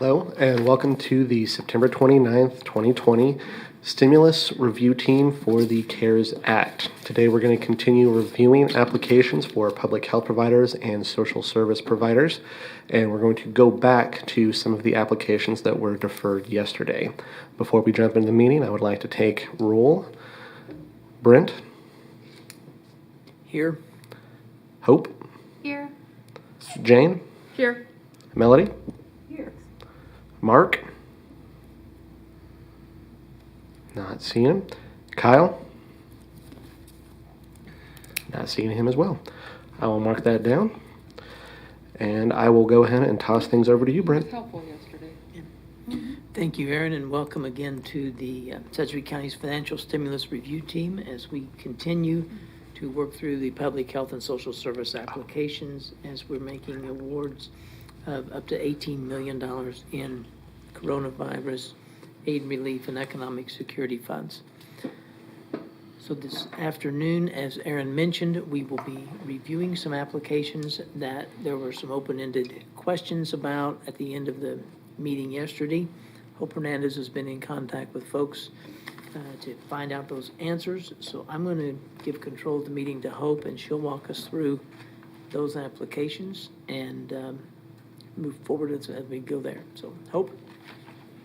Hello, and welcome to the September 29th, 2020 Stimulus Review Team for the CARES Act. Today we're going to continue reviewing applications for public health providers and social service providers, and we're going to go back to some of the applications that were deferred yesterday. Before we jump into the meeting, I would like to take roll. Brent? Here. Hope? Here. Jane? Here. Melody? Here. Mark? Not seeing him. Kyle? Not seeing him as well. I will mark that down. And I will go ahead and toss things over to you, Brent. Helpful yesterday. Thank you, Aaron, and welcome again to the Sedgwick County's Financial Stimulus Review Team as we continue to work through the public health and social service applications as we're making awards of up to $18 million in coronavirus aid relief and economic security funds. So this afternoon, as Aaron mentioned, we will be reviewing some applications that there were some open-ended questions about at the end of the meeting yesterday. Hope Hernandez has been in contact with folks to find out those answers. So I'm going to give control of the meeting to Hope, and she'll walk us through those applications and move forward as we go there. So, Hope?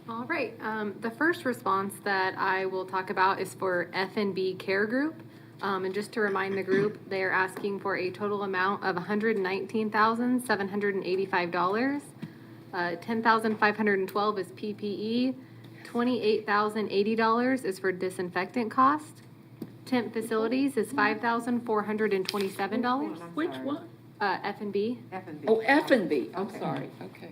All right. The first response that I will talk about is for F&B Care Group. And just to remind the group, they are asking for a total amount of $119,785. $10,512 is PPE. $28,080 is for disinfectant cost. Temp facilities is $5,427. Which one? F&B. Oh, F&B. I'm sorry. Okay.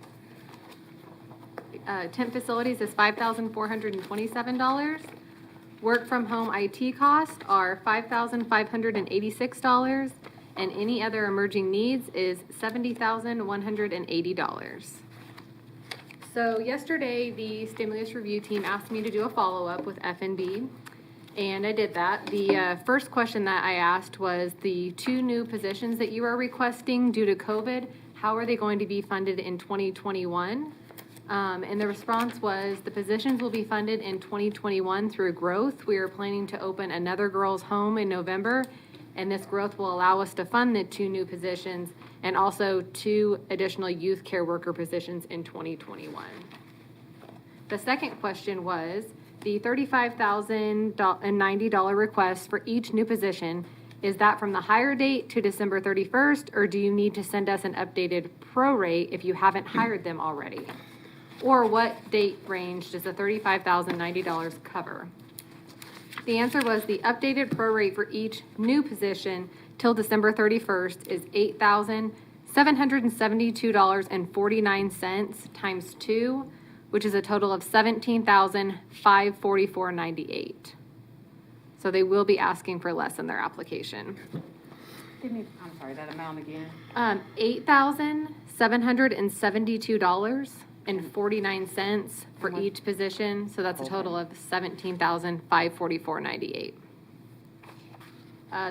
Temp facilities is $5,427. Work from home IT costs are $5,586, and any other emerging needs is $70,180. So yesterday, the stimulus review team asked me to do a follow-up with F&B, and I did that. The first question that I asked was the 2 new positions that you are requesting due to COVID, how are they going to be funded in 2021? And the response was the positions will be funded in 2021 through growth. We are planning to open another girls' home in November, and this growth will allow us to fund the 2 new positions and also 2 additional youth care worker positions in 2021. The second question was the $35,090 request for each new position. Is that from the hire date to December 31st, or do you need to send us an updated prorate if you haven't hired them already? Or what date range does the $35,090 cover? The answer was the updated prorate for each new position till December 31st is $8,772.49 times 2, which is a total of $17,544.98. So they will be asking for less in their application. Give me, I'm sorry, that amount again? $8,772.49 for each position. So that's a total of $17,544.98.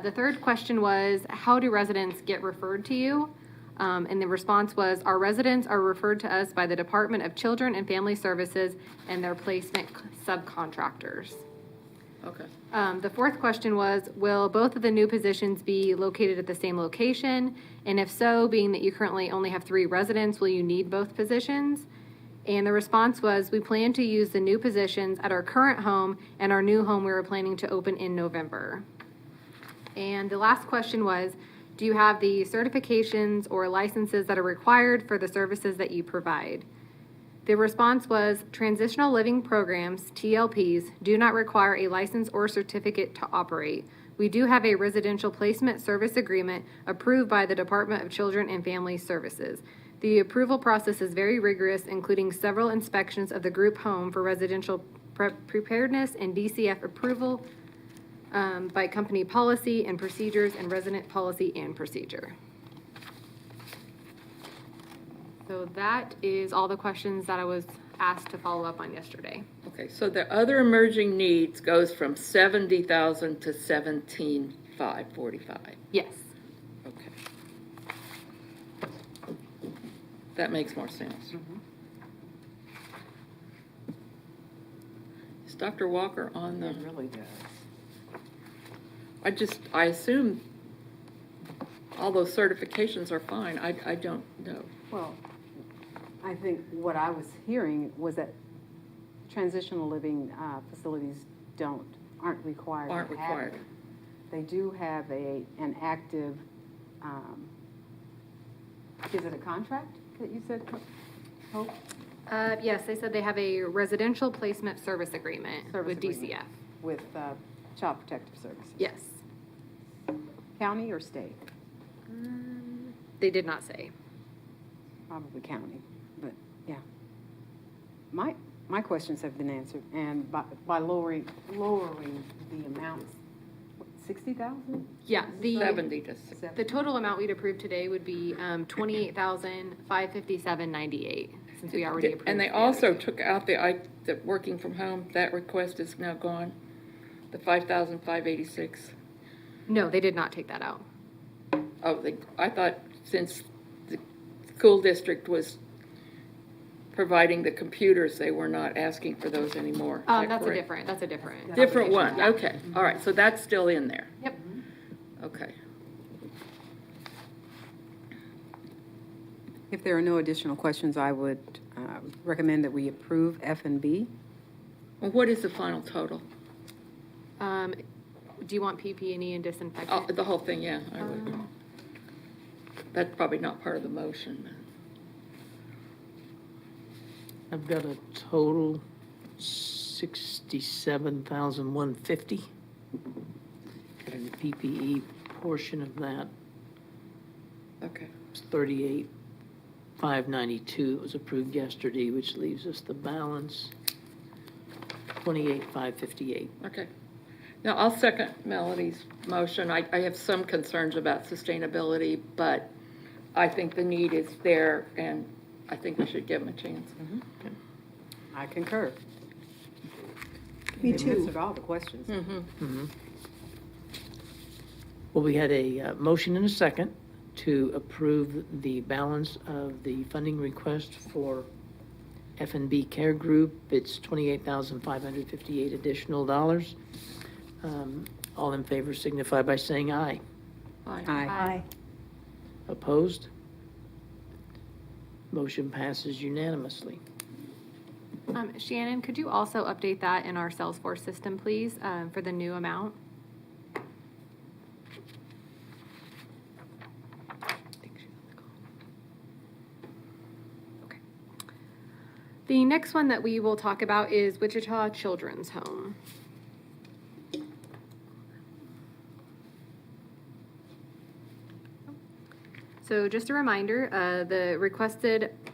The third question was, how do residents get referred to you? And the response was, our residents are referred to us by the Department of Children and Family Services and their placement subcontractors. Okay. The fourth question was, will both of the new positions be located at the same location? And if so, being that you currently only have 3 residents, will you need both positions? And the response was, we plan to use the new positions at our current home and our new home we were planning to open in November. And the last question was, do you have the certifications or licenses that are required for the services that you provide? The response was, transitional living programs, TLPs, do not require a license or certificate to operate. We do have a residential placement service agreement approved by the Department of Children and Family Services. The approval process is very rigorous, including several inspections of the group home for residential preparedness and DCF approval by company policy and procedures and resident policy and procedure. So that is all the questions that I was asked to follow up on yesterday. Okay, so the other emerging needs goes from 70,000 to 17,545. Yes. Okay. That makes more sense. Dr. Walker on It the, really does. I assume all those certifications are fine. I don't know. Well, I think what I was hearing was that transitional living facilities aren't required. Aren't to have required. it. They do have an active, is it a contract that you said, Hope? Yes, they said they have a residential placement service agreement Service with agreement. DCF. With Child Protective Services? Yes. County or state? They did not say. Probably county, but yeah. My questions have been answered, and by lowering the amounts, 60,000? Yeah, 70 to 60. the total amount we'd approve today would be $28,557.98, since we already approved. And they the also other two. took out the working from home. That request is now gone. The 5,586. No, they did not take that out. Oh, I thought since the school district was providing the computers, they were not asking for those anymore. Is that That's a correct? different. Different one, Yeah. okay. All right, so that's still in there. Yep. Okay. If there are no additional questions, I would recommend that we approve F and B. Well, what is the final total? Do you want PP&E and Oh, disinfectant? the whole thing, yeah, I would. That's probably not part of the motion. I've got a total 67,150. And the PPE portion of that Okay. is 38,592. It was approved yesterday, which leaves us the balance 28,558. Okay. Now, I'll second Melody's motion. I have some concerns about sustainability, but I think the need is there, and I think we should give them a chance. I concur. Me They've too. answered all the questions. Well, we had a motion and a second to approve the balance of the funding request for F&B Care Group. It's $28,558 additional dollars. All in favor signify by saying aye. Aye. Aye. Opposed? Motion passes unanimously. Shannon, could you also update that in our Salesforce system, please, for the new amount? Okay. The next one that we will talk about is Wichita Children's Home. So just a reminder, the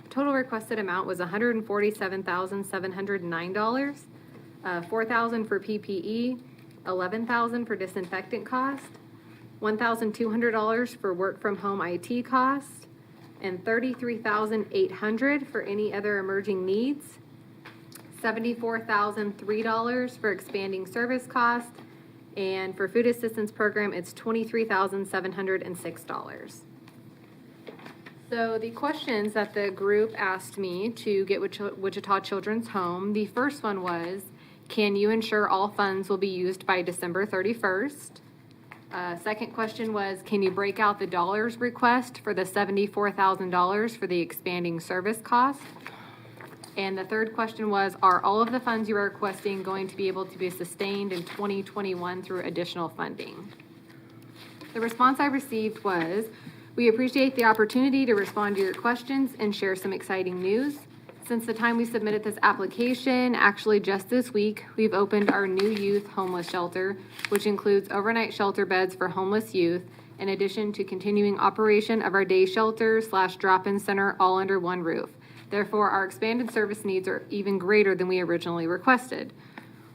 total requested amount was $147,709, $4,000 for PPE, $11,000 for disinfectant cost, $1,200 for work from home IT cost, and $33,800 for any other emerging needs, $74,003 for expanding service cost, and for food assistance program, it's $23,706. So the questions that the group asked me to get Wichita Children's Home, the first one was, can you ensure all funds will be used by December 31st? Second question was, can you break out the dollars request for the $74,000 for the expanding service cost? And the third question was, are all of the funds you are requesting going to be able to be sustained in 2021 through additional funding? The response I received was, we appreciate the opportunity to respond to your questions and share some exciting news. Since the time we submitted this application, actually just this week, we've opened our new youth homeless shelter, which includes overnight shelter beds for homeless youth, in addition to continuing operation of our day shelter / drop-in center all under one roof. Therefore, our expanded service needs are even greater than we originally requested.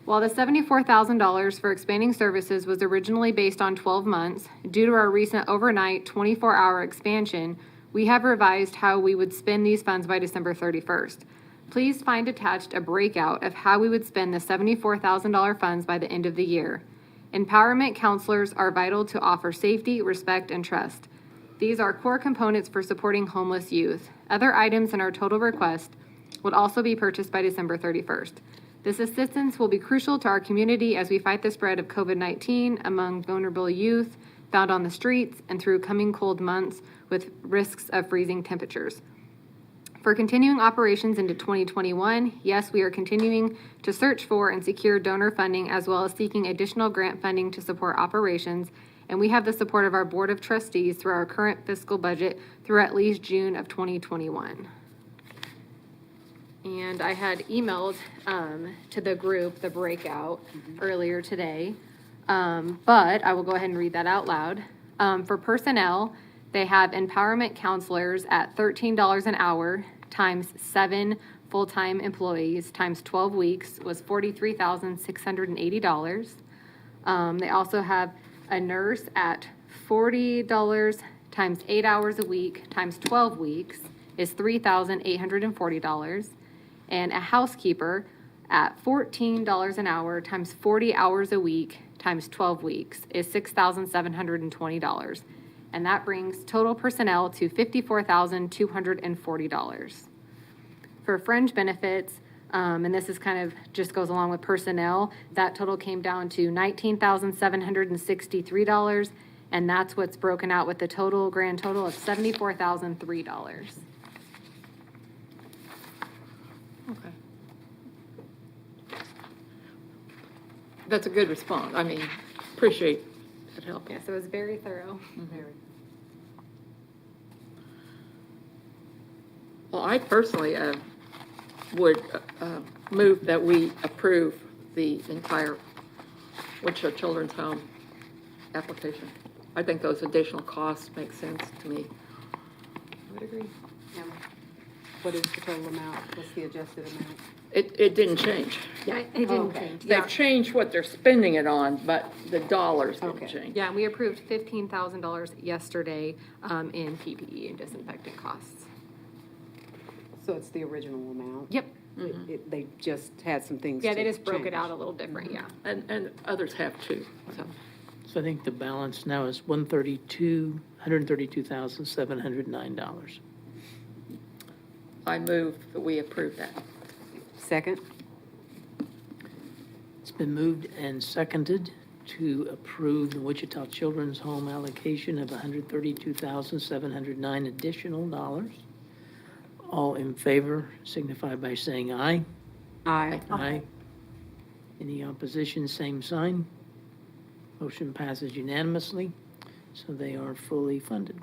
While the $74,000 for expanding services was originally based on 12 months, due to our recent overnight 24-hour expansion, we have revised how we would spend these funds by December 31st. Please find attached a breakout of how we would spend the $74,000 funds by the end of the year. Empowerment counselors are vital to offer safety, respect, and trust. These are core components for supporting homeless youth. Other items in our total request would also be purchased by December 31st. This assistance will be crucial to our community as we fight the spread of COVID-19 among vulnerable youth found on the streets and through coming cold months with risks of freezing temperatures. For continuing operations into 2021, yes, we are continuing to search for and secure donor funding as well as seeking additional grant funding to support operations, and we have the support of our Board of Trustees through our current fiscal budget through at least June of 2021. And I had emailed to the group the breakout earlier today, but I will go ahead and read that out loud. For personnel, they have empowerment counselors at $13 an hour times 7 full-time employees times 12 weeks was $43,680. They also have a nurse at $40 times 8 hours a week times 12 weeks is $3,840. And a housekeeper at $14 an hour times 40 hours a week times 12 weeks is $6,720. And that brings total personnel to $54,240. For fringe benefits, and this is kind of just goes along with personnel, that total came down to $19,763, and that's what's broken out with the total grand total of $74,003. Okay. That's a good response. I mean, appreciate that help. Yeah, so it was very thorough. Well, I personally would move that we approve the entire Wichita Children's Home application. I think those additional costs make sense to me. I would agree. What is the total amount? What's the adjusted amount? It didn't change. Yeah, it didn't Okay. change. They've changed what they're spending it on, but the dollars didn't Okay. change. Yeah, and we approved $15,000 yesterday in PPE and disinfectant costs. So it's the original amount? Yep. They just had some things Yeah, to they just broke it change. out a little different, yeah. And others have too, so. So I think the balance now is $132,709. I move that we approve that. Second? It's been moved and seconded to approve the Wichita Children's Home allocation of $132,709 additional dollars. All in favor signify by saying aye. Aye. Aye. Any opposition, same sign. Motion passes unanimously, so they are fully funded.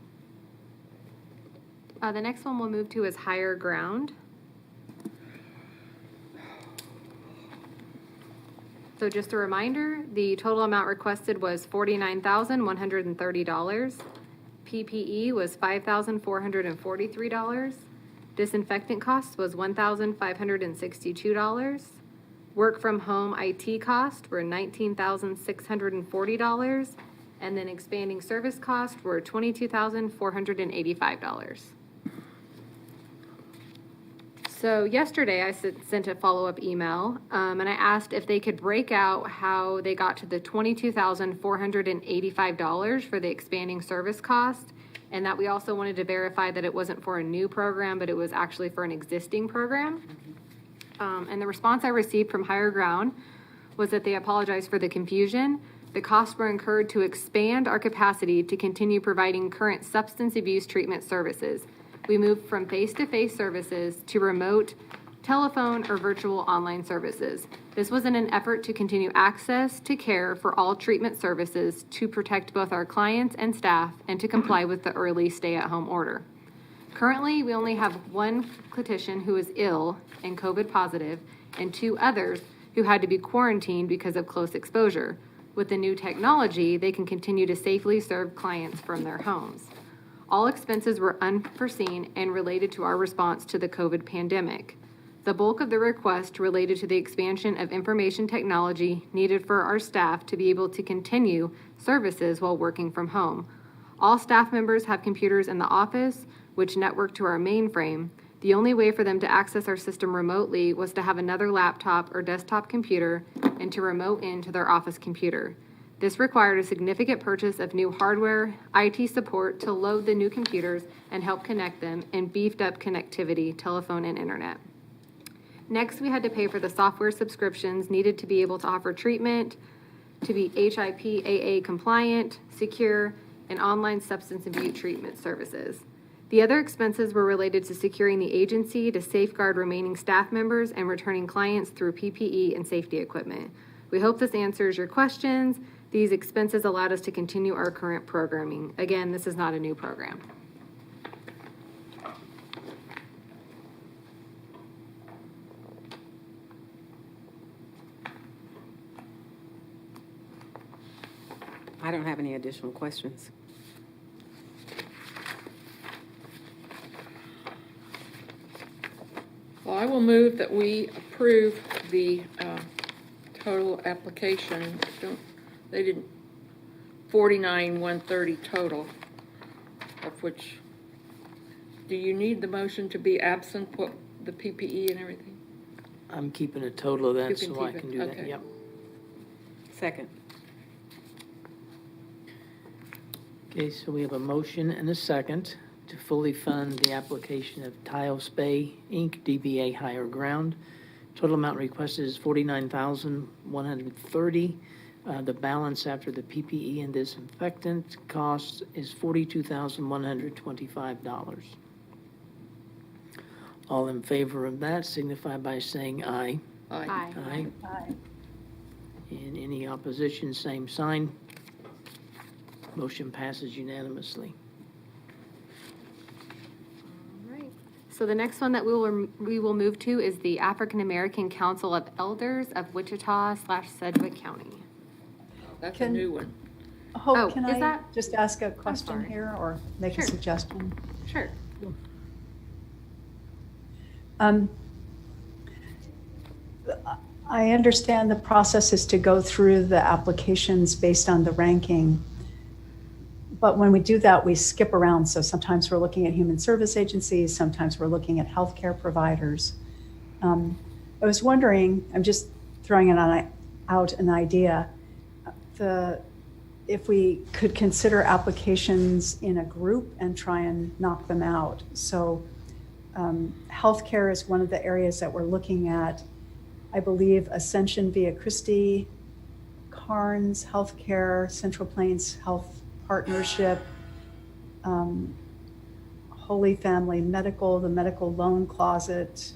The next one we'll move to is higher ground. So just a reminder, the total amount requested was $49,130. PPE was $5,443. Disinfectant costs was $1,562. Work from home IT costs were $19,640. And then expanding service costs were $22,485. So yesterday I sent a follow-up email, and I asked if they could break out how they got to the $22,485 for the expanding service cost, and that we also wanted to verify that it wasn't for a new program, but it was actually for an existing program. And the response I received from Higher Ground was that they apologized for the confusion. The costs were incurred to expand our capacity to continue providing current substance abuse treatment services. We moved from face-to-face services to remote, telephone, or virtual online services. This was in an effort to continue access to care for all treatment services to protect both our clients and staff and to comply with the early stay-at-home order. Currently, we only have one clinician who is ill and COVID positive and 2 others who had to be quarantined because of close exposure. With the new technology, they can continue to safely serve clients from their homes. All expenses were unforeseen and related to our response to the COVID pandemic. The bulk of the request related to the expansion of information technology needed for our staff to be able to continue services while working from home. All staff members have computers in the office, which network to our mainframe. The only way for them to access our system remotely was to have another laptop or desktop computer and to remote into their office computer. This required a significant purchase of new hardware, IT support to load the new computers and help connect them, and beefed up connectivity, telephone, and internet. Next, we had to pay for the software subscriptions needed to be able to offer treatment, to be HIPAA compliant, secure, and online substance abuse treatment services. The other expenses were related to securing the agency to safeguard remaining staff members and returning clients through PPE and safety equipment. We hope this answers your questions. These expenses allowed us to continue our current programming. Again, this is not a new program. I don't have any additional questions. Well, I will move that we approve the total application. They didn't, 49,130 total, of which, do you need the motion to be absent, what, the PPE and everything? I'm keeping a total of that, You can so I keep can it, do that, okay. yep. Second. Okay, so we have a motion and a second to fully fund the application of Tile Spay, Inc., DBA Higher Ground. Total amount requested is $49,130. The balance after the PPE and disinfectant cost is $42,125. All in favor of that signify by saying aye. Aye. Aye. And any opposition, same sign. Motion passes unanimously. All right. So the next one that we will move to is the African American Council of Elders of Wichita / Sedgwick County. That's a Can- new one. Oh, Hope, can is I that- just ask a question sorry. here or make Sure. a suggestion? Sure. I understand the process is to go through the applications based on the ranking. But when we do that, we skip around. So sometimes we're looking at human service agencies, sometimes we're looking at healthcare providers. I was wondering, I'm just throwing out an idea, if we could consider applications in a group and try and knock them out. So healthcare is one of the areas that we're looking at. I believe Ascension Via Christi, Carnes Healthcare, Central Plains Health Partnership, Holy Family Medical, the Medical Loan Closet.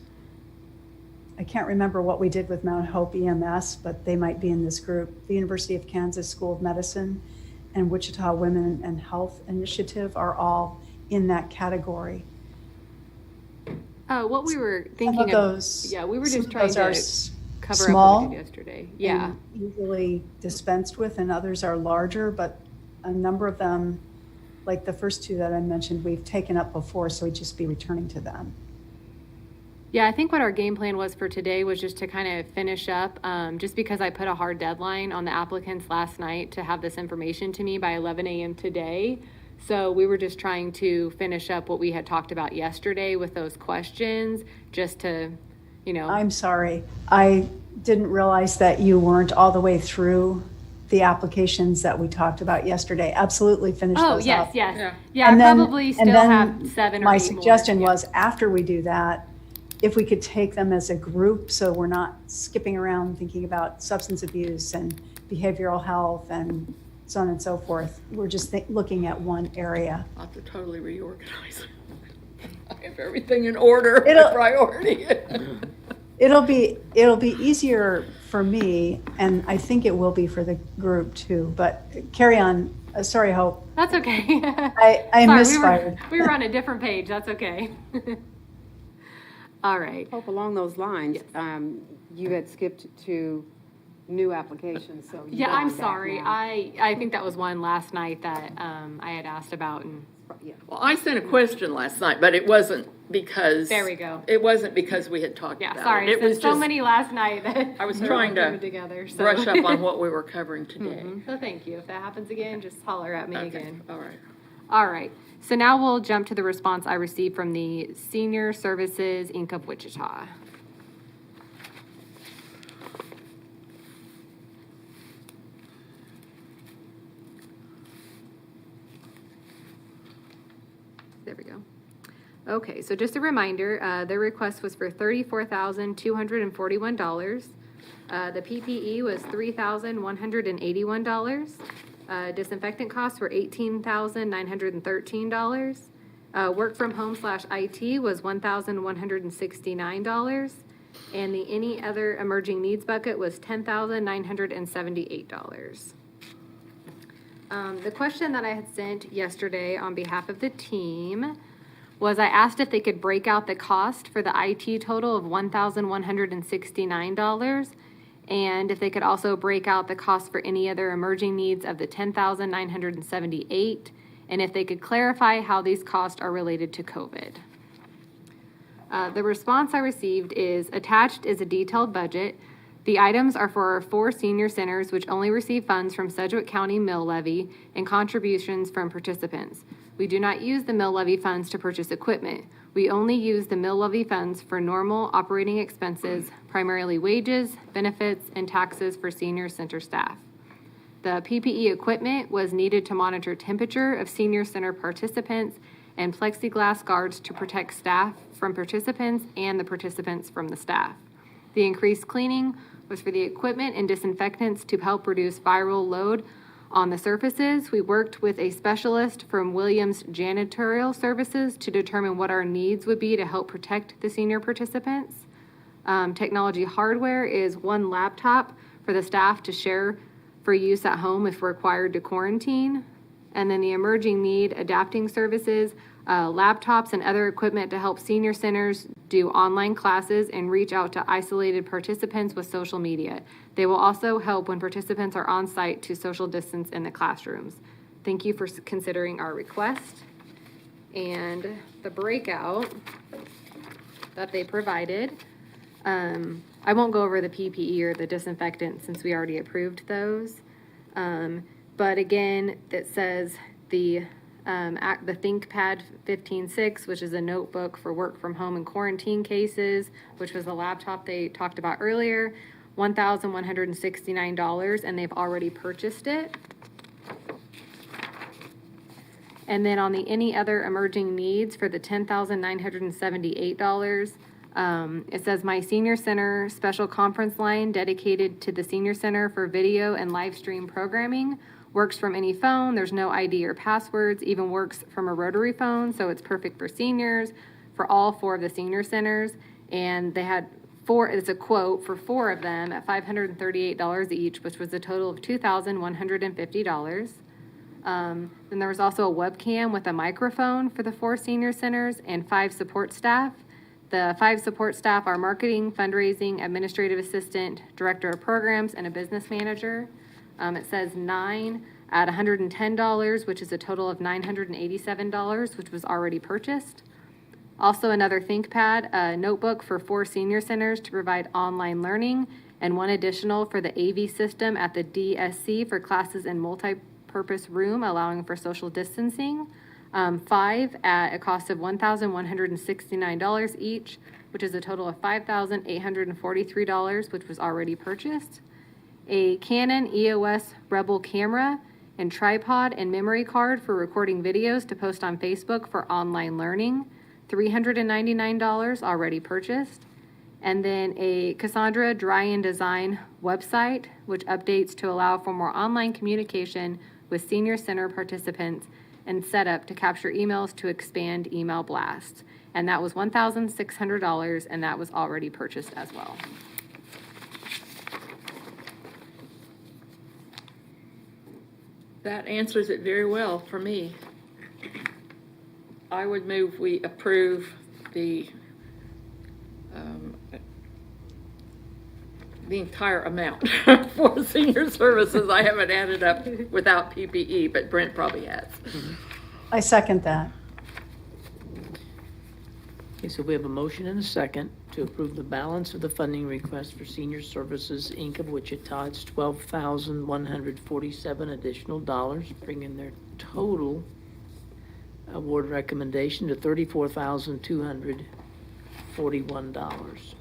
I can't remember what we did with Mount Hope EMS, but they might be in this group. The University of Kansas School of Medicine and Wichita Women and Health Initiative are all in that category. What we were Some thinking of those, yeah, we were some just of trying those to are cover up what small we did yesterday. Yeah. and easily dispensed with, and others are larger, but a number of them, like the first two that I mentioned, we've taken up before, so we'd just be returning to them. Yeah, I think what our game plan was for today was just to kind of finish up, just because I put a hard deadline on the applicants last night to have this information to me by 11 a.m. today. So we were just trying to finish up what we had talked about yesterday with those questions, just to, I'm sorry, I didn't realize that you weren't all the way through the applications that we talked about yesterday. Absolutely finish Oh, those yes, up. yes. Yeah. Yeah, And I then- probably and still then have 7 or 8 My more. suggestion Yeah. was, after we do that, if we could take them as a group, so we're not skipping around thinking about substance abuse and behavioral health and so on and so forth. We're just looking at one area. I'll have to totally reorganize. I have everything in order, by It'll- priority. It'll be easier for me, and I think it will be for the group too, but carry on. Sorry, Hope. That's okay. I Sorry, misfired. we were on a different page. That's okay. All right. Hope, along those lines, you had skipped to new applications, so. you're Yeah, I'm going back sorry. now. I think that was one last night that I had asked about, and Yeah. Well, I sent a question last night, but it wasn't because. There we go. It wasn't because we had talked yeah, about sorry. it. It was So just many last night that I was we were trying to doing together. So. brush up on what we were covering today. So thank you. If that happens again, just holler at me Okay, again. all right. All right. So now we'll jump to the response I received from the Senior Services Inc. of Wichita. There we go. Okay, so just a reminder, their request was for $34,241. The PPE was $3,181. Disinfectant costs were $18,913. Work from home / IT was $1,169. And the any other emerging needs bucket was $10,978. The question that I had sent yesterday on behalf of the team was I asked if they could break out the cost for the IT total of $1,169, and if they could also break out the cost for any other emerging needs of the $10,978, and if they could clarify how these costs are related to COVID. The response I received is attached is a detailed budget. The items are for our 4 senior centers, which only receive funds from Sedgwick County mill levy and contributions from participants. We do not use the mill levy funds to purchase equipment. We only use the mill levy funds for normal operating expenses, primarily wages, benefits, and taxes for senior center staff. The PPE equipment was needed to monitor temperature of senior center participants and plexiglass guards to protect staff from participants and the participants from the staff. The increased cleaning was for the equipment and disinfectants to help reduce viral load on the surfaces. We worked with a specialist from Williams Janitorial Services to determine what our needs would be to help protect the senior participants. Technology hardware is 1 laptop for the staff to share for use at home if required to quarantine. And then the emerging need adapting services, laptops and other equipment to help senior centers do online classes and reach out to isolated participants with social media. They will also help when participants are on site to social distance in the classrooms. Thank you for considering our request. And the breakout that they provided, I won't go over the PPE or the disinfectant since we already approved those. But again, it says the ThinkPad 15.6, which is a notebook for work from home and quarantine cases, which was the laptop they talked about earlier, $1,169, and they've already purchased it. And then on the any other emerging needs for the $10,978, it says my senior center special conference line dedicated to the senior center for video and live stream programming. Works from any phone, there's no ID or passwords, even works from a rotary phone, so it's perfect for seniors, for all 4 of the senior centers. And they had 4, it's a quote for 4 of them at $538 each, which was a total of $2,150. Then there was also a webcam with a microphone for the 4 senior centers and 5 support staff. The 5 support staff are marketing, fundraising, administrative assistant, director of programs, and a business manager. It says 9 at $110, which is a total of $987, which was already purchased. Also another ThinkPad, a notebook for 4 senior centers to provide online learning, and 1 additional for the AV system at the DSC for classes in multi-purpose room, allowing for social distancing. 5 at a cost of $1,169 each, which is a total of $5,843, which was already purchased. A Canon EOS Rebel camera and tripod and memory card for recording videos to post on Facebook for online learning, $399 already purchased. And then a Cassandra Dry and Design website, which updates to allow for more online communication with senior center participants and set up to capture emails to expand email blasts. And that was $1,600, and that was already purchased as well. That answers it very well for me. I would move we approve the entire amount for senior services. I haven't added up without PPE, but Brent probably has. I second that. Okay, so we have a motion and a second to approve the balance of the funding request for Senior Services, Inc. of Wichita. It's $12,147 additional dollars, bringing their total award recommendation to $34,241.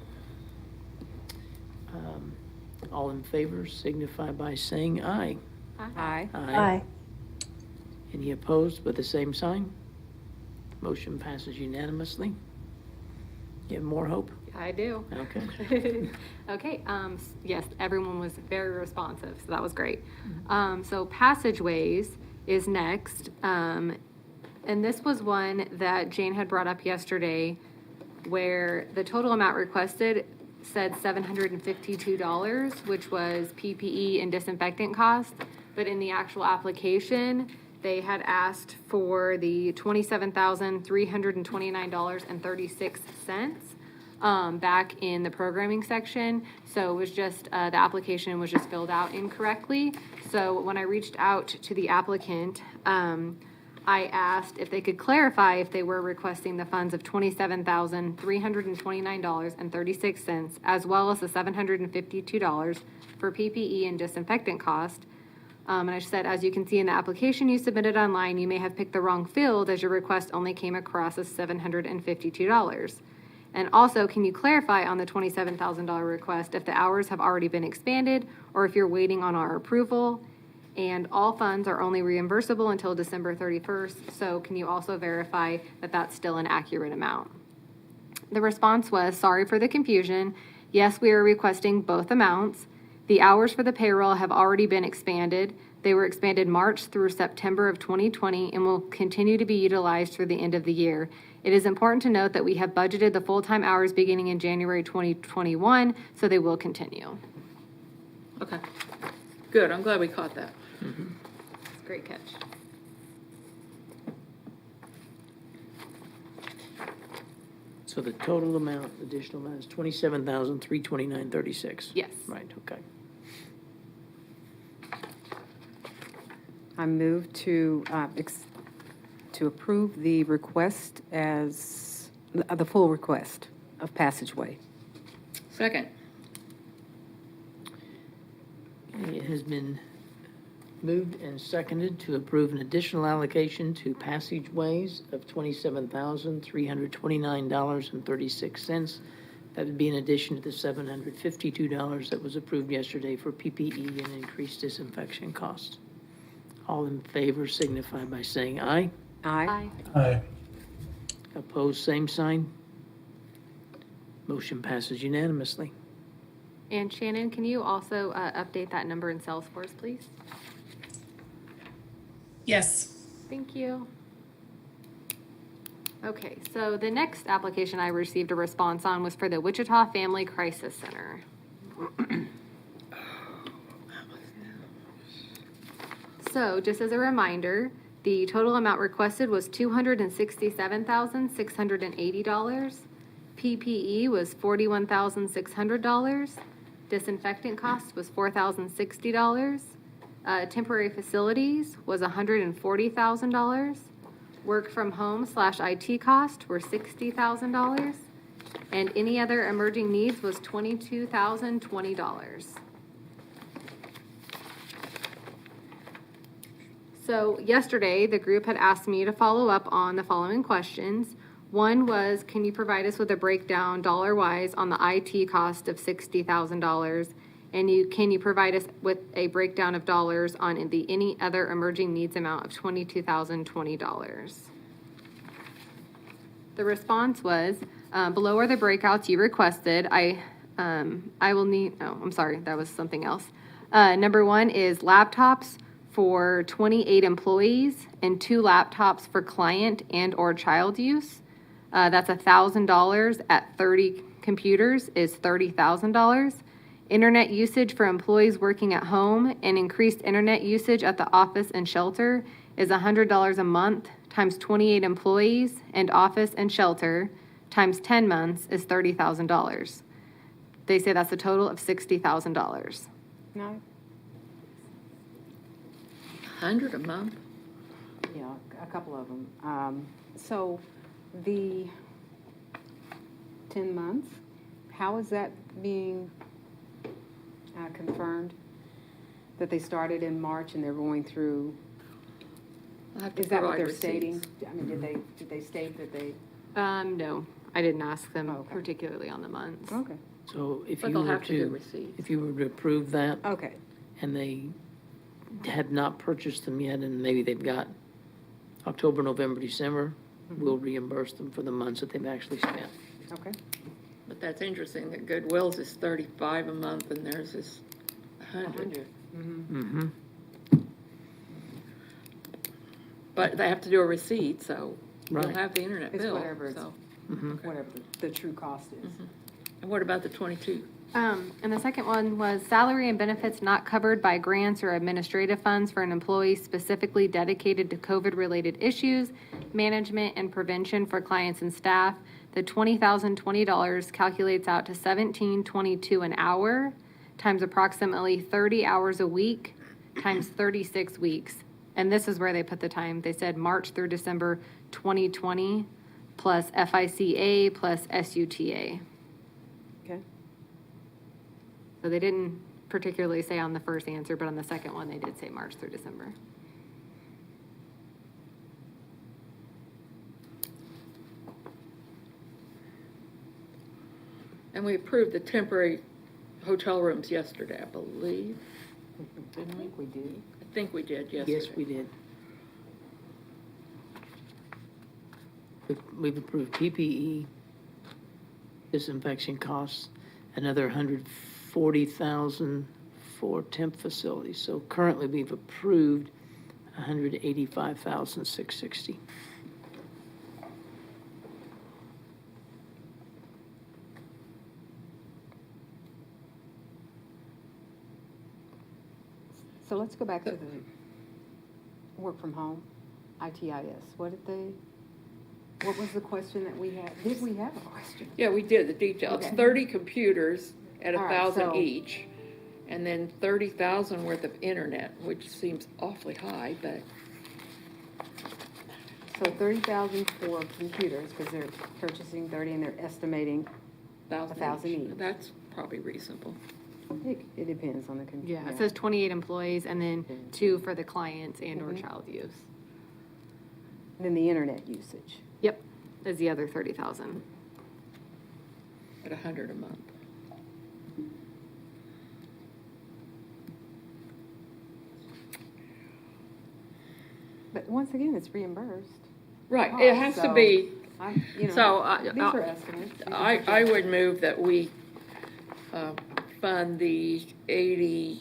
All in favor signify by saying aye. Aye. Aye. Any opposed with the same sign? Motion passes unanimously. You have more hope? I do. Okay. Okay, yes, everyone was very responsive, so that was great. So passageways is next. And this was one that Jane had brought up yesterday, where the total amount requested said $752, which was PPE and disinfectant costs. But in the actual application, they had asked for the $27,329.36 back in the programming section. So it was just, the application was just filled out incorrectly. So when I reached out to the applicant, I asked if they could clarify if they were requesting the funds of $27,329.36, as well as the $752 for PPE and disinfectant cost. And I said, as you can see in the application you submitted online, you may have picked the wrong field as your request only came across as $752. And also, can you clarify on the $27,000 request if the hours have already been expanded or if you're waiting on our approval? And all funds are only reimbursable until December 31st, so can you also verify that that's still an accurate amount? The response was, sorry for the confusion. Yes, we are requesting both amounts. The hours for the payroll have already been expanded. They were expanded March through September of 2020 and will continue to be utilized through the end of the year. It is important to note that we have budgeted the full-time hours beginning in January 2021, so they will continue. Okay, good, I'm glad we caught that. Great catch. So the total amount, additional amount is $27,329.36? Yes. Right, okay. I move to approve the request as, the full request of passageway. Second. It has been moved and seconded to approve an additional allocation to passageways of $27,329.36. That would be in addition to the $752 that was approved yesterday for PPE and increased disinfection costs. All in favor signify by saying aye. Aye. Aye. Opposed, same sign. Motion passes unanimously. And Shannon, can you also update that number in Salesforce, please? Yes. Thank you. Okay, so the next application I received a response on was for the Wichita Family Crisis Center. So just as a reminder, the total amount requested was $267,680. PPE was $41,600. Disinfectant cost was $4,060. Temporary facilities was $140,000. Work from home / IT cost were $60,000. And any other emerging needs was $22,020. So yesterday, the group had asked me to follow up on the following questions. One was, can you provide us with a breakdown dollar-wise on the IT cost of $60,000? And can you provide us with a breakdown of dollars on the any other emerging needs amount of $22,020? The response was, below are the breakouts you requested. I will need, oh, I'm sorry, that was something else. Number one is laptops for 28 employees and 2 laptops for client and or child use. That's $1,000 at 30 computers is $30,000. Internet usage for employees working at home and increased internet usage at the office and shelter is $100 a month times 28 employees and office and shelter times 10 months is $30,000. They say that's a total of $60,000. No? 100 a month? Yeah, a couple of them. So the 10 months, how is that being confirmed? That they started in March and they're going through, I'll have to is that what provide they're stating? receipts. I mean, did they state that they, No, I didn't ask them Okay. particularly on the months. okay, So if But you they'll were have to do to, receipts. if you were to approve that okay, and they had not purchased them yet and maybe they've got October, November, December, we'll reimburse them for the months that they've actually spent. Okay. But that's interesting that Goodwill's is 35 a month and theirs is 100. Mm-hmm. But they have to do a receipt, so you'll Right. have the internet It's bill. whatever it's- So. Whatever the true cost is. And what about the 22? And the second one was salary and benefits not covered by grants or administrative funds for an employee specifically dedicated to COVID-related issues, management, and prevention for clients and staff. The $20,020 calculates out to $17.22 an hour times approximately 30 hours a week times 36 weeks. And this is where they put the time. They said March through December 2020 plus FICA plus SUTA. Okay. So they didn't particularly say on the first answer, but on the second one, they did say March through December. And we approved the temporary hotel rooms yesterday, I believe. Didn't we? We did. I think we did yesterday. Yes, we did. We've approved PPE, disinfection costs, another $140,000 for temp facilities. So currently, we've approved $185,660. So let's go back to the work from home, ITIS. What was the question that we had? Did we have a question? Yeah, we did the details. Okay. 30 computers at All right, 1,000 so- each, and then 30,000 worth of internet, which seems awfully high, but So 30,000 for computers, because they're purchasing 30 and they're estimating, 1,000 each. That's probably reasonable. it depends on the computer. Yeah, it says 28 employees and then 2 for the clients and or child use. Then the internet usage. Yep, is the other 30,000. At 100 a month. But once again, it's reimbursed. Right, it has to be, So, These are estimates. These are I would move that we fund the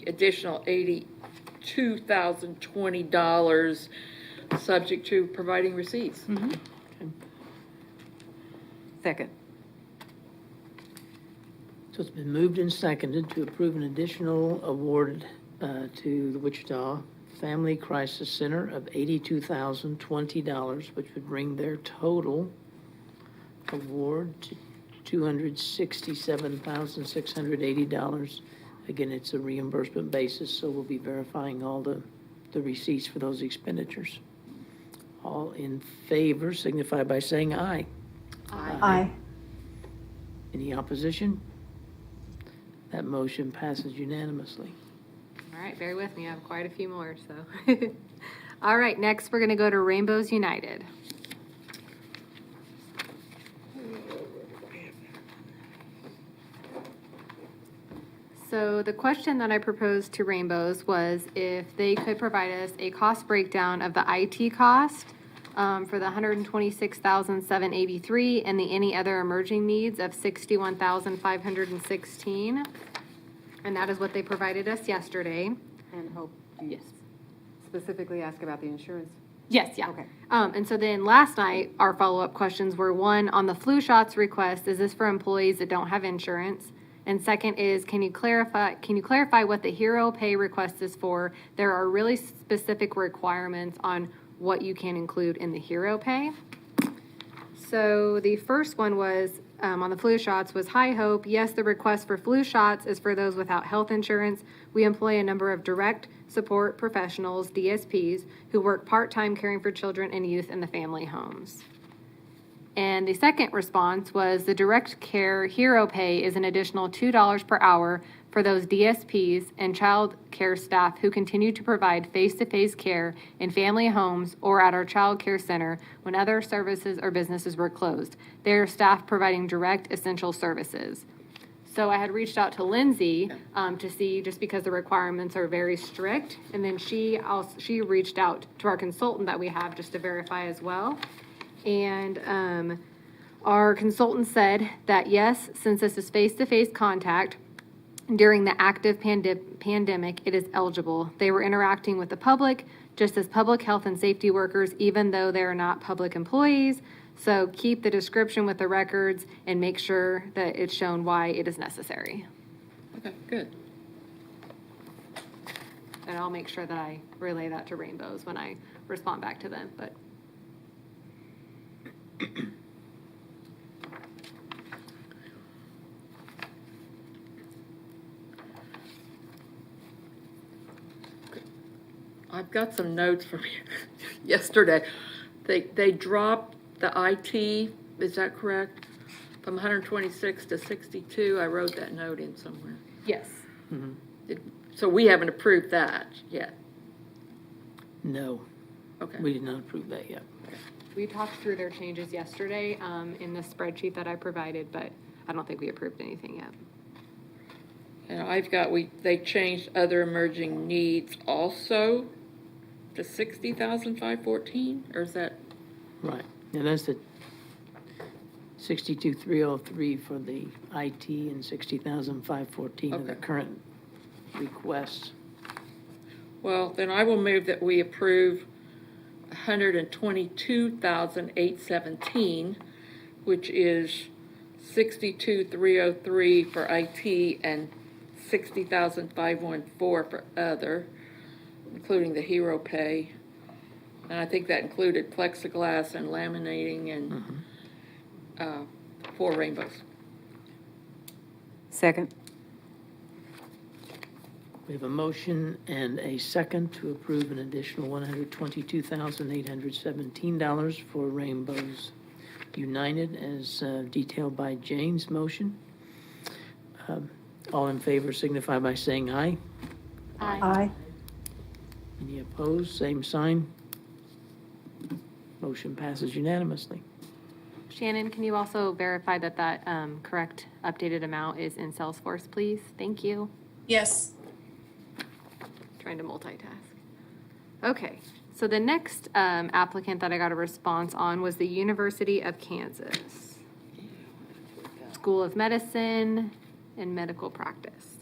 additional $82,020, subject to providing receipts. Second. So it's been moved and seconded to approve an additional award to the Wichita Family Crisis Center of $82,020, which would bring their total award to $267,680. Again, it's a reimbursement basis, so we'll be verifying all the receipts for those expenditures. All in favor signify by saying aye. Aye. Any opposition? That motion passes unanimously. All right, bear with me, I have quite a few more, so. All right, next, we're gonna go to Rainbows United. So the question that I proposed to Rainbows was if they could provide us a cost breakdown of the IT cost for the $126,783 and the any other emerging needs of $61,516. And that is what they provided us yesterday. And hope you Yes. specifically ask about the insurance. Yes, yeah. Okay. And so then last night, our follow-up questions were, one, on the flu shots request, is this for employees that don't have insurance? And second is, can you clarify what the hero pay request is for? There are really specific requirements on what you can include in the hero pay. So the first one was, on the flu shots, was High Hope. Yes, the request for flu shots is for those without health insurance. We employ a number of direct support professionals, DSPs, who work part-time caring for children and youth in the family homes. And the second response was the direct care hero pay is an additional $2 per hour for those DSPs and child care staff who continue to provide face-to-face care in family homes or at our child care center when other services or businesses were closed. They are staff providing direct essential services. So I had reached out to Lindsay to see, just because the requirements are very strict, and then she reached out to our consultant that we have just to verify as well. And our consultant said that yes, since this is face-to-face contact during the active pandemic, it is eligible. They were interacting with the public just as public health and safety workers, even though they are not public employees. So keep the description with the records and make sure that it's shown why it is necessary. Okay, good. And I'll make sure that I relay that to Rainbows when I respond back to them, but. I've got some notes from yesterday. They dropped the IT, is that correct? From 126 to 62, I wrote that note in somewhere. Yes. So we haven't approved that yet. No, Okay. we did not approve that yet. We talked through their changes yesterday in the spreadsheet that I provided, but I don't think we approved anything yet. And I've got, they changed other emerging needs also to 60,514, or is that? Right, and that's the 62,303 for the IT and 60,514 of the Okay. current requests. Well, then I will move that we approve 122,817, which is 62,303 for IT and 60,514 for other, including the hero pay. And I think that included plexiglass and laminating and 4 rainbows. Second. We have a motion and a second to approve an additional $122,817 for Rainbows United as detailed by Jane's motion. All in favor signify by saying aye. Aye. Any opposed, same sign. Motion passes unanimously. Shannon, can you also verify that that correct updated amount is in Salesforce, please? Thank you. Yes. Trying to multitask. Okay, so the next applicant that I got a response on was the University of Kansas School of Medicine and Medical Practice.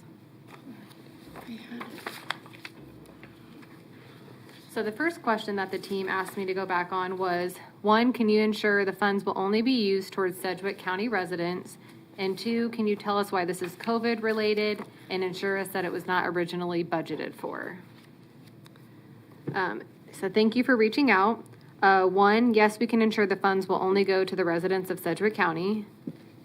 So the first question that the team asked me to go back on was, 1, can you ensure the funds will only be used towards Sedgwick County residents? And 2, can you tell us why this is COVID related and ensure us that it was not originally budgeted for? So thank you for reaching out. 1, yes, we can ensure the funds will only go to the residents of Sedgwick County.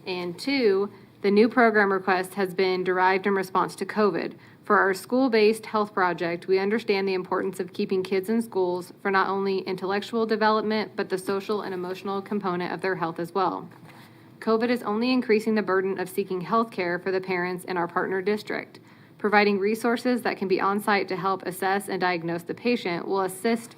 And 2, the new program request has been derived in response to COVID. For our school-based health project, we understand the importance of keeping kids in schools for not only intellectual development, but the social and emotional component of their health as well. COVID is only increasing the burden of seeking health care for the parents in our partner district. Providing resources that can be on-site to help assess and diagnose the patient will assist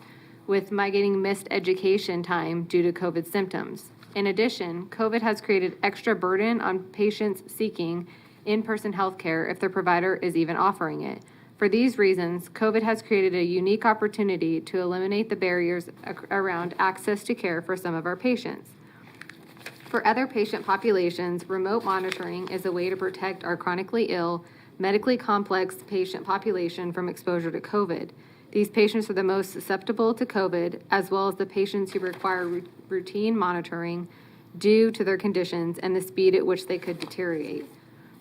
with mitigating missed education time due to COVID symptoms. In addition, COVID has created extra burden on patients seeking in-person health care if their provider is even offering it. For these reasons, COVID has created a unique opportunity to eliminate the barriers around access to care for some of our patients. For other patient populations, remote monitoring is a way to protect our chronically ill, medically complex patient population from exposure to COVID. These patients are the most susceptible to COVID, as well as the patients who require routine monitoring due to their conditions and the speed at which they could deteriorate.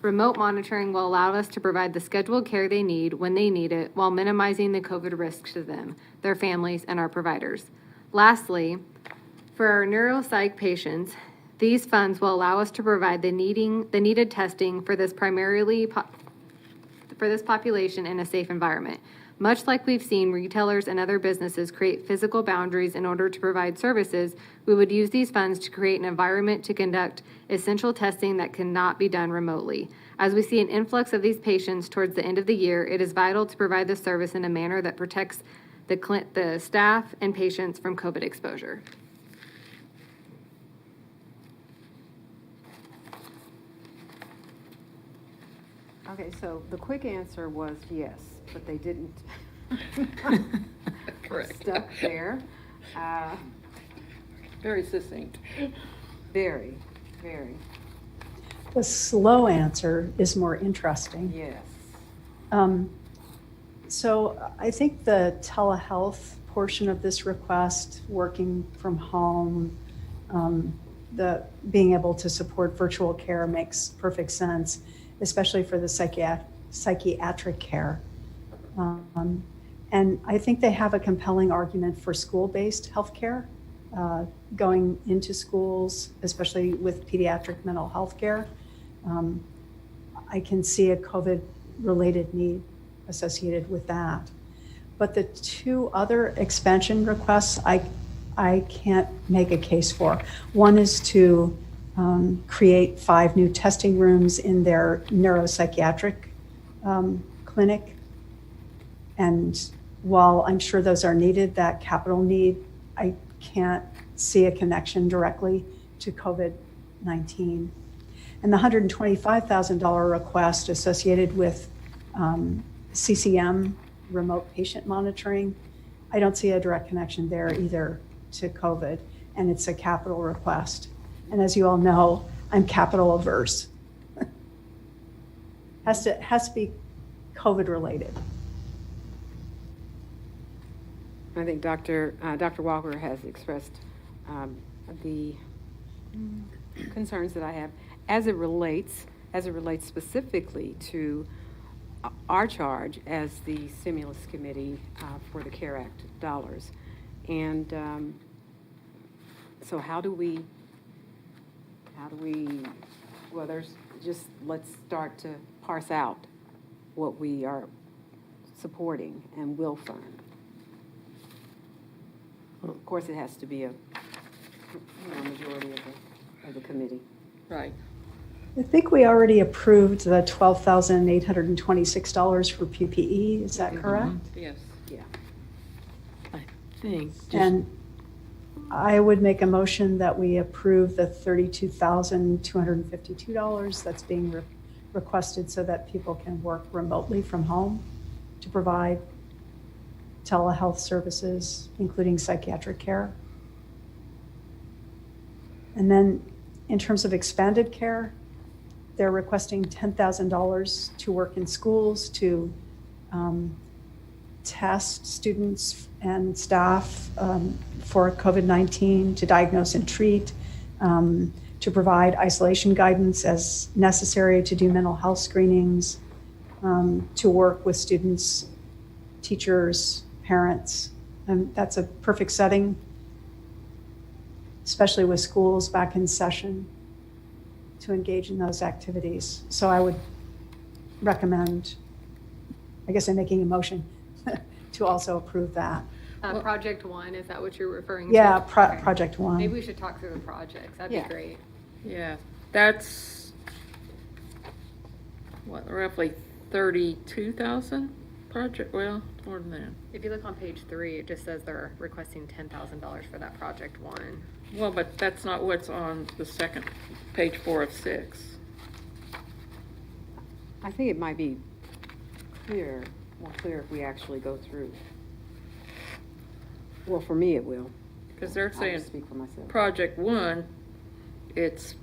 Remote monitoring will allow us to provide the scheduled care they need when they need it, while minimizing the COVID risks to them, their families, and our providers. Lastly, for our neuropsych patients, these funds will allow us to provide the needed testing for this population in a safe environment. Much like we've seen retailers and other businesses create physical boundaries in order to provide services, we would use these funds to create an environment to conduct essential testing that cannot be done remotely. As we see an influx of these patients towards the end of the year, it is vital to provide the service in a manner that protects the staff and patients from COVID exposure. Okay, so the quick answer was yes, but they didn't. Correct. Stuck there. Very succinct. Very, very, The slow answer is more interesting. yes. So I think the telehealth portion of this request, working from home, the being able to support virtual care makes perfect sense, especially for the psychiatric care. And I think they have a compelling argument for school-based healthcare, going into schools, especially with pediatric mental health care. I can see a COVID-related need associated with that. But the two other expansion requests, I can't make a case for. One is to create 5 new testing rooms in their neuropsychiatric clinic. And while I'm sure those are needed, that capital need, I can't see a connection directly to COVID-19. And the $125,000 request associated with CCM, remote patient monitoring, I don't see a direct connection there either to COVID, and it's a capital request. And as you all know, I'm capital averse. Has to be COVID related. I think Dr. Walker has expressed the concerns that I have as it relates specifically to our charge as the stimulus committee for the CARE Act dollars. And so how do we, well, let's start to parse out what we are supporting and will fund. Of course, it has to be a majority of the committee. Right. I think we already approved the $12,826 for PPE, is that correct? Yes. Yeah. I think, just, And I would make a motion that we approve the $32,252 that's being requested so that people can work remotely from home to provide telehealth services, including psychiatric care. And then in terms of expanded care, they're requesting $10,000 to work in schools to test students and staff for COVID-19, to diagnose and treat, to provide isolation guidance as necessary, to do mental health screenings, to work with students, teachers, parents. And that's a perfect setting, especially with schools back in session, to engage in those activities. So I would recommend, I guess I'm making a motion to also approve that. Project One, is that what you're referring to? Yeah, Okay. Project One. Maybe we should talk through the projects, that'd Yeah. be great. Yeah, that's, what, roughly 32,000 project, well, more than that. If you look on page 3, it just says they're requesting $10,000 for that Project One. Well, but that's not what's on the second, page 4 of 6. I think it might be more clear if we actually go through. Well, for me, it will. Because they're I'll saying, just speak for myself. project 1, it's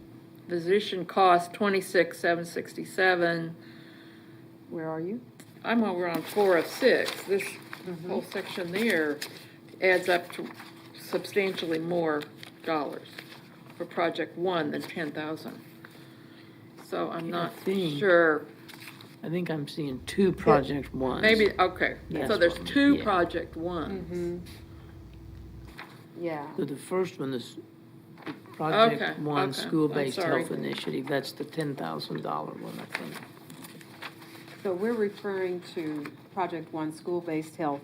physician cost 26,767. Where are you? I'm over on 4 of 6. This whole section there adds up to substantially more dollars for project 1 than 10,000. So I'm not think- sure. I think I'm seeing 2 Project Ones. Maybe, okay, Yes. so there's 2 Yeah. project 1s. Yeah. So the first one is Project Okay, One, okay. School-Based I'm sorry. Health Initiative. That's the $10,000 one, I think. So we're referring to Project One, School-Based Health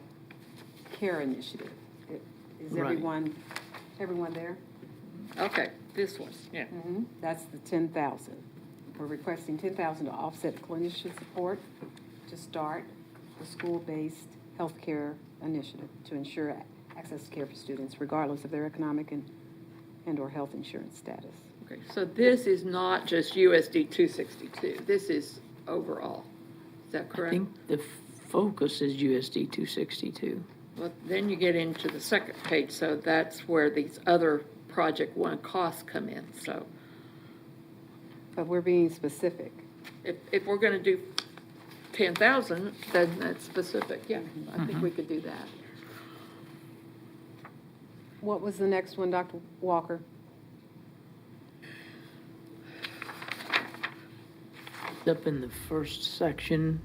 Care Initiative. Is Right. everyone there? Okay, this one, yeah. That's the 10,000. We're requesting 10,000 to offset clinician support to start the school-based healthcare initiative to ensure access to care for students regardless of their economic and/or health insurance status. Okay, so this is not just USD 262. This is overall. Is that I correct? think the focus is USD 262. Well, then you get into the second page, so that's where these other project one costs come in, so But we're being specific. if we're gonna do 10,000, then that's specific, yeah, I think we could do that. What was the next one, Dr. Walker? Up in the first section,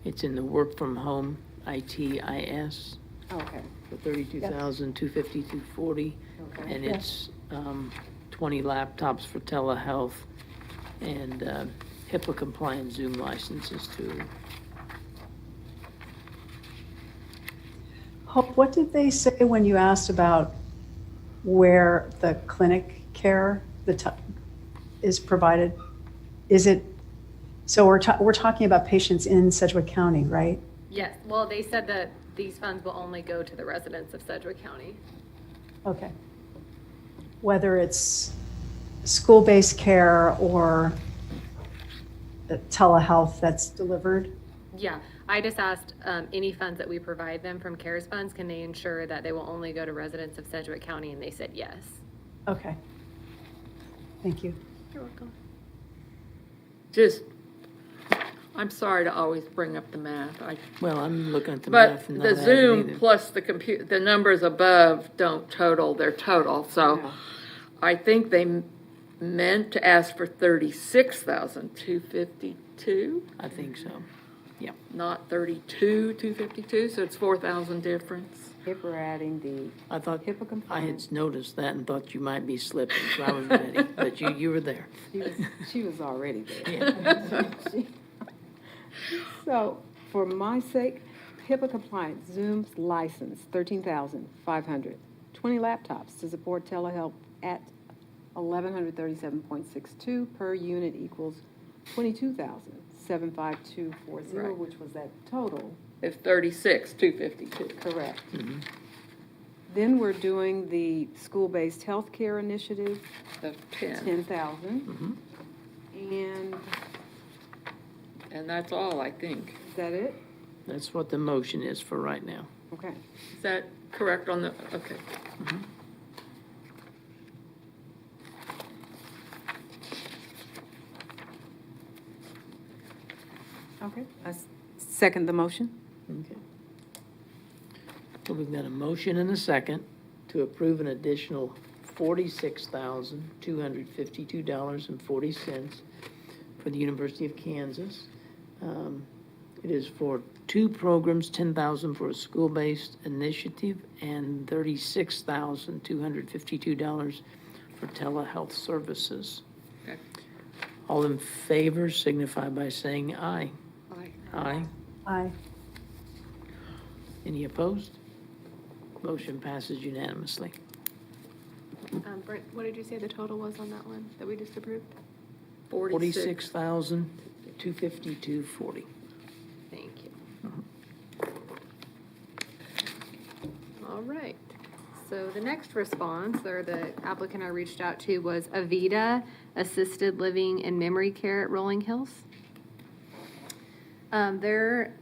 it's in the work from home, ITIS, Okay. for 32,250, Okay. and it's 20 laptops for telehealth and HIPAA compliant Zoom licenses too. Hope, what did they say when you asked about where the clinic care is provided? Is it, so we're talking about patients in Sedgwick County, right? Yes, well, they said that these funds will only go to the residents of Sedgwick County. Okay. Whether it's school-based care or telehealth that's delivered? Yeah, I just asked, any funds that we provide them from CARES funds, can they ensure that they will only go to residents of Sedgwick County? And they said yes. Okay. Thank you. You're welcome. Just, I'm sorry to always bring up the math, Well, I'm looking at the but math and not the adding Zoom either. plus the numbers above don't total, they're total, so Yeah. I think they meant to ask for 36,252, I think so. Yeah. not 32,252, so it's 4,000 difference. If we're adding the I thought, HIPAA I compliance. had noticed that and thought you might be slipping, so I was ready, but you were there. She was already there. Yeah. So, for my sake, HIPAA compliant, Zoom's license, 13,500. 20 laptops to support telehealth at 1,137.62 per unit equals 22,75240, Right. which was that total. If 36,252. Correct. Then we're doing the school-based healthcare initiative, Of 10, 10,000. And and that's all, I think. is that it? That's what the motion is for right now. Okay. Is that correct on the, okay. Okay. I second the motion. Okay. So we've got a motion and a second to approve an additional $46,252.40 for the University of Kansas. It is for two programs, $10,000 for a school-based initiative and $36,252 for telehealth services. Okay. All in favor signify by saying aye. Aye. Aye. Aye. Any opposed? Motion passes unanimously. Brent, what did you say the total was on that one that we just approved? 46,252.40. Thank you. All right. So the next response, or the applicant I reached out to, was Aveda Assisted Living and Memory Care at Rolling Hills. Their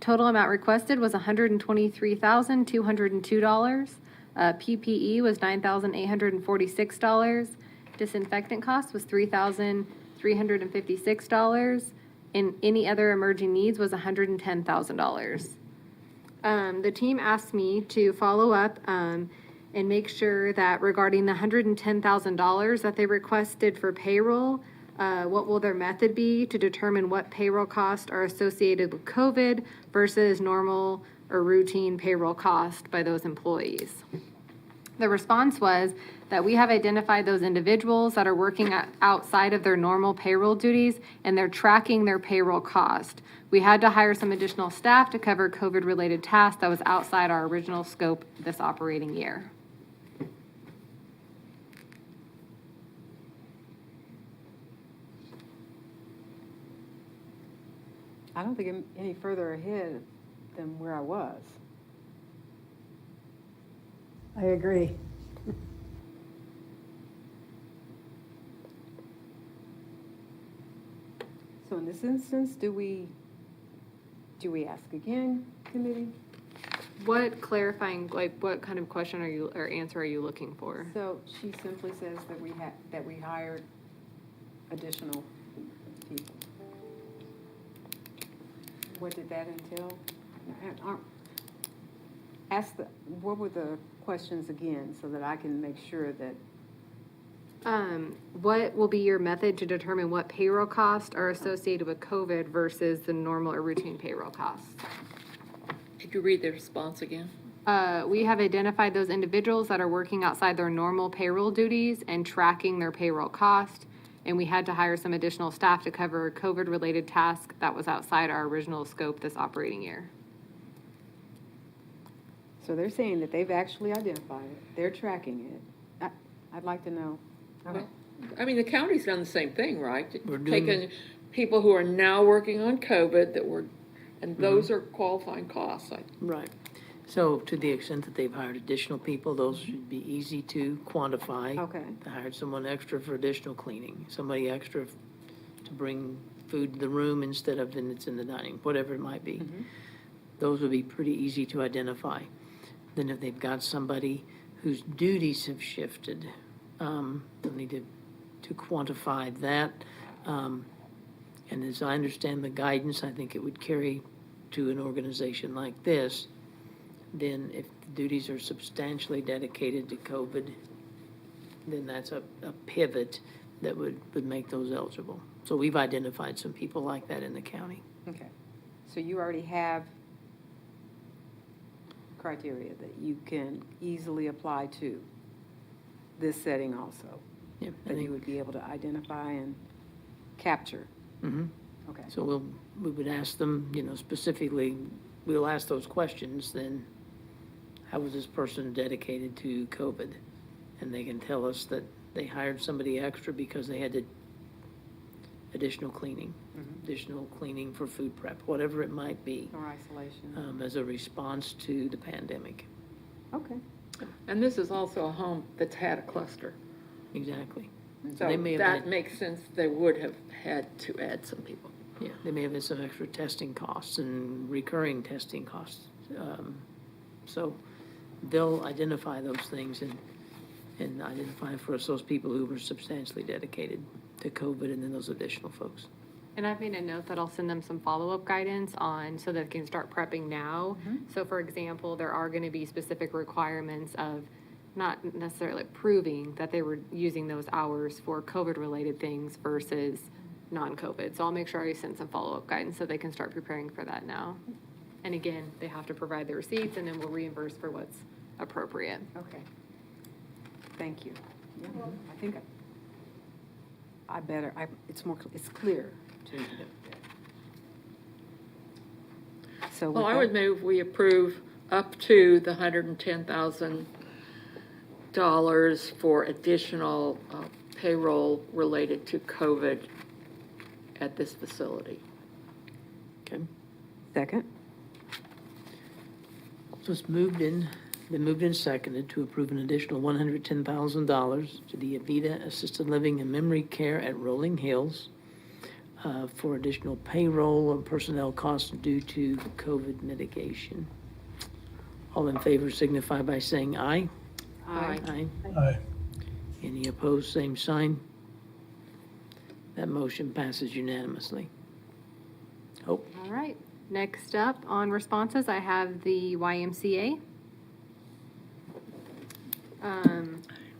total amount requested was $123,202. PPE was $9,846. Disinfectant cost was $3,356. And any other emerging needs was $110,000. The team asked me to follow up and make sure that regarding the $110,000 that they requested for payroll, what will their method be to determine what payroll costs are associated with COVID versus normal or routine payroll cost by those employees? The response was that we have identified those individuals that are working outside of their normal payroll duties, and they're tracking their payroll cost. We had to hire some additional staff to cover COVID-related tasks that was outside our original scope this operating year. I don't think I'm any further ahead than where I was. I agree. So in this instance, do we ask again, committee? What clarifying, like, what kind of question are you, or answer are you looking for? So she simply says that we hired additional people. What did that entail? What were the questions again, so that I can make sure that, What will be your method to determine what payroll costs are associated with COVID versus the normal or routine payroll costs? Could you read the response again? We have identified those individuals that are working outside their normal payroll duties and tracking their payroll cost. And we had to hire some additional staff to cover a COVID-related task that was outside our original scope this operating year. so they're saying that they've actually identified it, they're tracking it. I'd like to know. Okay. I mean, the county's done the same thing, right? We're doing- Taking people who are now working on COVID and those are qualifying costs. Right. So to the extent that they've hired additional people, those should be easy to quantify. Okay. They hired someone extra for additional cleaning, somebody extra to bring food to the room instead of it's in the dining, whatever it might be. Those would be pretty easy to identify. Then if they've got somebody whose duties have shifted, they'll need to quantify that. And as I understand the guidance, I think it would carry to an organization like this. Then if the duties are substantially dedicated to COVID, then that's a pivot that would make those eligible. So we've identified some people like that in the county. Okay, so you already have criteria that you can easily apply to this setting also, Yeah, I that you think, would be able to identify and capture. Okay. so we would ask them, specifically, we'll ask those questions, then how was this person dedicated to COVID? And they can tell us that they hired somebody extra because they had to additional cleaning for food prep, whatever it might be, Or isolation. as a response to the pandemic. Okay. And this is also a home that's had a cluster. Exactly. So they may have that had- makes sense, they would have had to add some people. Yeah, they may have had some extra testing costs and recurring testing costs. So they'll identify those things and identify for us those people who were substantially dedicated to COVID and then those additional folks. And I've made a note that I'll send them some follow-up guidance on, so they can start prepping now. So for example, there are gonna be specific requirements of not necessarily proving that they were using those hours for COVID-related things versus non-COVID. So I'll make sure I send some follow-up guidance so they can start preparing for that now. And again, they have to provide the receipts, and then we'll reimburse for what's appropriate. Okay. Thank you. Yeah, I think it's clear to me. So Well, with I that- would move we approve up to the $110,000 for additional payroll related to COVID at this facility. Okay? Second? So it's been moved and seconded to approve an additional $110,000 to the Aveda Assisted Living and Memory Care at Rolling Hills for additional payroll and personnel costs due to COVID mitigation. All in favor signify by saying aye. Aye. Aye. Any opposed, same sign. That motion passes unanimously. Hope. All right. Next up on responses, I have the YMCA.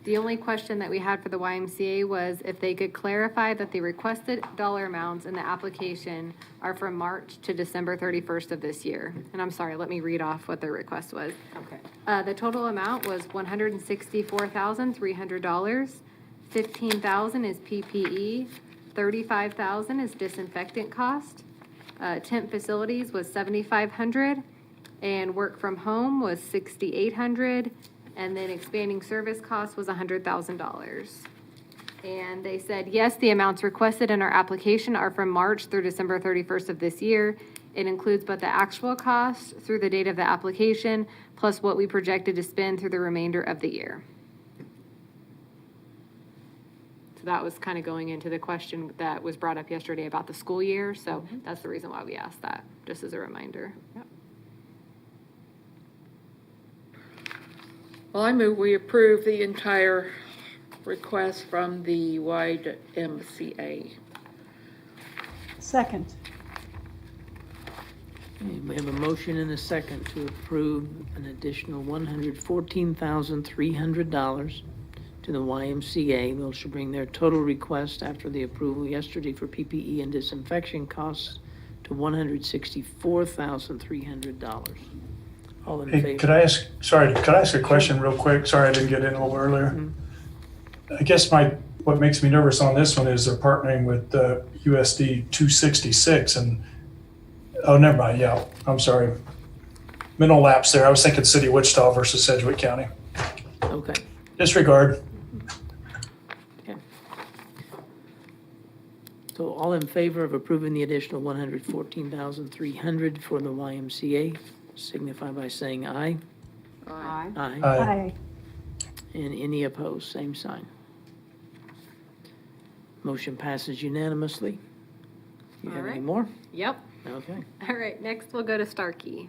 The only question that we had for the YMCA was if they could clarify that the requested dollar amounts in the application are from March to December 31st of this year. And I'm sorry, let me read off what their request was. Okay. The total amount was $164,300. $15,000 is PPE. $35,000 is disinfectant cost. Temp facilities was $7,500, and work from home was $6,800, and then expanding service costs was $100,000. And they said, yes, the amounts requested in our application are from March through December 31st of this year. It includes both the actual cost through the date of the application, plus what we projected to spend through the remainder of the year. So that was kind of going into the question that was brought up yesterday about the school year, so that's the reason why we asked that, just as a reminder. Yep. Well, I move we approve the entire request from the YMCA. Second. Okay, we have a motion and a second to approve an additional $114,300 to the YMCA. Those should bring their total request after the approval yesterday for PPE and disinfection costs to $164,300. All in Hey, favor? could I ask a question real quick? Sorry, I didn't get in a little earlier. I guess what makes me nervous on this one is they're partnering with USD 266 and, oh, never mind, yeah, I'm sorry. Mental lapse there. I was thinking City of Wichita versus Sedgwick County. Okay. Disregard. Okay. So all in favor of approving the additional $114,300 for the YMCA, signify by saying aye. Aye. Aye. Aye. And any opposed, same sign. Motion passes unanimously. You have All any right. more? Yep. Okay. All right, next we'll go to Starkey.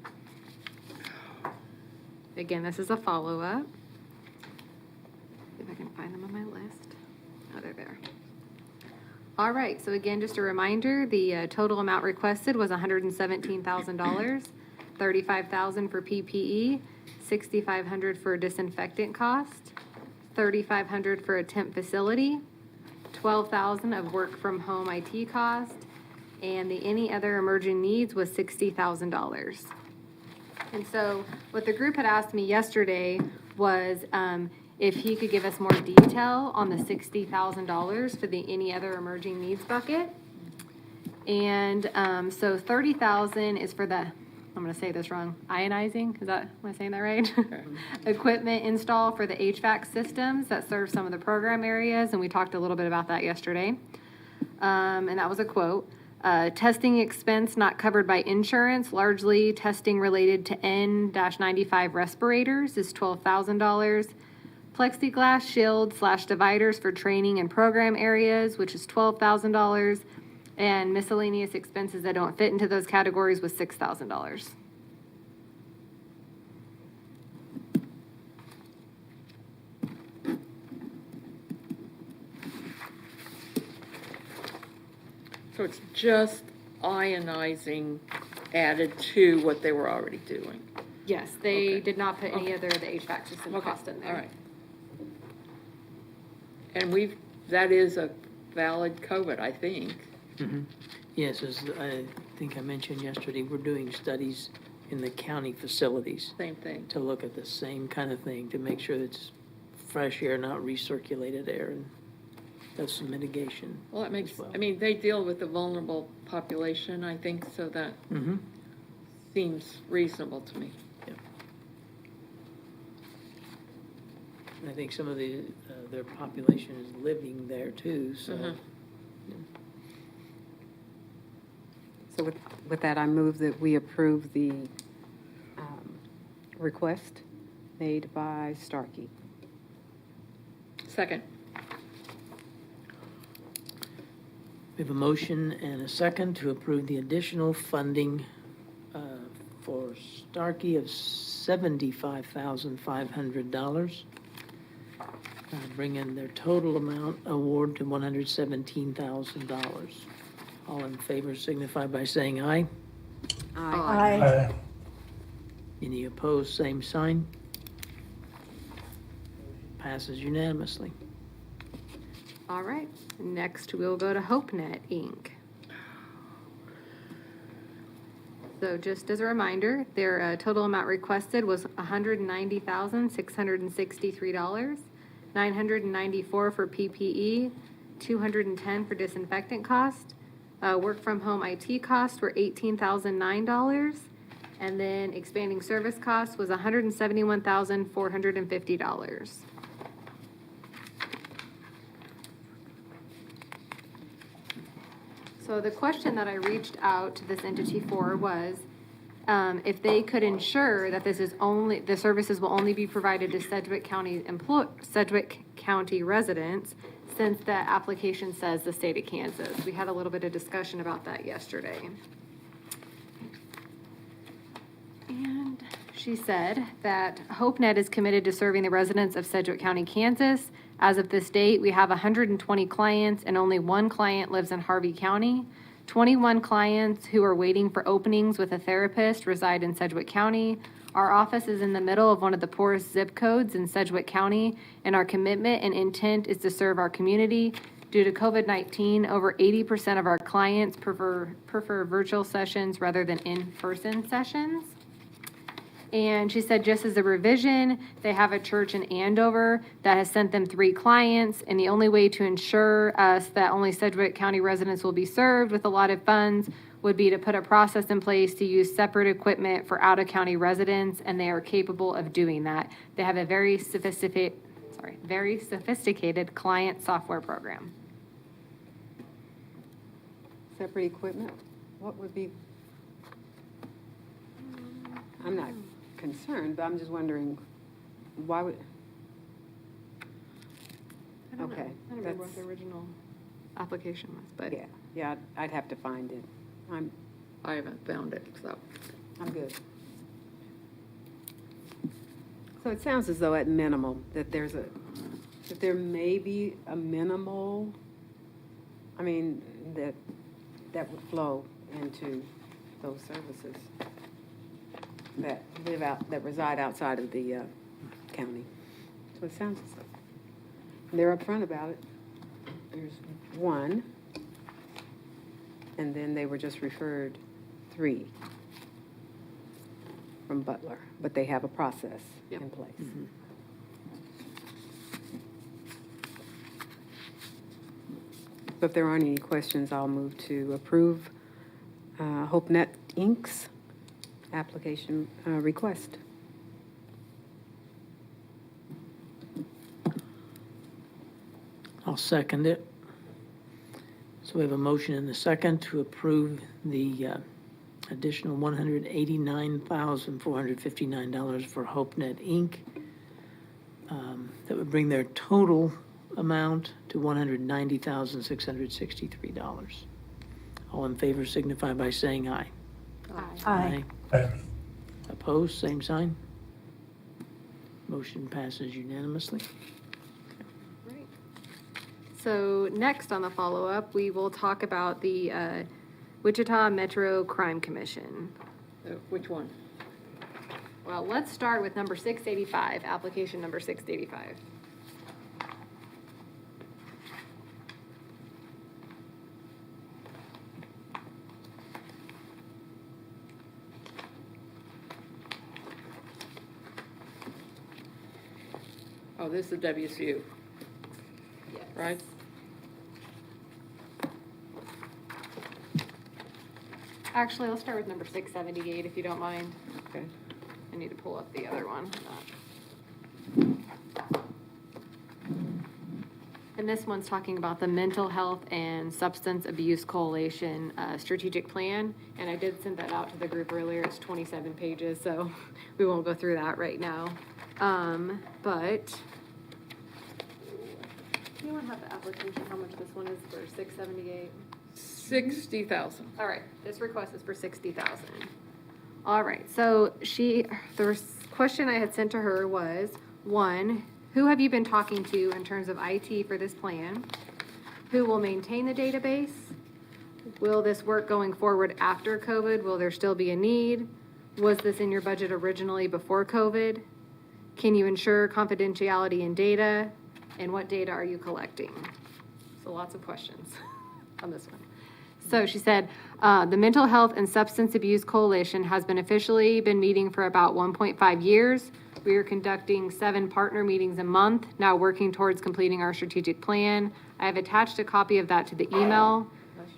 Again, this is a follow-up. See if I can find them on my list. Oh, they're there. All right, so again, just a reminder, the total amount requested was $117,000, $35,000 for PPE, $6,500 for disinfectant cost, $3,500 for a temp facility, $12,000 of work from home IT cost, and the any other emerging needs was $60,000. And so what the group had asked me yesterday was if he could give us more detail on the $60,000 for the any other emerging needs bucket. And so $30,000 is for the, I'm gonna say this wrong, ionizing, am I saying that right? Equipment install for the HVAC systems that serve some of the program areas, and we talked a little bit about that yesterday. And that was a quote. Testing expense not covered by insurance, largely testing related to N-95 respirators is $12,000. Plexiglass shield/dividers for training and program areas, which is $12,000. And miscellaneous expenses that don't fit into those categories was $6,000. So it's just ionizing added to what they were already doing. Yes, they Okay. did not put any other of the HVAC system cost in there. All right. And that is a valid code, I think. Yes, as I think I mentioned yesterday, we're doing studies in the county facilities Same thing. to look at the same kind of thing, to make sure that it's fresh air, not recirculated air, and that's some mitigation. Well, that makes, as well. I mean, they deal with the vulnerable population, I think, so that seems reasonable to me. I think some of their population is living there too, so. So with that, I move that we approve the request made by Starkey. Second. We have a motion and a second to approve the additional funding for Starkey of $75,500. Bringing their total amount award to $117,000. All in favor signify by saying aye. Aye. Any opposed, same sign. Passes unanimously. All right, next we'll go to HopeNet, Inc. So just as a reminder, their total amount requested was $190,663, $994 for PPE, $210 for disinfectant cost. Work from home IT costs were $18,009, and then expanding service costs was $171,450. So the question that I reached out to this entity for was if they could ensure that the services will only be provided to Sedgwick County residents, since the application says the state of Kansas. We had a little bit of discussion about that yesterday. And she said that HopeNet is committed to serving the residents of Sedgwick County, Kansas. As of this date, we have 120 clients and only one client lives in Harvey County. 21 clients who are waiting for openings with a therapist reside in Sedgwick County. Our office is in the middle of one of the poorest zip codes in Sedgwick County, and our commitment and intent is to serve our community. Due to COVID-19, over 80% of our clients prefer virtual sessions rather than in-person sessions. And she said, just as a revision, they have a church in Andover that has sent them 3 clients, and the only way to ensure us that only Sedgwick County residents will be served with allotted funds would be to put a process in place to use separate equipment for out-of-county residents, and they are capable of doing that. They have a very sophisticated client software program. Separate equipment? What would be? I'm not concerned, but I'm just wondering, why would? I don't know. Okay, I don't remember what that's- the original application was, but. Yeah, I'd have to find it. I haven't found it, so. I'm good. So it sounds as though at minimum, that there may be a minimal, that would flow into those services that reside outside of the county. So it sounds as though. And they're upfront about it. There's 1, and then they were just referred 3 from Butler, but they have a process in place. So if there aren't any questions, I'll move to approve HopeNet Inc.'s application request. I'll second it. So we have a motion and a second to approve the additional $189,459 for HopeNet Inc. That would bring their total amount to $190,663. All in favor signify by saying aye. Aye. Opposed, same sign. Motion passes unanimously. Right. So next on the follow-up, we will talk about the Wichita Metro Crime Commission. Which one? Well, let's start with number 685, application number 685. Oh, this is WSU, Yes. right? Actually, let's start with number 678, if you don't mind. Okay. I need to pull up the other one. And this one's talking about the Mental Health and Substance Abuse Coalition strategic plan. And I did send that out to the group earlier. It's 27 pages, so we won't go through that right now. But anyone have the application, how much this one is for 678? 60,000. All right, this request is for 60,000. All right, so the question I had sent to her was, 1, who have you been talking to in terms of IT for this plan? Who will maintain the database? Will this work going forward after COVID? Will there still be a need? Was this in your budget originally before COVID? Can you ensure confidentiality in data? And what data are you collecting? So lots of questions on this one. So she said, the Mental Health and Substance Abuse Coalition has been officially meeting for about 1.5 years. We are conducting 7 partner meetings a month, now working towards completing our strategic plan. I have attached a copy of that to the email.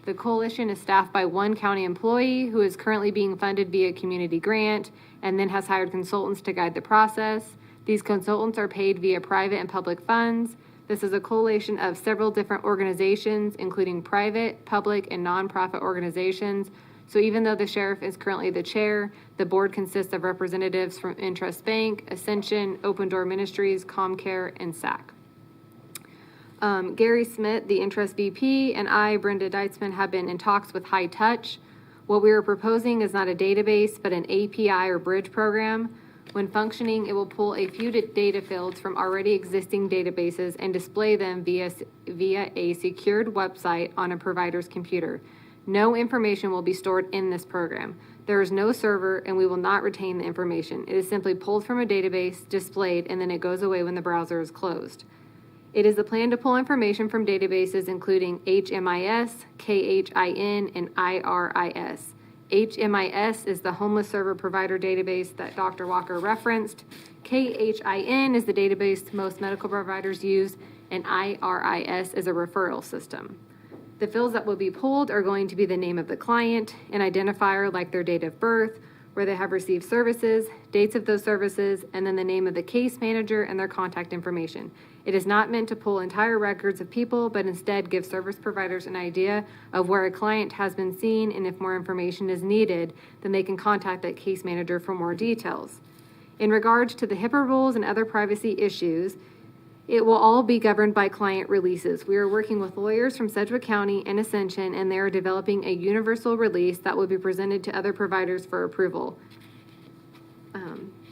The coalition is staffed by 1 county employee who is currently being funded via community grant and then has hired consultants to guide the process. These consultants are paid via private and public funds. This is a coalition of several different organizations, including private, public, and nonprofit organizations. So even though the sheriff is currently the chair, the board consists of representatives from Interest Bank, Ascension, Open Door Ministries, ComCare, and SAC. Gary Smith, the Interest VP, and I, Brenda Deitzman, have been in talks with High Touch. What we are proposing is not a database, but an API or bridge program. When functioning, it will pull a few data fields from already existing databases and display them via a secured website on a provider's computer. No information will be stored in this program. There is no server, and we will not retain the information. It is simply pulled from a database, displayed, and then it goes away when the browser is closed. It is the plan to pull information from databases including HMIS, KHIN, and IRIS. HMIS is the Homeless Server Provider Database that Dr. Walker referenced. KHIN is the database most medical providers use, and IRIS is a referral system. The fields that will be pulled are going to be the name of the client, an identifier like their date of birth, where they have received services, dates of those services, and then the name of the case manager and their contact information. It is not meant to pull entire records of people, but instead give service providers an idea of where a client has been seen, and if more information is needed, then they can contact that case manager for more details. In regards to the HIPAA rules and other privacy issues, it will all be governed by client releases. We are working with lawyers from Sedgwick County and Ascension, and they are developing a universal release that will be presented to other providers for approval.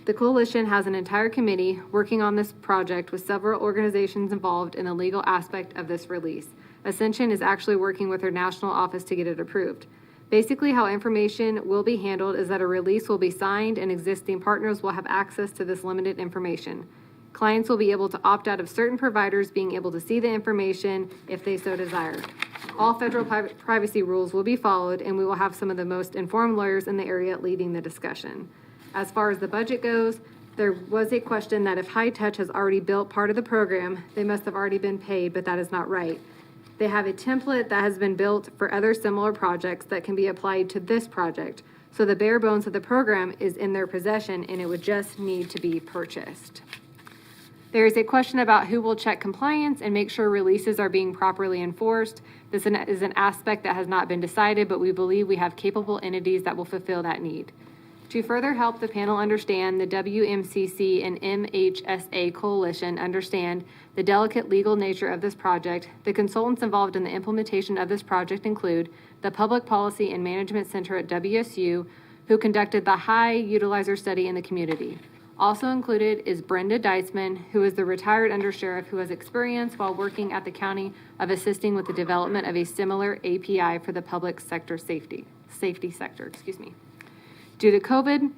The coalition has an entire committee working on this project with several organizations involved in the legal aspect of this release. Ascension is actually working with their national office to get it approved. Basically, how information will be handled is that a release will be signed and existing partners will have access to this limited information. Clients will be able to opt out of certain providers being able to see the information if they so desire. All federal privacy rules will be followed, and we will have some of the most informed lawyers in the area leading the discussion. As far as the budget goes, there was a question that if High Touch has already built part of the program, they must have already been paid, but that is not right. They have a template that has been built for other similar projects that can be applied to this project. So the bare bones of the program is in their possession, and it would just need to be purchased. There is a question about who will check compliance and make sure releases are being properly enforced. This is an aspect that has not been decided, but we believe we have capable entities that will fulfill that need. To further help the panel understand the WMCC and MHSA coalition understand the delicate legal nature of this project, the consultants involved in the implementation of this project include the Public Policy and Management Center at WSU, who conducted the high utilizer study in the community. Also included is Brenda Deitzman, who is the retired undersheriff who has experience while working at the county of assisting with the development of a similar API for the public sector safety sector. Due to COVID,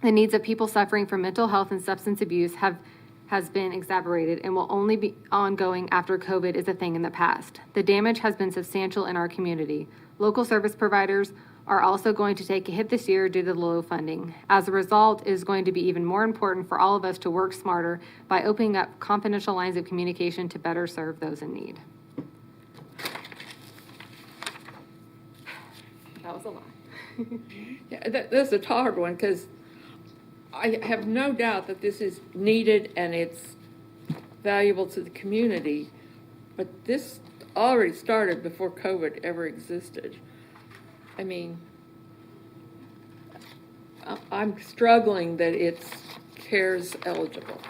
the needs of people suffering from mental health and substance abuse has been exacerbated and will only be ongoing after COVID is a thing in the past. The damage has been substantial in our community. Local service providers are also going to take a hit this year due to the low funding. As a result, it is going to be even more important for all of us to work smarter by opening up confidential lines of communication to better serve those in need. That was a lot. Yeah, that's a hard one, because I have no doubt that this is needed and it's valuable to the community, but this already started before COVID ever existed. I mean, I'm struggling that it's CARES eligible.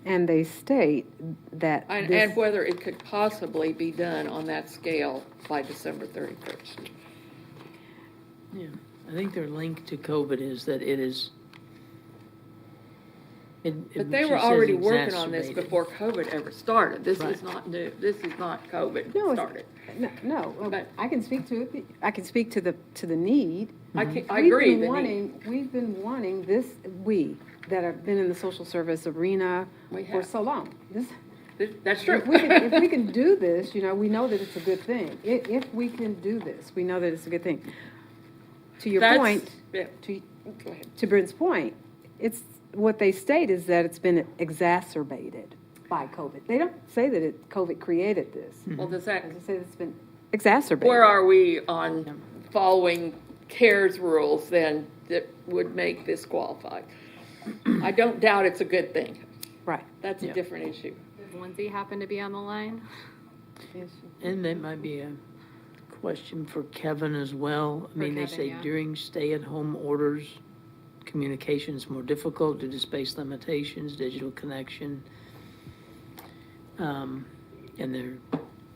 And they state that And whether it could possibly be done on that scale by December 31st. Yeah, I think their link to COVID is that it is. But they were already working on this before COVID ever started. This is not new. This is not COVID started. No, But- I can speak to it. I can speak to the need. I agree. We've been wanting this, we that have been in the social service arena We for have. so long. That's true. If we can do this, we know that it's a good thing. If we can do this, we know that it's a good thing. To your point, Yeah. Go ahead. to Brent's point, it's what they state is that it's been exacerbated by COVID. They don't say that COVID created this. Well, does that, They say it's been exacerbated. where are we on following CARES rules then that would make this qualify? I don't doubt it's a good thing. Right. That's a different issue. Does Lindsay happen to be on the line? Yes. And that might be a question for Kevin as well. I mean, they Kevin, say yeah. during stay-at-home orders, communication's more difficult due to space limitations, digital connection. And their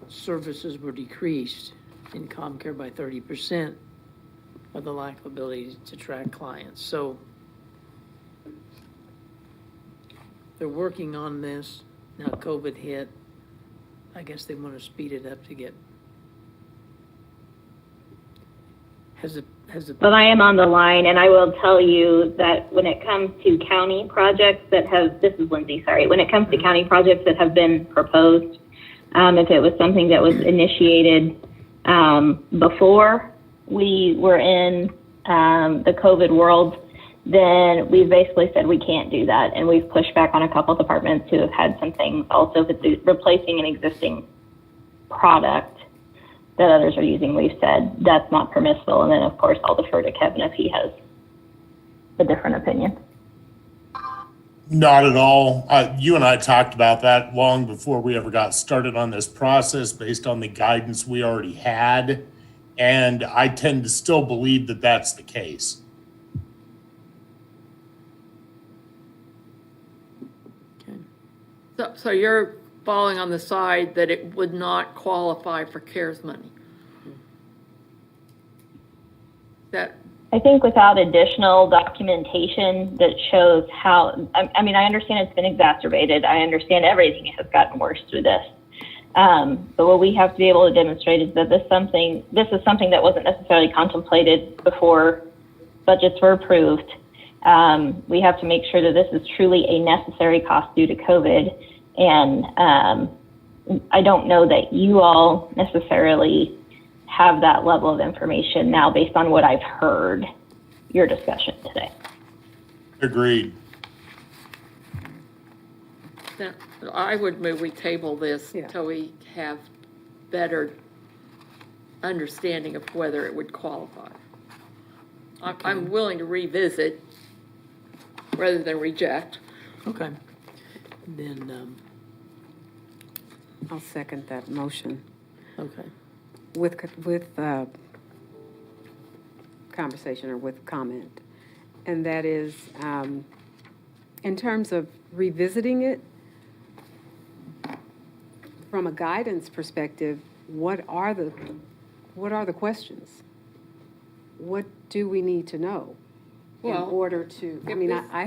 services were decreased in ComCare by 30% of the lack of ability to track clients. So they're working on this. Now COVID hit. I guess they want to speed it up to get. Has the But I am on the line, and I will tell you that when it comes to county projects that have, this is Lindsay, sorry, when it comes to county projects that have been proposed, if it was something that was initiated before we were in the COVID world, then we've basically said we can't do that, and we've pushed back on a couple of departments who have had some things. Also, if it's replacing an existing product that others are using, we've said that's not permissible. And then, of course, I'll defer to Kevin if he has a different opinion. Not at all. You and I talked about that long before we ever got started on this process based on the guidance we already had. And I tend to still believe that that's the case. okay. So you're falling on the side that it would not qualify for CARES money? That, I think without additional documentation that shows how, I mean, I understand it's been exacerbated. I understand everything has gotten worse through this. But what we have to be able to demonstrate is that this is something that wasn't necessarily contemplated before budgets were approved. We have to make sure that this is truly a necessary cost due to COVID. And I don't know that you all necessarily have that level of information now based on what I've heard your discussion today. Agreed. then I would move we table this Yeah. until we have better understanding of whether it would qualify. I'm willing to revisit rather than reject. Okay. Then, I'll second that motion okay. with conversation or with comment. And that is, in terms of revisiting it, from a guidance perspective, what are the questions? What do we need to know in Well, order to, I if mean, this- I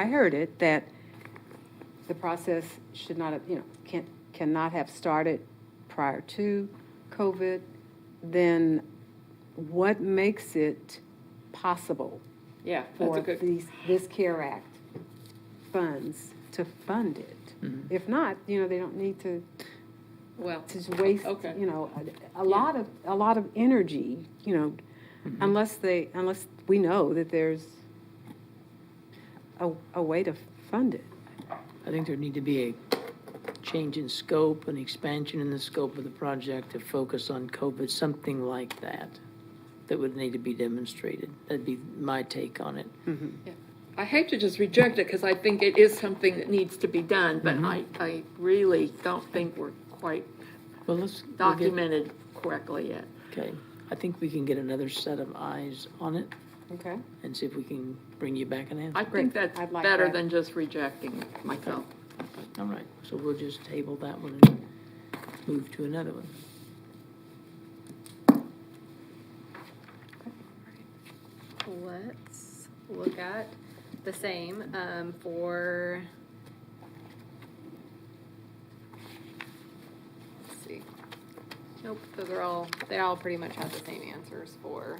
heard it, that the process should not have, cannot have started prior to COVID. Then what makes it possible Yeah, for that's a good, this CARE Act funds to fund it? If not, they don't need to well, just waste, Okay. a lot of energy, unless we know that there's a way to fund it. I think there need to be a change in scope, an expansion in the scope of the project to focus on COVID, something like that, that would need to be demonstrated. That'd be my take on it. yeah. I hate to just reject it because I think it is something that needs to be done, but I really don't think we're quite Well, we'll get- documented correctly yet. Okay, I think we can get another set of eyes on it Okay. and see if we can bring you back an answer. I think that's I'd like better that. than just rejecting it myself. All right, so we'll just table that one and move to another one. Let's look at the same for, let's see. Nope, they all pretty much have the same answers for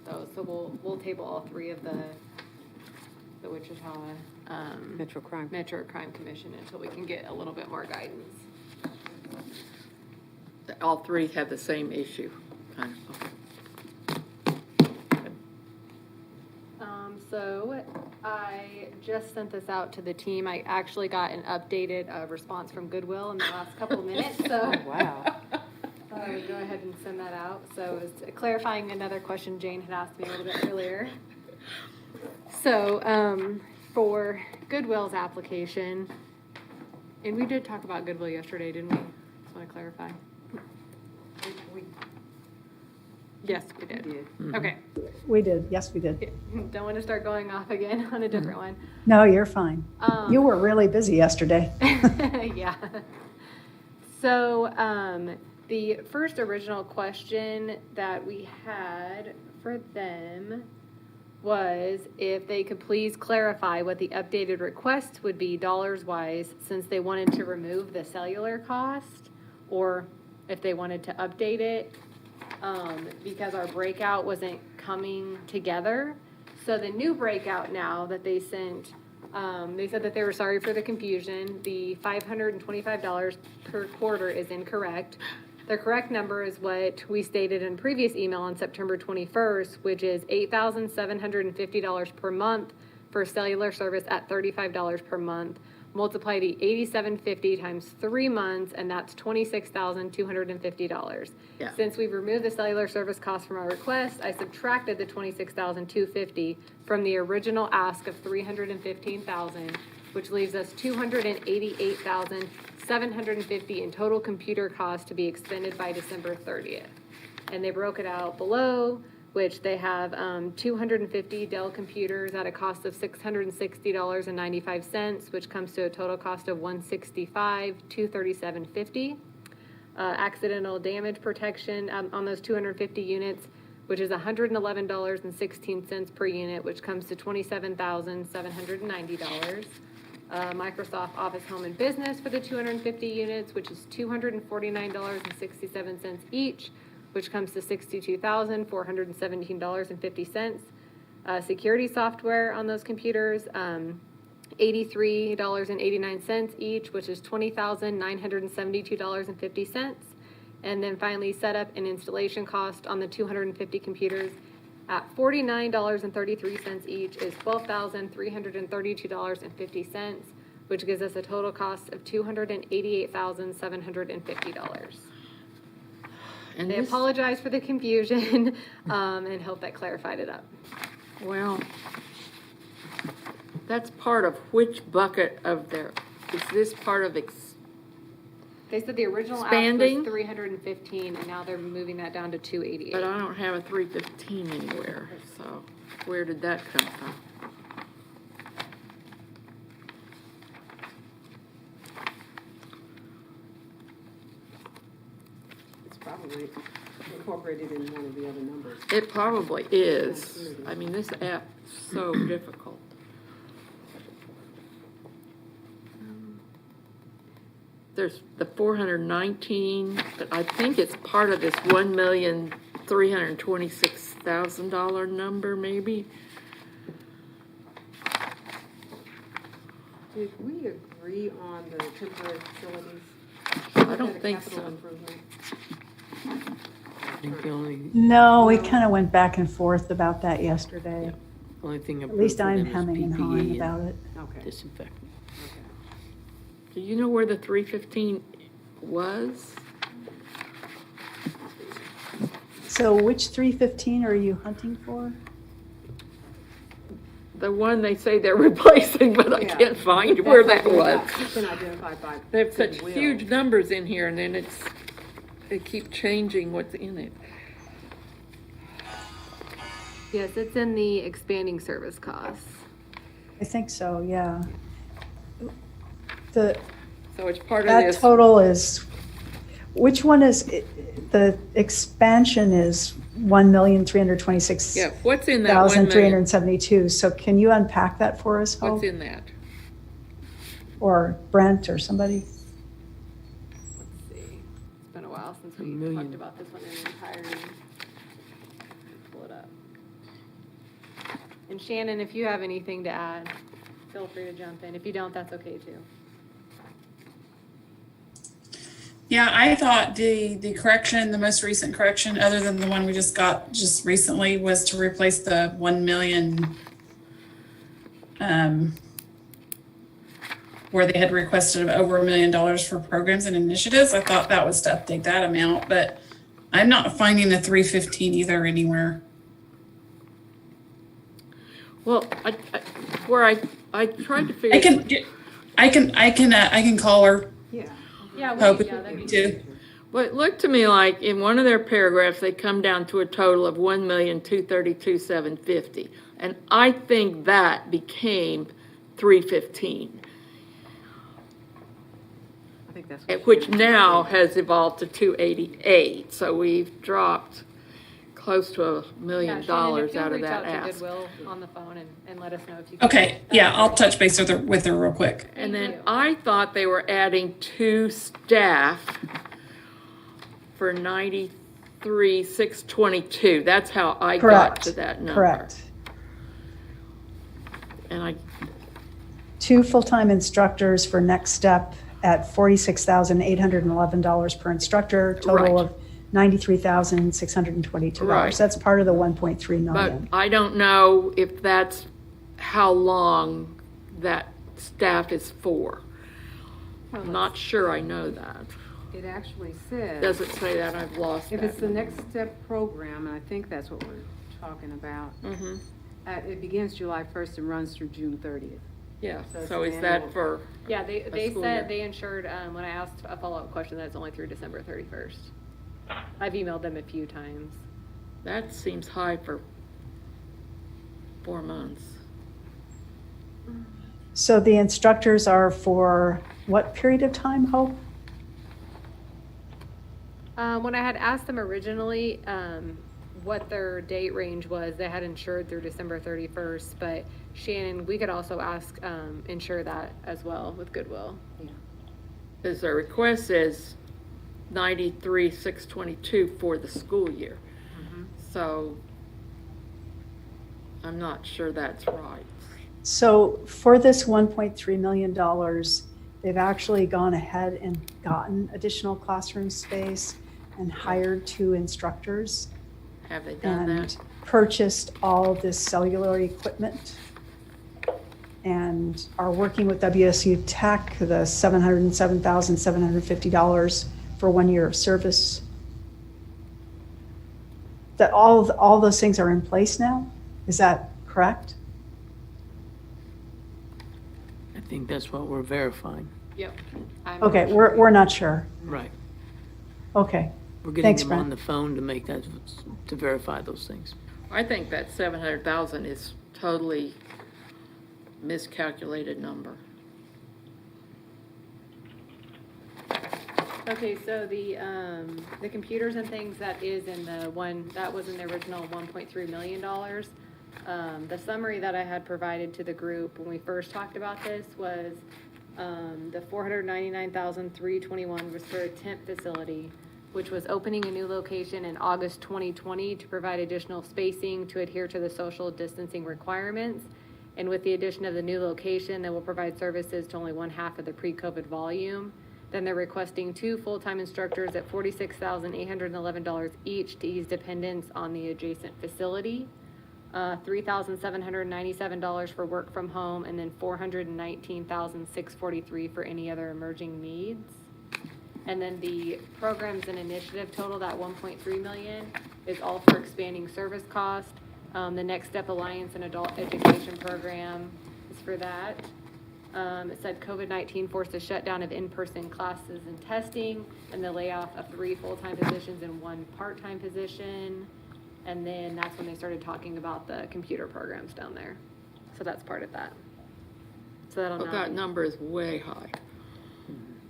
those. So we'll table all three of the Wichita Metro Crime. Metro Crime Commission until we can get a little bit more guidance. All three have the same issue, kind of. So I just sent this out to the team. I actually got an updated response from Goodwill in the last couple of minutes, so. Wow. I would go ahead and send that out. So it was clarifying another question Jane had asked me a little bit earlier. So for Goodwill's application, and we did talk about Goodwill yesterday, didn't we? Just want to clarify. Yes, we did. Okay. We did, yes, we did. Don't want to start going off again on a different one. No, you're fine. You were really busy yesterday. Yeah. So, the first original question that we had for them was if they could please clarify what the updated request would be dollars-wise, since they wanted to remove the cellular cost, or if they wanted to update it, because our breakout wasn't coming together. So the new breakout now that they sent, they said that they were sorry for the confusion. The $525 per quarter is incorrect. The correct number is what we stated in previous email on September 21st, which is $8,750 per month for cellular service at $35 per month. Multiply the $8,750 times 3 months, and that's $26,250. Yeah. Since we've removed the cellular service cost from our request, I subtracted the $26,250 from the original ask of $315,000, which leaves us $288,750 in total computer cost to be expended by December 30th. And they broke it out below, which they have 250 Dell computers at a cost of $660.95, which comes to a total cost of $165,237.50. Accidental damage protection on those 250 units, which is $111.16 per unit, which comes to $27,790. Microsoft Office Home and Business for the 250 units, which is $249.67 each, which comes to $62,417.50. Security software on those computers, $83.89 each, which is $20,972.50. And then finally, setup and installation cost on the 250 computers at $49.33 each is $12,332.50, which gives us a total cost of $288,750. And They this- apologize for the confusion, and hope that clarified it up. Well, that's part of which bucket of their, is this part of They said the original ask Expanding? was 315, and now they're moving that down to 288. but I don't have a 315 anywhere, so where did that come from? It's probably incorporated in one of the other numbers. It probably is. I mean, this app is so difficult. There's the 419, but I think it's part of this $1,326,000 number, maybe. Did we agree on the temporary facilities? I don't think Capital so. improvement? I think the only No, we kind of went back and forth about that yesterday. thing At approved least for I'm them is hemming and hawing PPE about it. Okay. and disinfectant. Do you know where the 315 was? So which 315 are you hunting for? The one they say they're replacing, but I Yeah. can't find where that was. It's been identified by. They have such Goodwill. huge numbers in here, and then they keep changing what's in it. Yes, it's in the expanding service costs. I think so, yeah. The, So it's part of that this. total is, which one is, the expansion is Yeah, 1,326,372. what's in that 1 million? So can you unpack that for us, What's Hope? in that? Or Brent or somebody? Let's see. It's been a while since we million. talked about this one in entirety. Pull it up. And Shannon, if you have anything to add, feel free to jump in. If you don't, that's okay too. Yeah, I thought the correction, the most recent correction, other than the one we just got just recently, was to replace the 1 million, where they had requested over $1 million for programs and initiatives. I thought that was to update that amount, but I'm not finding the 315 either anywhere. Well, I tried to figure. I can call her. Yeah. Yeah, Hope that'd be too. good. Well, it looked to me like in one of their paragraphs, they come down to a total of 1,232,750, and I think that became 315, I think that's. what which she- now has evolved to 288. So we've dropped close to $1 million Yeah, Shannon, if you'll out of reach that out to ask. Goodwill on the phone and let us know if you can. Okay, yeah, I'll touch base with her real quick. And Thank then you. I thought they were adding 2 staff for 93,622. That's how I got Correct. to that number. Correct. And I, 2 full-time instructors for Next Step at $46,811 per instructor, total Right. of $93,622. Right. That's part of the 1.3 but million. I don't know if that's how long that staff is for. I'm not sure I know that. It actually says, Does it say that? I've lost if that. it's the Next Step program, and I think that's what we're talking about, it begins July 1st and runs through June 30th. Yeah, So it's so an is that annual. for, Yeah, they school said, year. they ensured, when I asked a follow-up question, that it's only through December 31st. I've emailed them a few times. that seems high for 4 months. So the instructors are for what period of time, Hope? When I had asked them originally, what their date range was, they had insured through December 31st, but Shannon, we could also ask, insure that as well with Goodwill. Because their request is 93,622 for the school year. So I'm not sure that's right. So for this $1.3 million, they've actually gone ahead and gotten additional classroom space and hired 2 instructors Have they done and that? purchased all this cellular equipment and are working with WSU Tech, the $707,750 for 1 year of service. That all those things are in place now? Is that correct? I think that's what we're verifying. Yep. Okay, we're not sure. Right. Okay, We're getting Thanks, them Brent. on the phone to make that, to verify those things. I think that 700,000 is totally miscalculated number. Okay, so the computers and things, that is in the one, that was in the original $1.3 million. The summary that I had provided to the group when we first talked about this was, the $499,321 was for a temp facility, which was opening a new location in August 2020 to provide additional spacing to adhere to the social distancing requirements. And with the addition of the new location, that will provide services to only 1/2 of the pre-COVID volume. Then they're requesting 2 full-time instructors at $46,811 each to ease dependence on the adjacent facility. $3,797 for work from home, and then $419,643 for any other emerging needs. And then the programs and initiative total, that 1.3 million, is all for expanding service cost. The Next Step Alliance and Adult Education Program is for that. It said COVID-19 forced a shutdown of in-person classes and testing, and the layoff of 3 full-time positions and 1 part-time position. And then that's when they started talking about the computer programs down there. So that's part of that. So that'll But not that be number is way high.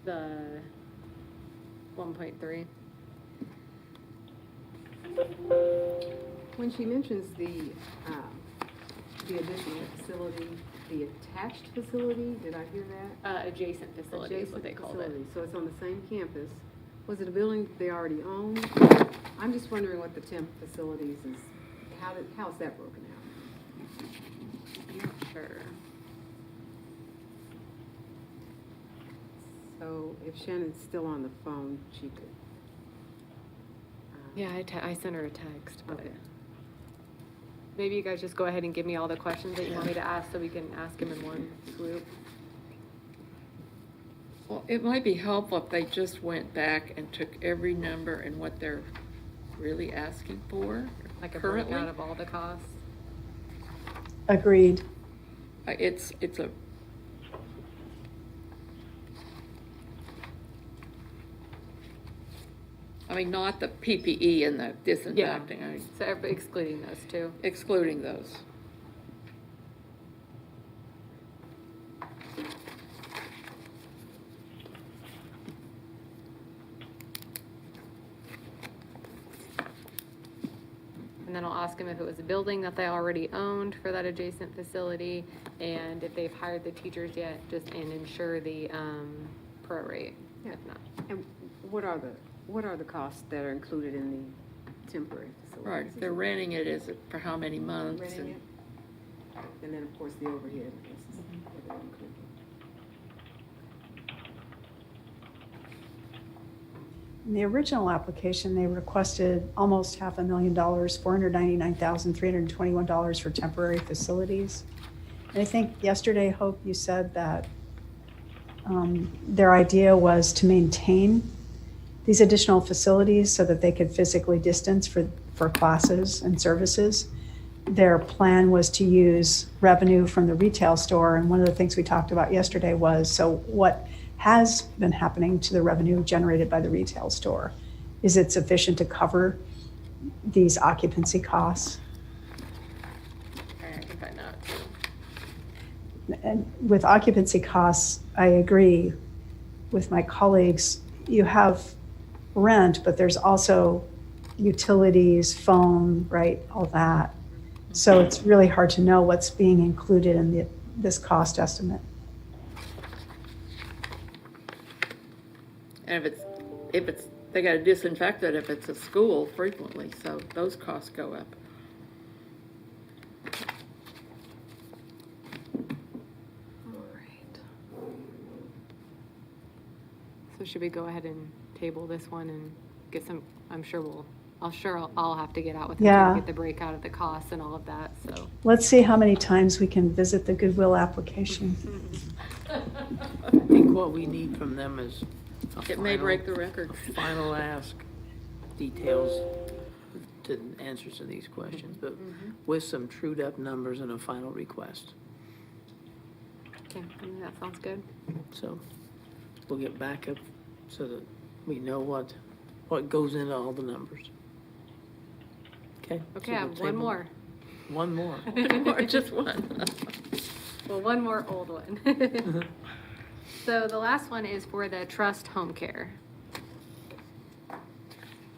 the 1.3. When she mentions the additional facility, the attached facility, did I hear that? Adjacent facility is what they called it. Facility, so it's on the same campus. Was it a building they already owned? I'm just wondering what the temp facilities is, how's that broken out? I'm not sure. So if Shannon's still on the phone, she could. Yeah, I sent her a text, but Okay. maybe you guys just go ahead and give me all the questions that you want me to ask so we can ask him in one swoop. Well, it might be helpful if they just went back and took every number and what they're really asking for Like a currently. breakout of all the costs. agreed. It's a, I mean, not the PPE and the disinfecting, I mean, So excluding those two. excluding those. And then I'll ask them if it was a building that they already owned for that adjacent facility, and if they've hired the teachers yet, and ensure the, prorate, if not. And what are the costs that are included in the temporary facilities? Right, they're renting it for how many months? Renting it? And then, of course, the overhead. In the original application, they requested almost $500,000, $499,321 for temporary facilities. And I think yesterday, Hope, you said that their idea was to maintain these additional facilities so that they could physically distance for classes and services. Their plan was to use revenue from the retail store. And one of the things we talked about yesterday was, so what has been happening to the revenue generated by the retail store? Is it sufficient to cover these occupancy costs? I can find out. And with occupancy costs, I agree with my colleagues. You have rent, but there's also utilities, phone, right, all that. So it's really hard to know what's being included in this cost estimate. And if it's, they gotta disinfect it if it's a school frequently, so those costs go up. All right. So should we go ahead and table this one and get some, I'll have to get out with them Yeah. to get the breakout of the costs and all of that, so. Let's see how many times we can visit the Goodwill application. I think what we need from them is It may break the record. final ask, details to answers to these questions, but with some trued up numbers and a final request. Okay, I think that sounds good. So we'll get back up so that we know what goes into all the numbers. Okay? Okay, So I have we'll one table- more. One more. Or just one. Well, one more old one. So the last one is for the trust home care.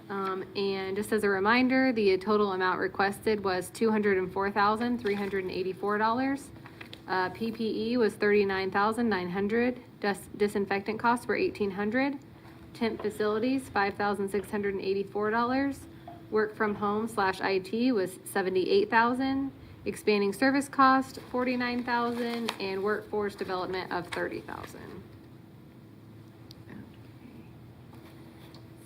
And just as a reminder, the total amount requested was $204,384. PPE was $39,900. Disinfectant costs were $1,800. Temp facilities, $5,684. Work from home / IT was $78,000. Expanding service cost, $49,000, and workforce development of $30,000.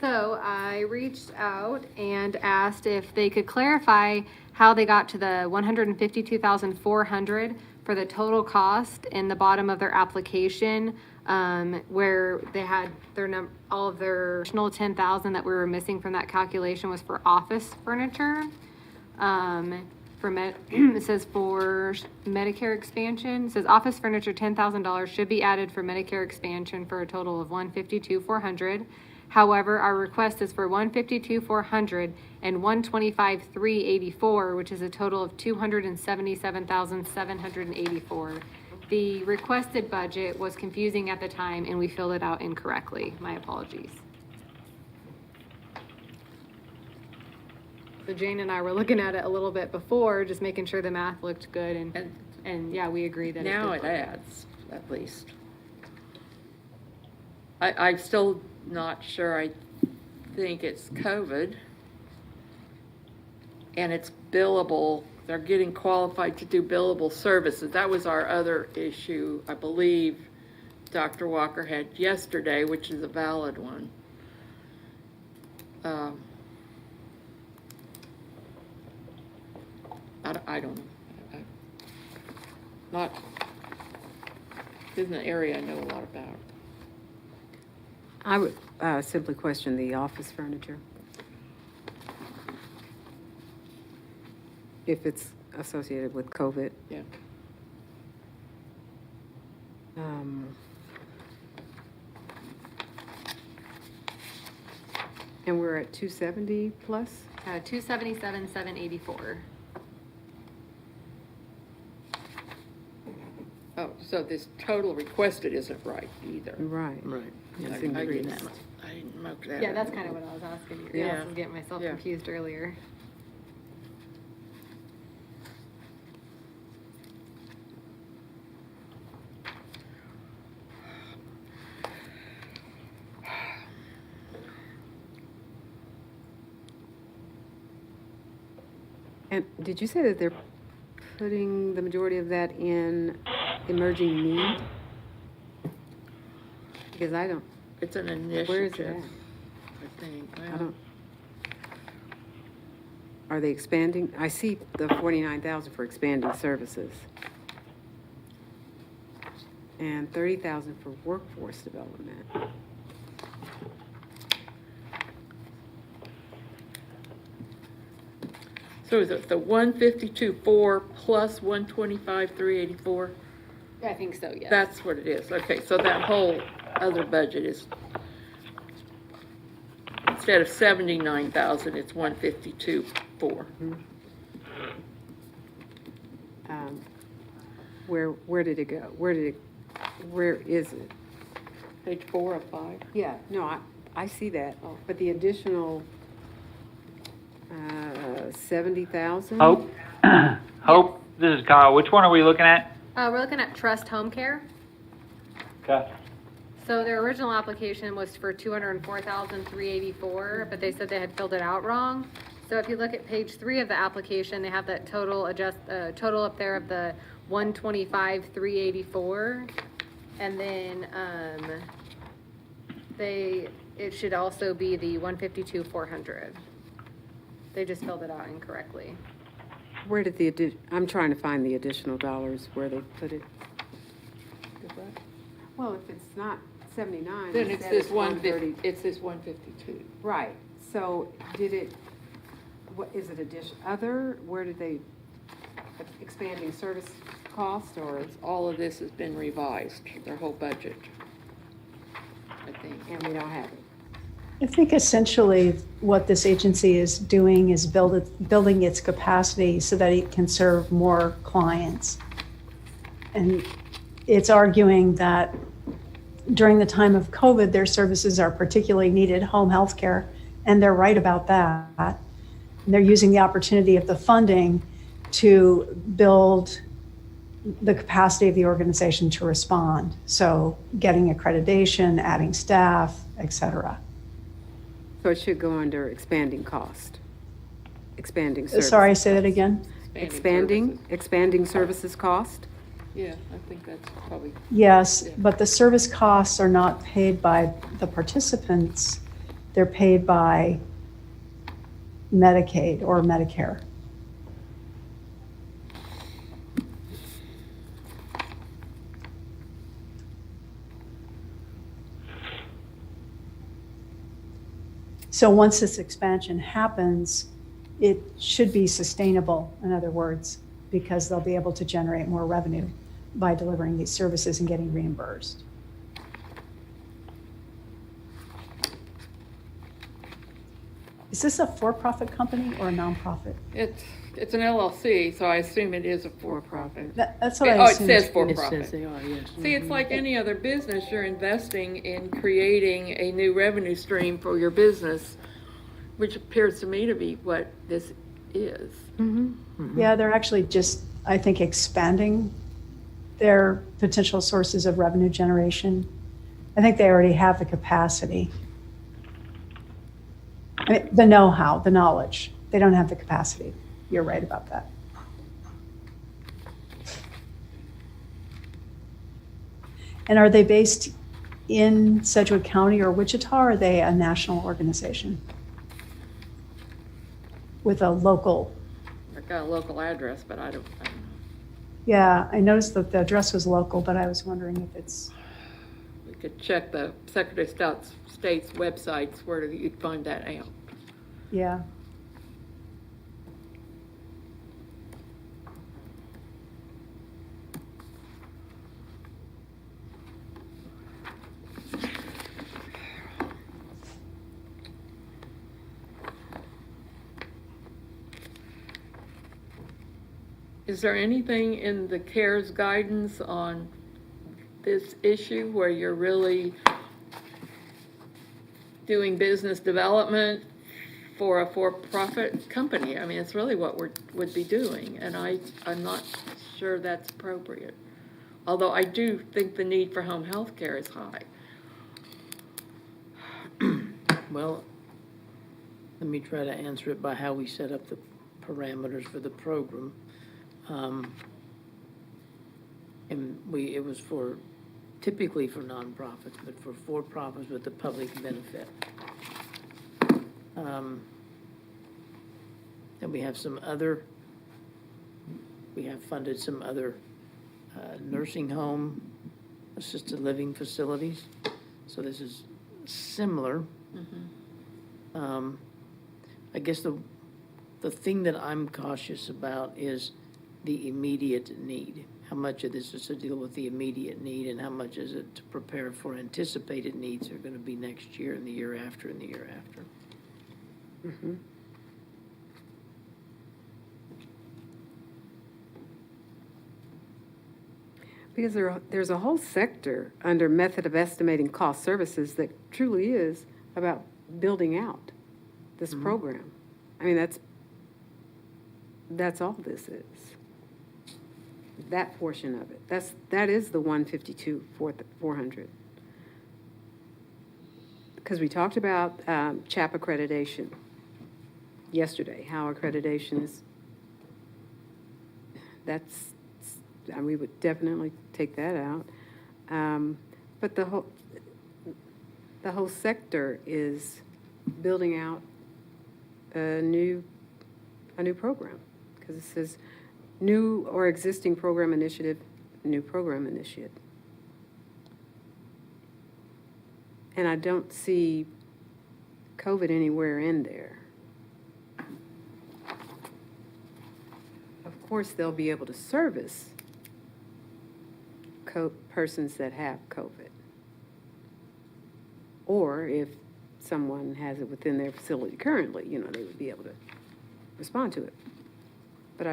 So I reached out and asked if they could clarify how they got to the $152,400 for the total cost in the bottom of their application, where they had all of their additional $10,000 that we were missing from that calculation was for office furniture. It says for Medicare expansion, it says office furniture $10,000 should be added for Medicare expansion for a total of $152,400. However, our request is for $152,400 and $125,384, which is a total of $277,784. The requested budget was confusing at the time, and we filled it out incorrectly. My apologies. So Jane and I were looking at it a little bit before, just making sure the math looked good, and yeah, we agree that Now it it did look adds, at least. I'm still not sure. I think it's COVID. And it's billable. They're getting qualified to do billable services. That was our other issue, I believe Dr. Walker had yesterday, which is a valid one. I don't know. Isn't an area I know a lot about. I would simply question the office furniture. If it's associated with COVID. Yeah. And we're at 270 plus? 277,784. Oh, so this total requested isn't right either. Right. Right. Yeah, It's I didn't increased. read that. I didn't mark that. Yeah, that's kind of what I was asking you. Yeah. I was getting myself Yeah. confused earlier. And did you say that they're putting the majority of that in emerging need? Because I don't, It's an where is it initiative, at? I think. I don't. Are they expanding? I see the 49,000 for expanding services. And 30,000 for workforce development. So is it the 152,4 plus 125,384? I think so, yes. That's what it is. Okay, so that whole other budget is, instead of 79,000, it's 152,4. Where did it go? Where is it? Page 4 of 5. Yeah, no, I see that, but the additional 70,000? Hope, Hope, this is Kyle. Which one are we looking at? We're looking at Trust Home Care. Okay. So their original application was for $204,384, but they said they had filled it out wrong. So if you look at page 3 of the application, they have that total total up there of the 125,384, and then it should also be the 152,400. They just filled it out incorrectly. Where did I'm trying to find the additional dollars where they put it. Well, if it's not 79. Then it's instead this 130. it's this 152. Right, so what is it other, where did they, expanding service cost or? All of this has been revised, their whole budget, I think. And we don't have it. I think essentially what this agency is doing is building its capacity so that it can serve more clients. And it's arguing that during the time of COVID, their services are particularly needed, home health care, and they're right about that. And they're using the opportunity of the funding to build the capacity of the organization to respond. So getting accreditation, adding staff, et cetera. So it should go under expanding cost, expanding services. Sorry, say that again? Expanding services cost? Yeah, I think that's probably. Yes, but the service costs are not paid by the participants. They're paid by Medicaid or Medicare. So once this expansion happens, it should be sustainable, in other words, because they'll be able to generate more revenue by delivering these services and getting reimbursed. Is this a for-profit company or a nonprofit? It's an LLC, so I assume it is a for-profit. That's what I Oh, it assumed. says It for-profit. says they are, yes. See, it's like any other business, you're investing in creating a new revenue stream for your business, which appears to me to be what this is. Yeah, they're actually just, I think, expanding their potential sources of revenue generation. I think they already have the capacity. I mean, the know-how, the knowledge. They don't have the capacity. You're right about that. And are they based in Sedgwick County or Wichita, or are they a national organization with a local? I've got a local address, but I don't know. Yeah, I noticed that the address was local, but I was wondering if it's, We could check the Secretary of State's websites where you'd find that out. yeah. Is there anything in the CARES guidance on this issue where you're really doing business development for a for-profit company? I mean, it's really what would be doing, and I'm not sure that's appropriate. Although I do think the need for home health care is high. Well, let me try to answer it by how we set up the parameters for the program. And it was typically for nonprofits, but for for-profits with the public benefit. And we have funded some other nursing home, assisted living facilities. So this is similar. I guess the thing that I'm cautious about is the immediate need. How much of this is to deal with the immediate need, and how much is it to prepare for anticipated needs that are going to be next year and the year after and the year after? Because there's a whole sector under method of estimating cost services that truly is about building out this program. I mean, that's all this is. That portion of it. That is the 152,400. Because we talked about CHAP accreditation yesterday, how accreditation is, we would definitely take that out. But the whole sector is building out a new program, because it says new or existing program initiative, new program initiative. And I don't see COVID anywhere in there. Of course, they'll be able to service persons that have COVID. Or if someone has it within their facility currently, they would be able to respond to it. But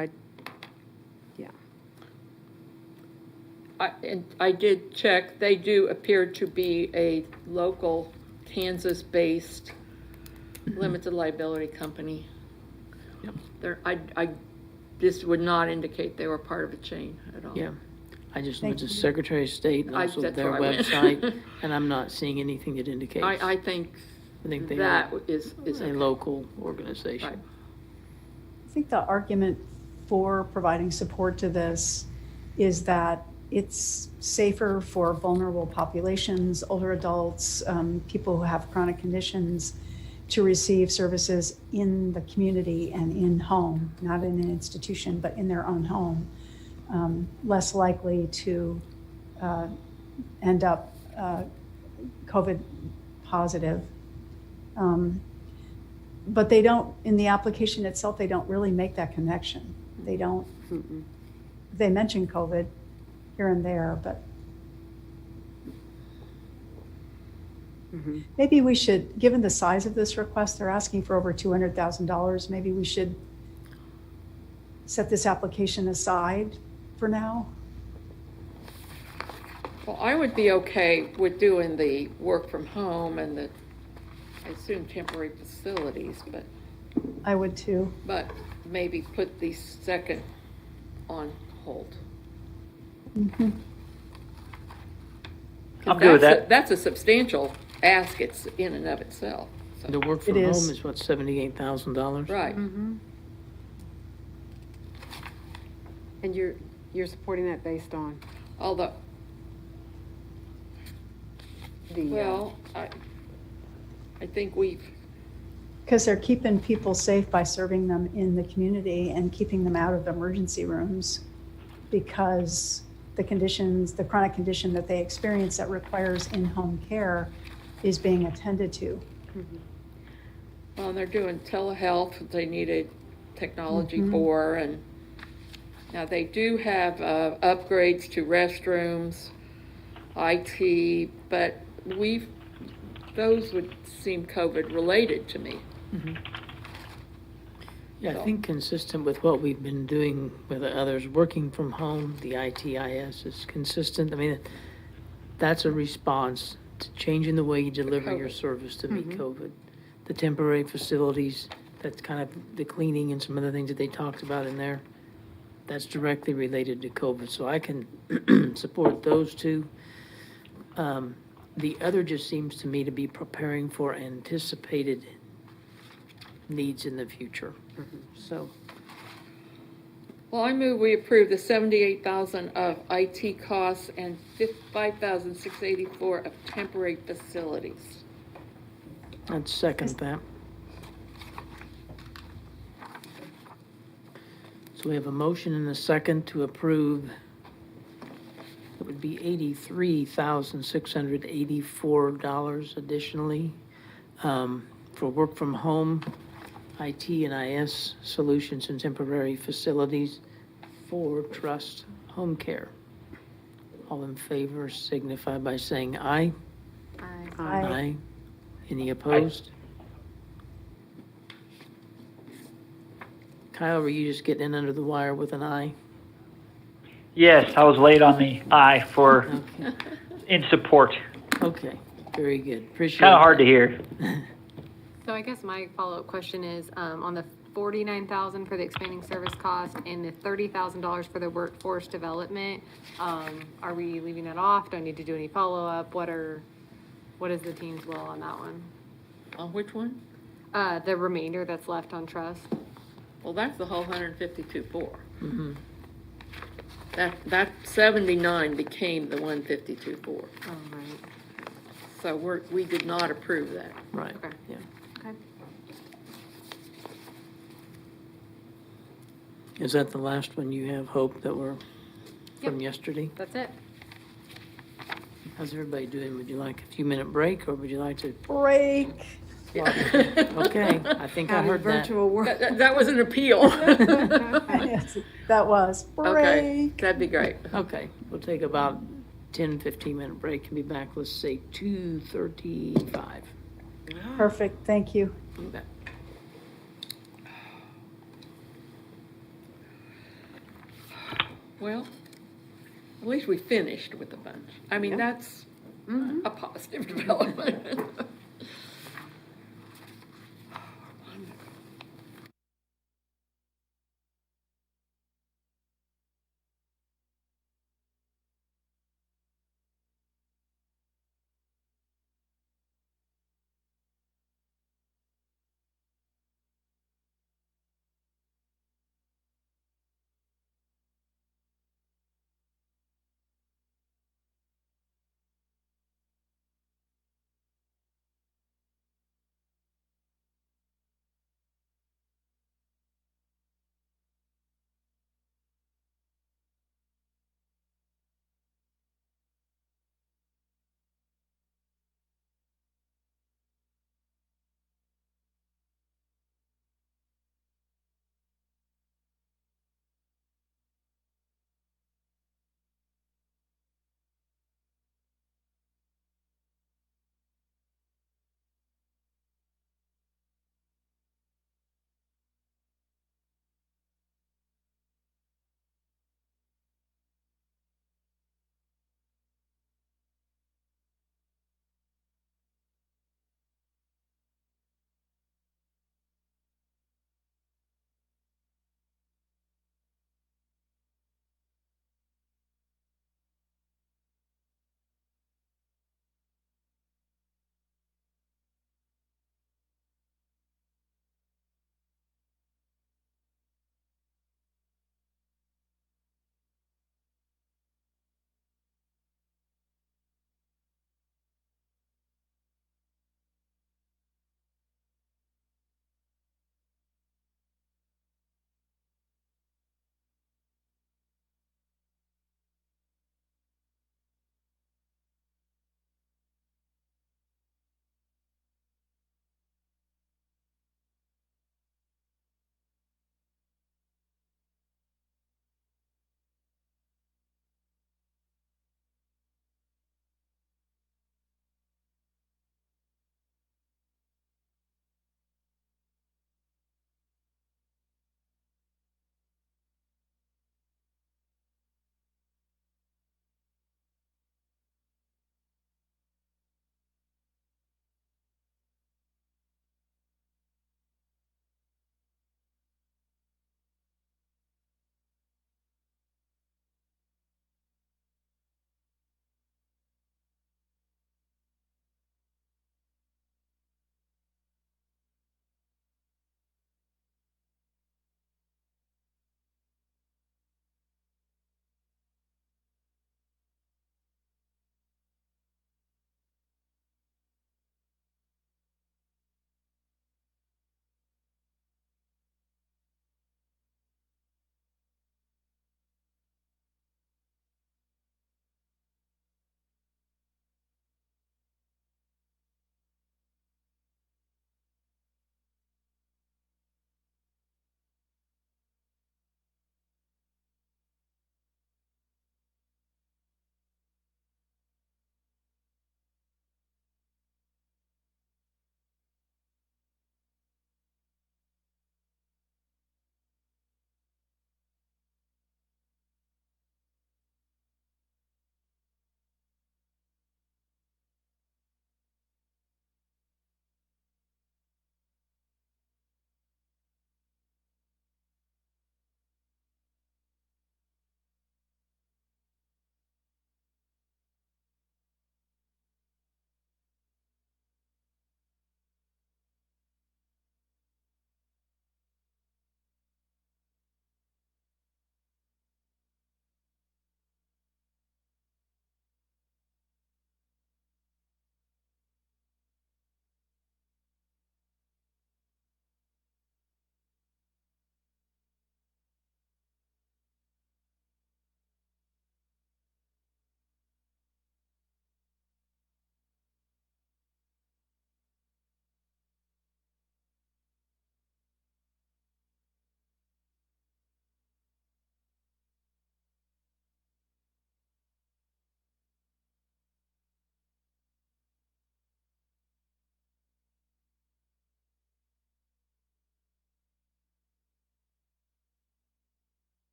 I did check, they do appear to be a local Kansas-based limited liability company. Yep. This would not indicate they were part of a chain at all. Yeah. I just went to Thank you. Secretary of State and also that's their where I went. website, and I'm not seeing anything that indicates. I think they that are is a okay. local organization. Right. I think the argument for providing support to this is that it's safer for vulnerable populations, older adults, people who have chronic conditions, to receive services in the community and in home, not in an institution, but in their own home. Less likely to end up COVID positive. But they don't, in the application itself, they don't really make that connection. They don't, they mention COVID here and there, but maybe we should, given the size of this request, they're asking for over $200,000, maybe we should set this application aside for now. Well, I would be okay with doing the work from home and the, I assume, temporary facilities, I would too. but maybe put the second on hold. I'm good with that. That's a substantial ask, it's in and of itself. So- The work from It home is. is what, $78,000? Right. and you're supporting that based on Although, the, well, I think we've, Because they're keeping people safe by serving them in the community and keeping them out of emergency rooms, because the chronic condition that they experience that requires in-home care is being attended to. well, they're doing telehealth, they needed technology for, and now they do have upgrades to restrooms, IT, but those would seem COVID related to me. Yeah, I So- think consistent with what we've been doing with others, working from home, the ITIS is consistent. I mean, that's a response to changing the way you deliver your COVID. service to meet COVID. The temporary facilities, that's kind of the cleaning and some other things that they talked about in there, that's directly related to COVID. So I can support those two. The other just seems to me to be preparing for anticipated needs in the future. So Well, I move we approve the 78,000 of IT costs and 5,684 of temporary facilities. I'd second that. So we have a motion and a second to approve. It would be $83,684 additionally for work from home, IT and IS solutions and temporary facilities for Trust Home Care. All in favor signify by saying aye. Aye. Any opposed? Kyle, were you just getting in under the wire with an aye? Yes, I was late on the I for Okay, in support. okay, very good. Appreciate it. Kind of hard to hear. So I guess my follow-up question is, on the $49,000 for the expanding service cost and the $30,000 for the workforce development, are we leaving that off? Do I need to do any follow-up? What is the team's will on that one? On which one? The remainder that's left on trust? Well, that's the whole 152.4. Mm-hmm. That 79 became the 152.4. Oh, right. So we did not approve that. Right, Okay. yeah. Okay. Is that the last one you have, Hope, that were from yesterday? That's it. How's everybody doing? Would you like a few minute break or would you like to? Break. Okay, I think I heard that. Virtual world. That was an appeal. Yes, that was Okay, break. that'd be great. Okay, we'll take about 10, 15-minute break and be back, let's say 2:35. Perfect, thank you. You bet. Well, at least we finished with a bunch. I mean, that's a positive development.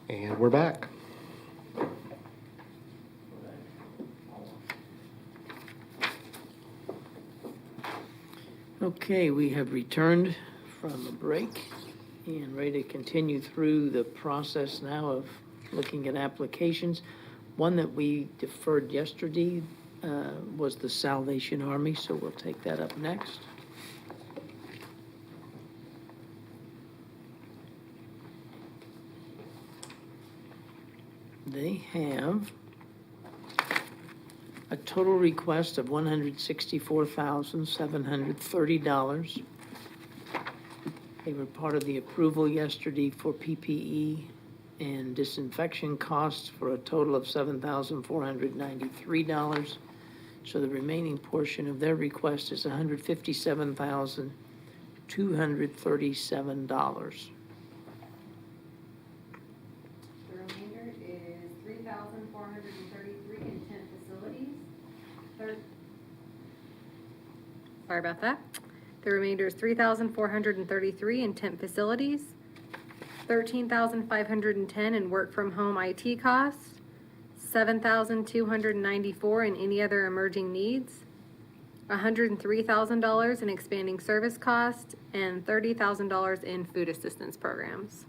And we're back. Okay, we have returned from a break and ready to continue through the process now of looking at applications. One that we deferred yesterday was the Salvation Army, so we'll take that up next. They have a total request of $164,730. They were part of the approval yesterday for PPE and disinfection costs for a total of $7,493. So the remaining portion of their request is $157,237. The remainder is $3,433 in 10 facilities. Sorry about that. The remainder is $3,433 in temp facilities, $13,510 in work from home IT costs, $7,294 in any other emerging needs, $103,000 in expanding service costs, and $30,000 in food assistance programs.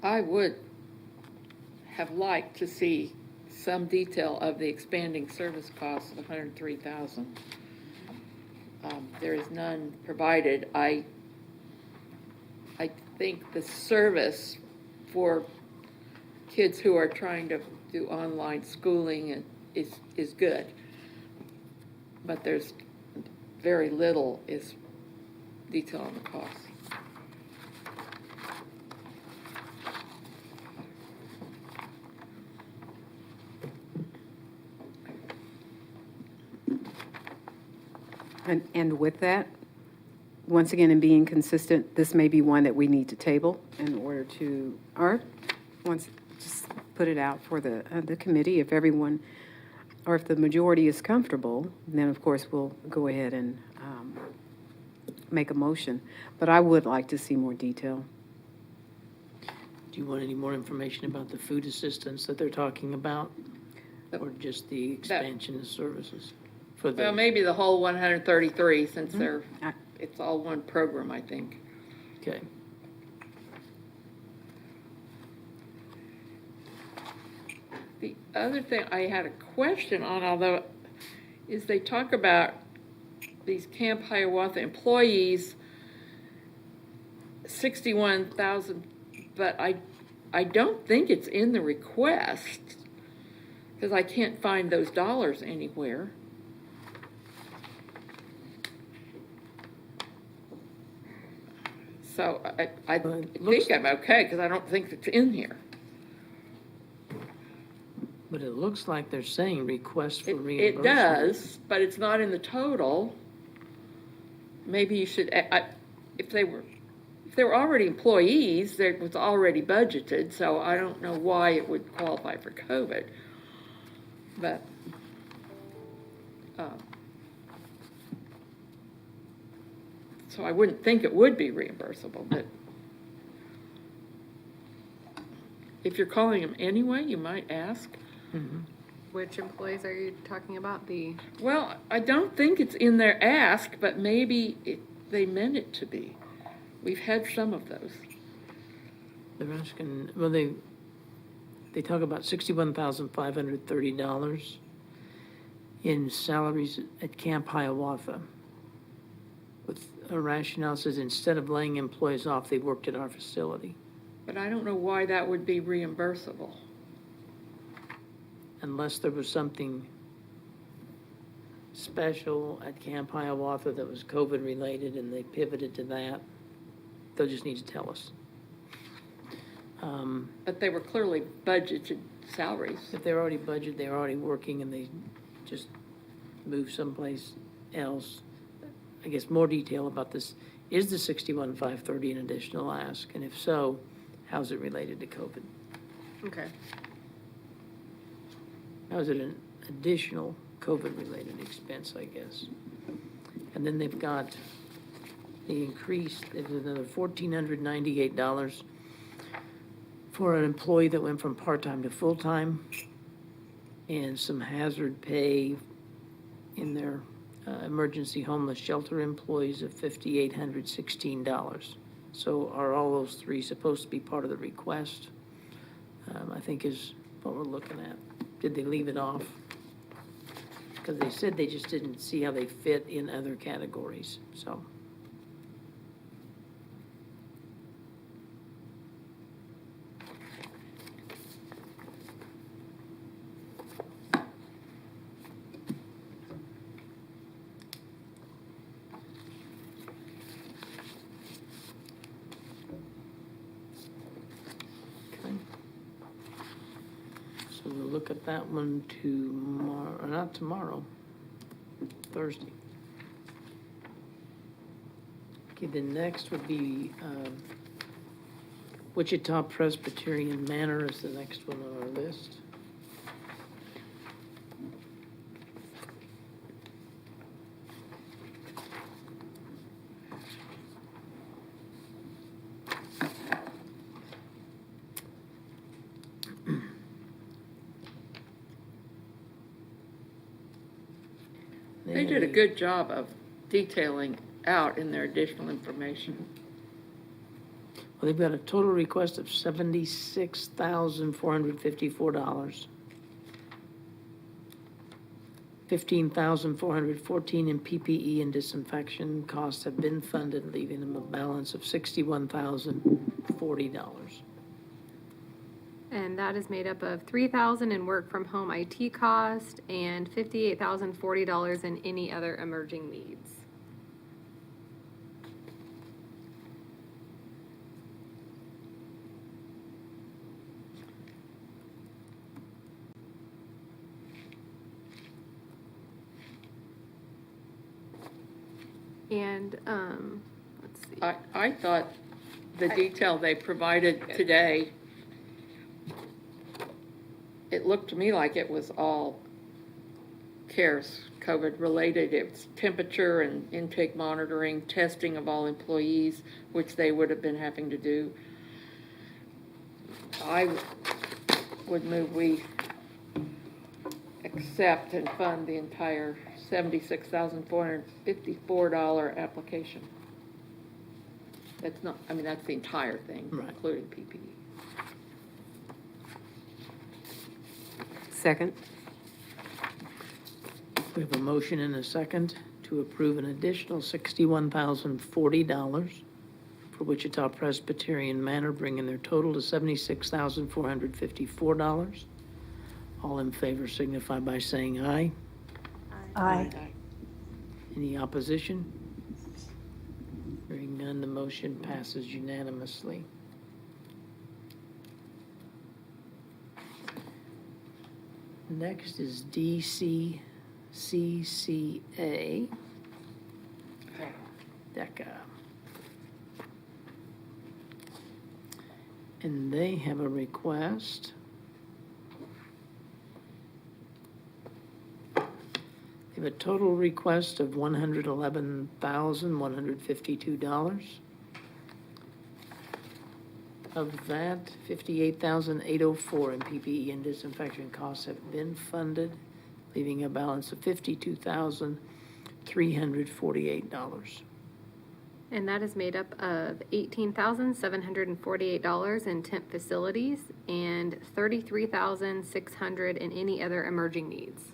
I would have liked to see some detail of the expanding service costs of $103,000. There is none provided. I think the service for kids who are trying to do online schooling is good, but there's very little is detail on the cost. And with that, once again, in being consistent, this may be one that we need to table in order to, or just put it out for the committee. If everyone, or if the majority is comfortable, then of course we'll go ahead and make a motion. But I would like to see more detail. Do you want any more information about the food assistance that they're talking about? Or just the expansion of services? For the, Well, maybe the whole 133, since it's all one program, I think. okay. The other thing I had a question on, although, is they talk about these Camp Hiawatha employees, 61,000, but I don't think it's in the request, because I can't find those dollars anywhere. So I think I'm okay, because I don't think it's in here. But it looks like they're saying request for It reimbursement. does, but it's not in the total. Maybe you should, if they were already employees, it was already budgeted, so I don't know why it would qualify for COVID. But, so I wouldn't think it would be reimbursable, but if you're calling them anyway, you might ask. Which employees are you talking about? Well, I don't think it's in their ask, but maybe they meant it to be. We've had some of those. They're asking, well, they talk about $61,530 in salaries at Camp Hiawatha. With a rationale says instead of laying employees off, they worked at our facility. But I don't know why that would be reimbursable. Unless there was something special at Camp Hiawatha that was COVID related and they pivoted to that, they'll just need to tell us. But they were clearly budgeted salaries. If they're already budgeted, they're already working and they just moved someplace else. I guess more detail about this. Is the 61,530 an additional ask? And if so, how's it related to COVID? Okay. How is it an additional COVID-related expense, I guess? And then they've got the increase, there's another $1,498 for an employee that went from part-time to full-time, and some hazard pay in their emergency homeless shelter employees of $5,816. So are all those three supposed to be part of the request? I think is what we're looking at. Did they leave it off? Because they said they just didn't see how they fit in other categories, so. Okay. So we'll look at that one tomorrow, not tomorrow, Thursday. Okay, the next would be Wichita Presbyterian Manor is the next one on our list. They did a good job of detailing out in their additional information. Well, they've got a total request of $76,454. $15,414 in PPE and disinfection costs have been funded, leaving them a balance of $61,040. And that is made up of $3,000 in work from home IT cost and $58,040 in any other emerging needs. And, let's see. I thought the detail they provided today, it looked to me like it was all CARES, COVID-related. It's temperature and intake monitoring, testing of all employees, which they would have been having to do. I would move we accept and fund the entire $76,454 application. That's not, I mean, that's the entire thing, Right. including PPE. Second. We have a motion and a second to approve an additional $61,040 for Wichita Presbyterian Manor, bringing their total to $76,454. All in favor signify by saying aye. Aye. Any opposition? Hearing none, the motion passes unanimously. Next is DCCCA. DECA. And they have a request. They have a total request of $111,152. Of that, $58,804 in PPE and disinfection costs have been funded, leaving a balance of $52,348. And that is made up of $18,748 in temp facilities and $33,600 in any other emerging needs.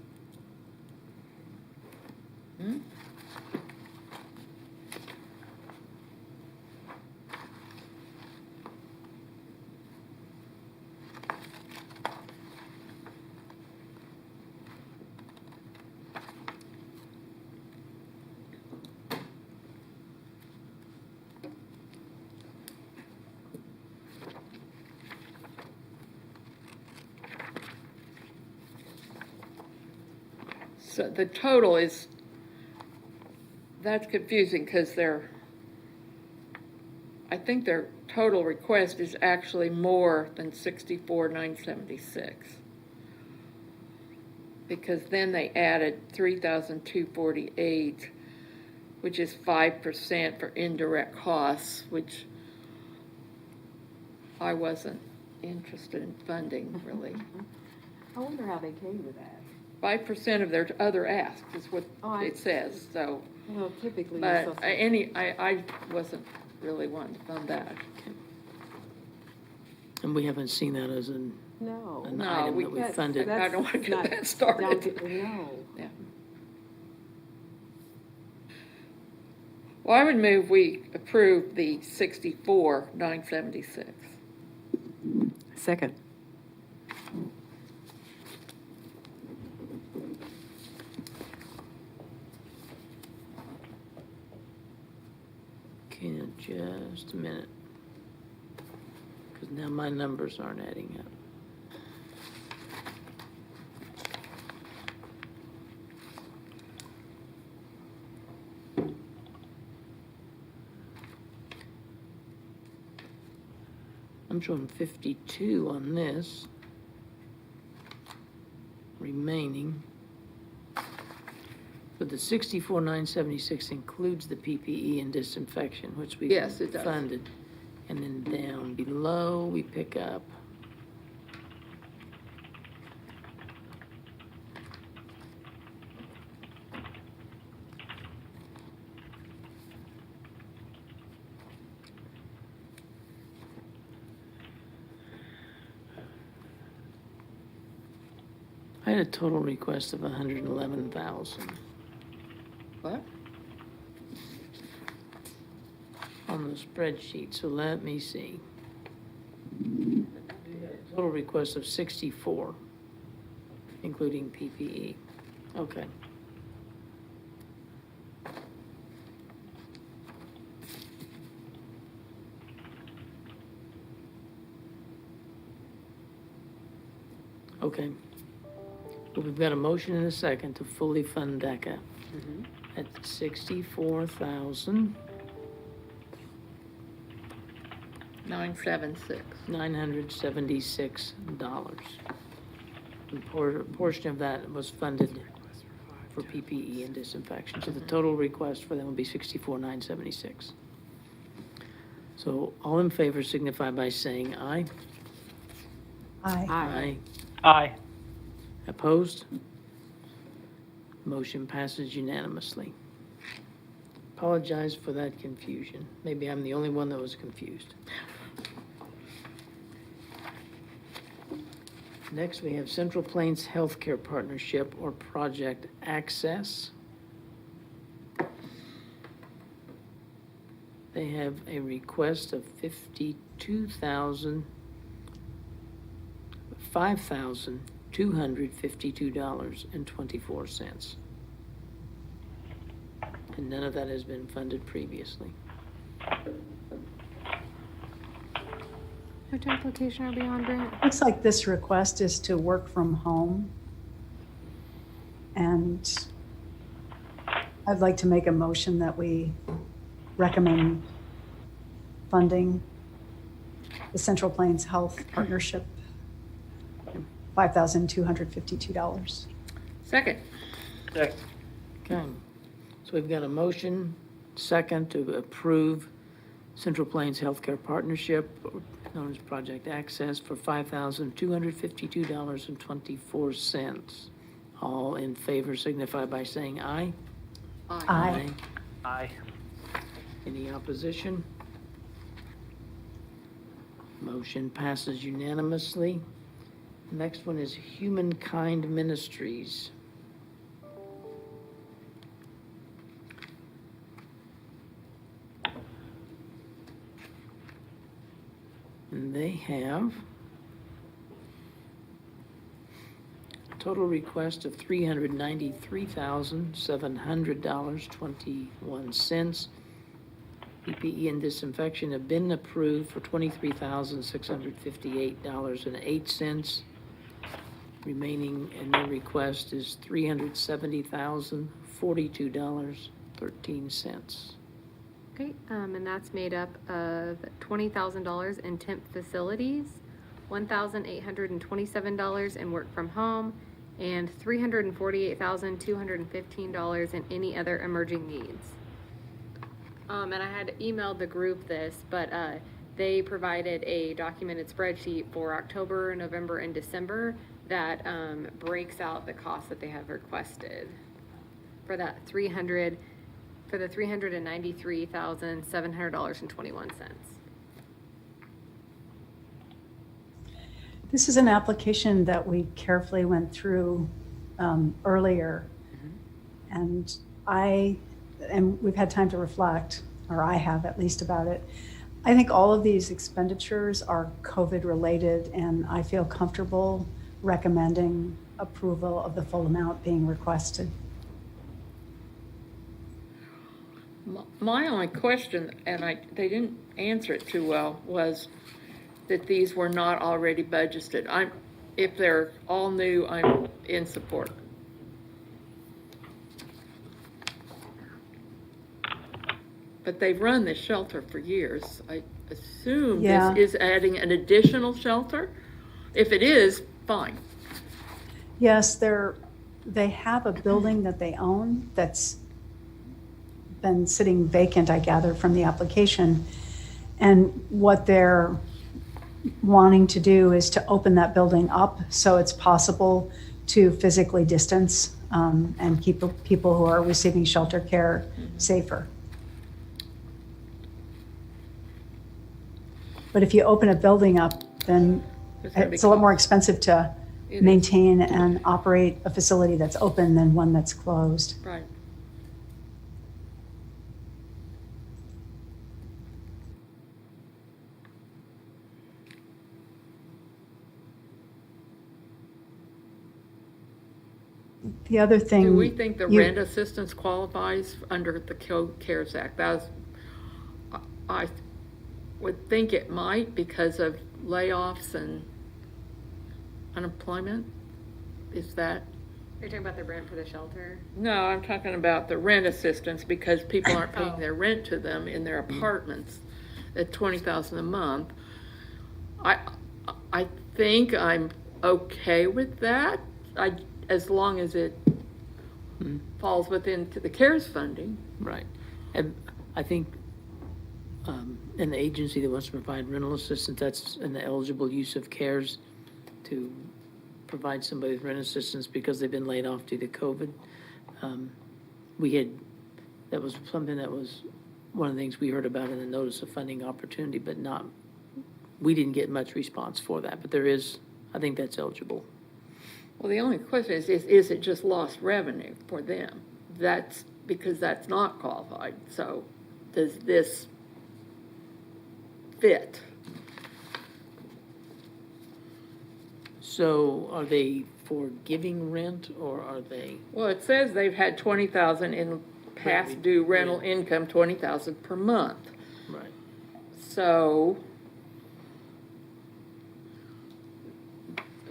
So the total is, that's confusing because I think their total request is actually more than 64,976. Because then they added 3,248, which is 5% for indirect costs, which I wasn't interested in funding, really. I wonder how they came to that. 5% of their other asks is what Oh, it says, so. Well, typically. But I wasn't really wanting to fund that. And we haven't seen that as an No. item No, that we funded. I don't want to get That's that started. No. Yeah. Well, I would move we approve the 64,976. Second. Okay, now just a minute. Because now my numbers aren't adding up. I'm showing 52 on this. Remaining. But the 64,976 includes the PPE and disinfection, which we Yes, it does. funded. And then down below, we pick up I had a total request of 111,000 What? on the spreadsheet, so let me see. Total request of 64, including PPE. Okay. Okay. Well, we've got a motion and a second to fully fund DECA at $64,976. 976. A portion of that was funded for PPE and disinfection. So the total request for them would be $64,976. So all in favor signify by saying aye. Aye. Aye. Aye. Opposed? Motion passes unanimously. Apologize for that confusion. Maybe I'm the only one that was confused. Next, we have Central Plains Healthcare Partnership, or Project Access. They have a request of $5,252.24. And none of that has been funded previously. Which application are we on, Brent? Looks like this request is to work from home. And I'd like to make a motion that we recommend funding the Central Plains Health Partnership, $5,252. Second. Second. Okay, so we've got a motion, second, to approve Central Plains Healthcare Partnership, known as Project Access, for $5,252.24. All in favor signify by saying aye. Aye. Aye. Any opposition? Motion passes unanimously. Next one is Humankind Ministries. And they have a total request of $393,700.21. PPE and disinfection have been approved for $23,658.08. Remaining in their request is $370,042.13. Okay, and that's made up of $20,000 in temp facilities, $1,827 in work from home, and $348,215 in any other emerging needs. And I had emailed the group this, but they provided a documented spreadsheet for October, November, and December that breaks out the costs that they have requested for that $393,700.21. This is an application that we carefully went through earlier. And we've had time to reflect, or I have at least, about it. I think all of these expenditures are COVID related, and I feel comfortable recommending approval of the full amount being requested. My only question, and they didn't answer it too well, was that these were not already budgeted. If they're all new, I'm in support. But they've run this shelter for years. I assume this is adding an additional shelter. If it is, fine. Yes, they have a building that they own that's been sitting vacant, I gather, from the application. And what they're wanting to do is to open that building up so it's possible to physically distance and keep people who are receiving shelter care safer. But if you open a building up, then it's a lot more expensive to maintain and operate a facility that's open than one that's closed. Right. The other thing. Do we think the rent assistance qualifies under the CARES Act? I would think it might because of layoffs and unemployment. Is that? You're talking about the rent for the shelter? No, I'm talking about the rent assistance because people aren't paying their rent to them in their apartments at $20,000 a month. I think I'm okay with that. As long as it falls within the CARES funding. Right. And I think an agency that wants to provide rental assistance, that's an eligible use of CARES to provide somebody with rent assistance because they've been laid off due to COVID. That was something that was one of the things we heard about in the notice of funding opportunity, but we didn't get much response for that, but I think that's eligible. Well, the only question is it just lost revenue for them? That's because that's not qualified. So does this fit? So are they for giving rent or are they? Well, it says they've had $20,000 in past due rental income, $20,000 per month. Right. So,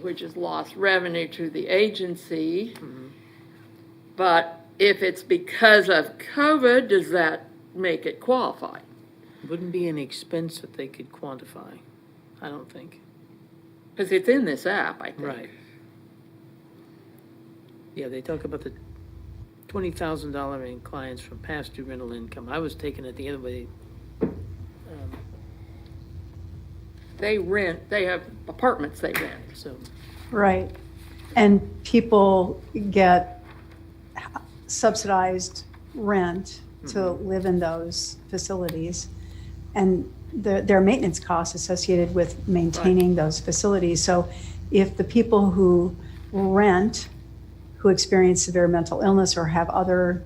which is lost revenue to the agency. Mm-hmm. But if it's because of COVID, does that make it qualify? Wouldn't be an expense that they could quantify, I don't think. Because it's in this app, I think. Right. Yeah, they talk about the $20,000 in clients from past due rental income. I was taking it the other way. They have apartments they rent. So. Right. And people get subsidized rent to live in those facilities. And there are maintenance costs associated with maintaining those facilities. So if the people who rent, who experience severe mental illness or have other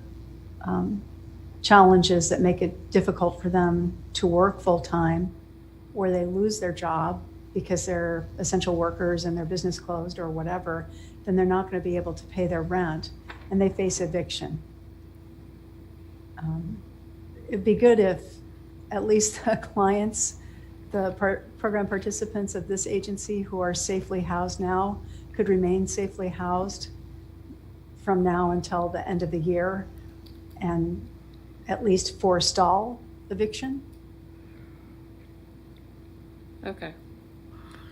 challenges that make it difficult for them to work full-time, or they lose their job because they're essential workers and their business closed or whatever, then they're not going to be able to pay their rent and they face eviction. It'd be good if at least the clients, the program participants of this agency who are safely housed now could remain safely housed from now until the end of the year and at least forestall eviction, Okay.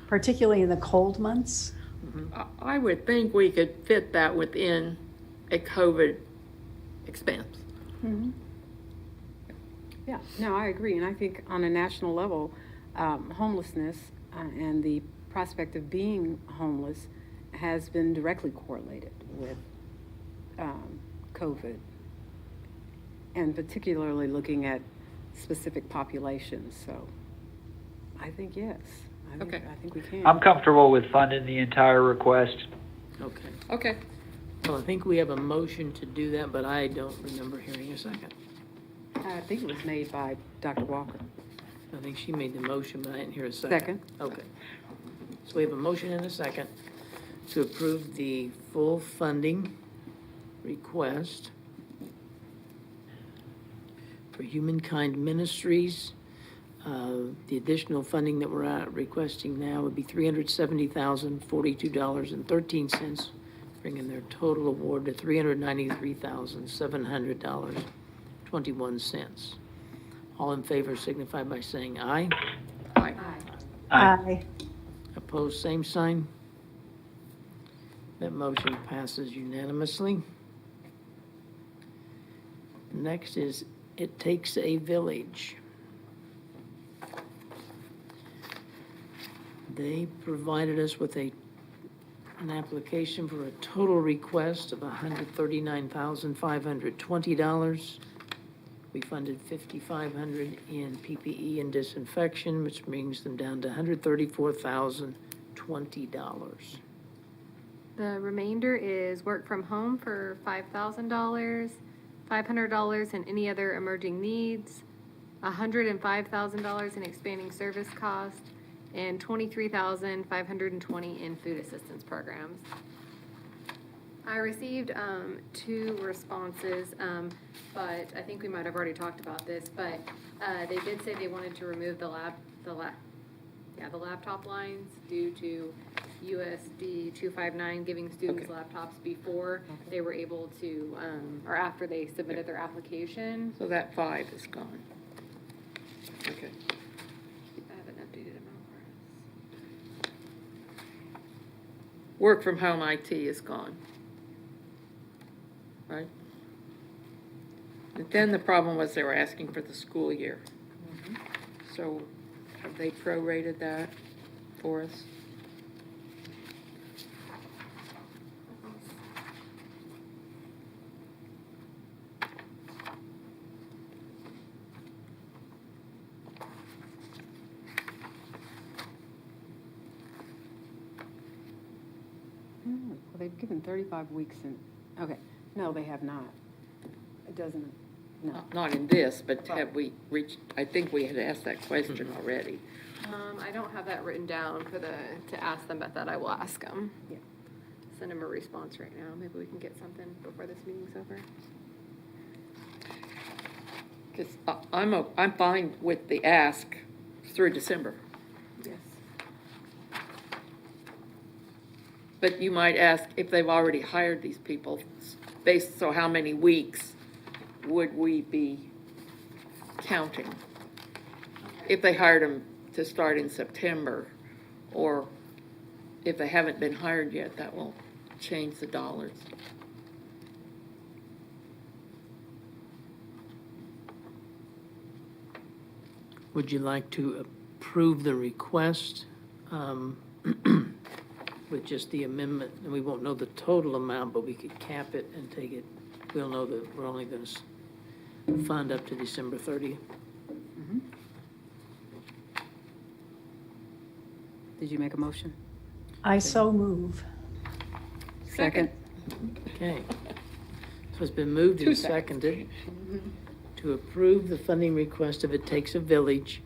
particularly in the cold months. I would think we could fit that within a COVID expense. Yeah, no, I agree, and I think on a national level, homelessness and the prospect of being homeless has been directly correlated with COVID, and particularly looking at specific populations. So, I think yes. Okay. I think we can. I'm comfortable with funding the entire request. Okay. Okay. Well, I think we have a motion to do that, but I don't remember hearing a second. I think it was made by Dr. Walker. I think she made the motion, but I didn't hear a second. Second. Okay. So we have a motion and a second to approve the full funding request for Humankind Ministries. The additional funding that we're requesting now would be $370,042.13, bringing their total award to $393,700.21. All in favor signify by saying aye. Aye. Aye. Opposed, same sign. That motion passes unanimously. Next is It Takes a Village. They provided us with an application for a total request of $139,520. We funded $5,500 in PPE and disinfection, which brings them down to $134,020. The remainder is work from home for $5,000, $500 in any other emerging needs, $105,000 in expanding service cost, and $23,520 in food assistance programs. I received 2 responses, but I think we might have already talked about this, but they did say they wanted to remove the laptop lines due to USD 259 giving students laptops before they were able to, or after they submitted their application. So that 5 is gone. Okay. I haven't updated amount for us. Work from home IT is gone. Right? And then the problem was they were asking for the school year. So have they prorated that for us? Well, they've given 35 weeks in, okay, no, they have not. It doesn't, no. Not in this, but have we reached, I think we had asked that question already. I don't have that written down to ask them about that. I will ask them. Yeah. Send them a response right now. Maybe we can get something before this meeting's over. Because I'm fine with the ask through December. Yes. But you might ask if they've already hired these people, so how many weeks would we be counting? If they hired them to start in September, or if they haven't been hired yet, that will change the dollars. Would you like to approve the request with just the amendment? And we won't know the total amount, but we could cap it and take it. We'll know that we're only going to fund up to December 30th. Did you make a motion? I so move. Second. Okay. So it's been moved and seconded to approve the funding request of It Takes a Village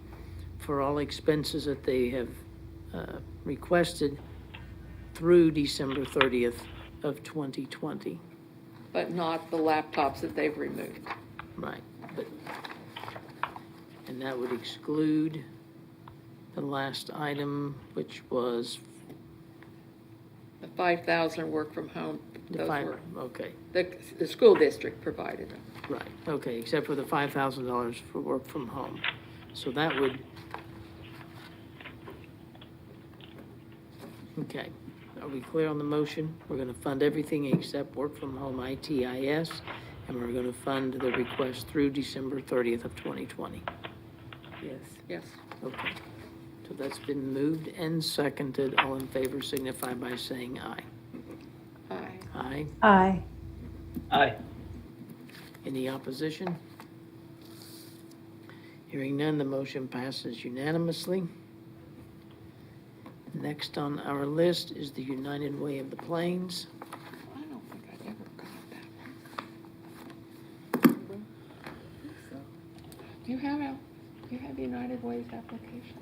for all expenses that they have requested through December 30th of 2020. But not the laptops that they've removed. Right. And that would exclude the last item, which was The 5,000 work from home, those were, Okay, the school district provided them. right, okay, except for the $5,000 for work from home. So that would, okay, are we clear on the motion? We're gonna fund everything except work from home ITIS, and we're gonna fund the request through December 30th of 2020. Yes. Yes. Okay, so that's been moved and seconded. All in favor signify by saying aye. Aye. Aye. Aye. Aye. Any opposition? Hearing none, the motion passes unanimously. Next on our list is the United Way of the Plains. I don't think I ever got that one. Do you have United Way's application?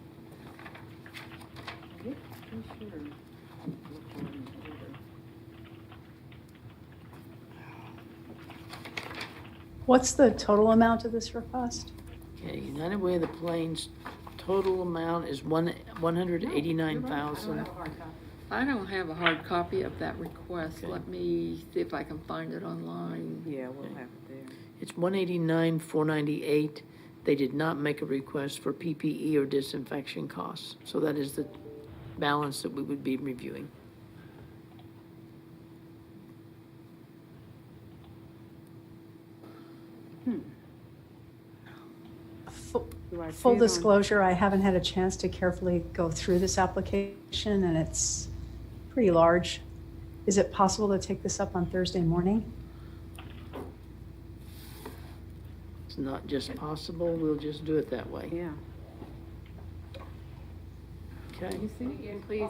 What's the total amount of this request? Okay, United Way of the Plains, total amount is 189,000. I don't have a hard copy of that request. Okay. Let me see if I can find it online. Yeah, we'll have it there. It's 189,498. They did not make a request for PPE or disinfection costs. So that is the balance that we would be reviewing. Do I see Full it on- disclosure, I haven't had a chance to carefully go through this application, and it's pretty large. Is it possible to take this up on Thursday morning? It's not just possible, we'll just do it that way. Yeah. Okay? You see it? And please,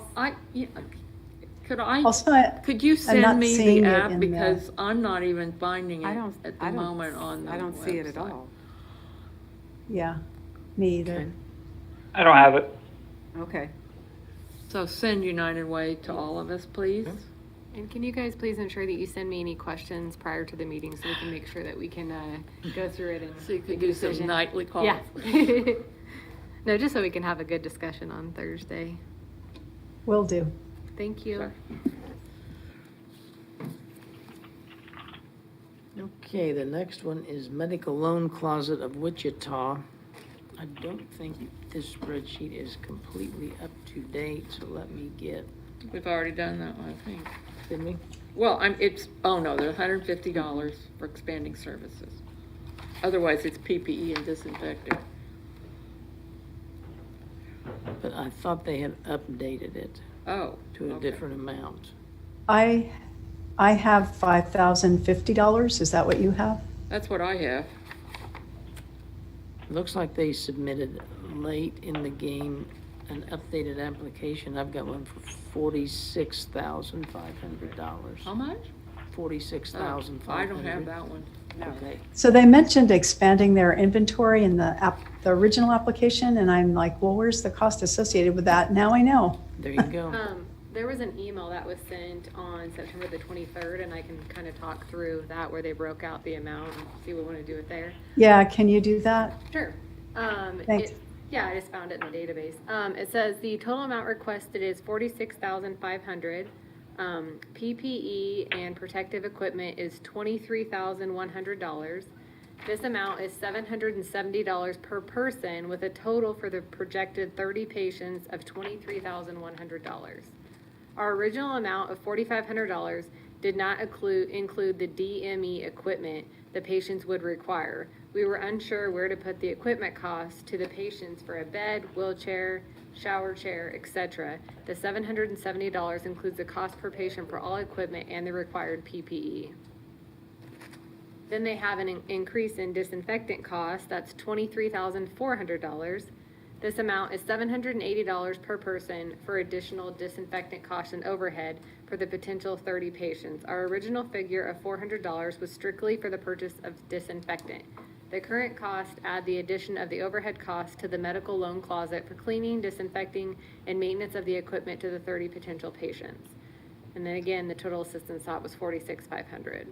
Also, Could you I'm send not me seeing the it app, in the- because I'm not even finding I it don't, at I the don't, moment on the I don't see it at website. all. yeah, me either. Okay. I don't have it. Okay. So send United Way to all of us, please. and can you guys please ensure that you send me any questions prior to the meeting so we can make sure that we can go through it and So you make could a do some decision? nightly calls. Yeah. No, just so we can have a good discussion on Thursday. Will do. Thank you. Sure. Okay, the next one is Medical Loan Closet of Wichita. I don't think this spreadsheet is completely up to date, so let me get, We've already done that one, I think. did we? Well, there's $150 for expanding services. Otherwise, it's PPE and disinfecting. But I thought they had updated it Oh. to a okay. different amount. I have $5,050. Is that what you have? That's what I have. Looks like they submitted late in the game an updated application. I've got one for $46,500. How much? $46,500. I don't have that one. Okay, So they mentioned expanding their inventory in the original application, and I'm like, well, where's the cost associated with that? Now I know. there you go. There was an email that was sent on September the 23rd, and I can kind of talk through that where they broke out the amount and see what we want to do it there. Yeah, can you do that? Sure. Thanks. Yeah, I just found it in the database. It says the total amount requested is $46,500. PPE and protective equipment is $23,100. This amount is $770 per person, with a total for the projected 30 patients of $23,100. Our original amount of $4,500 did not include the DME equipment the patients would require. We were unsure where to put the equipment costs to the patients for a bed, wheelchair, shower chair, etc. The $770 includes the cost per patient for all equipment and the required PPE. Then they have an increase in disinfectant costs. That's $23,400. This amount is $780 per person for additional disinfectant costs and overhead for the potential 30 patients. Our original figure of $400 was strictly for the purchase of disinfectant. The current cost add the addition of the overhead cost to the medical loan closet for cleaning, disinfecting, and maintenance of the equipment to the 30 potential patients. And then again, the total assistance sought was $46,500.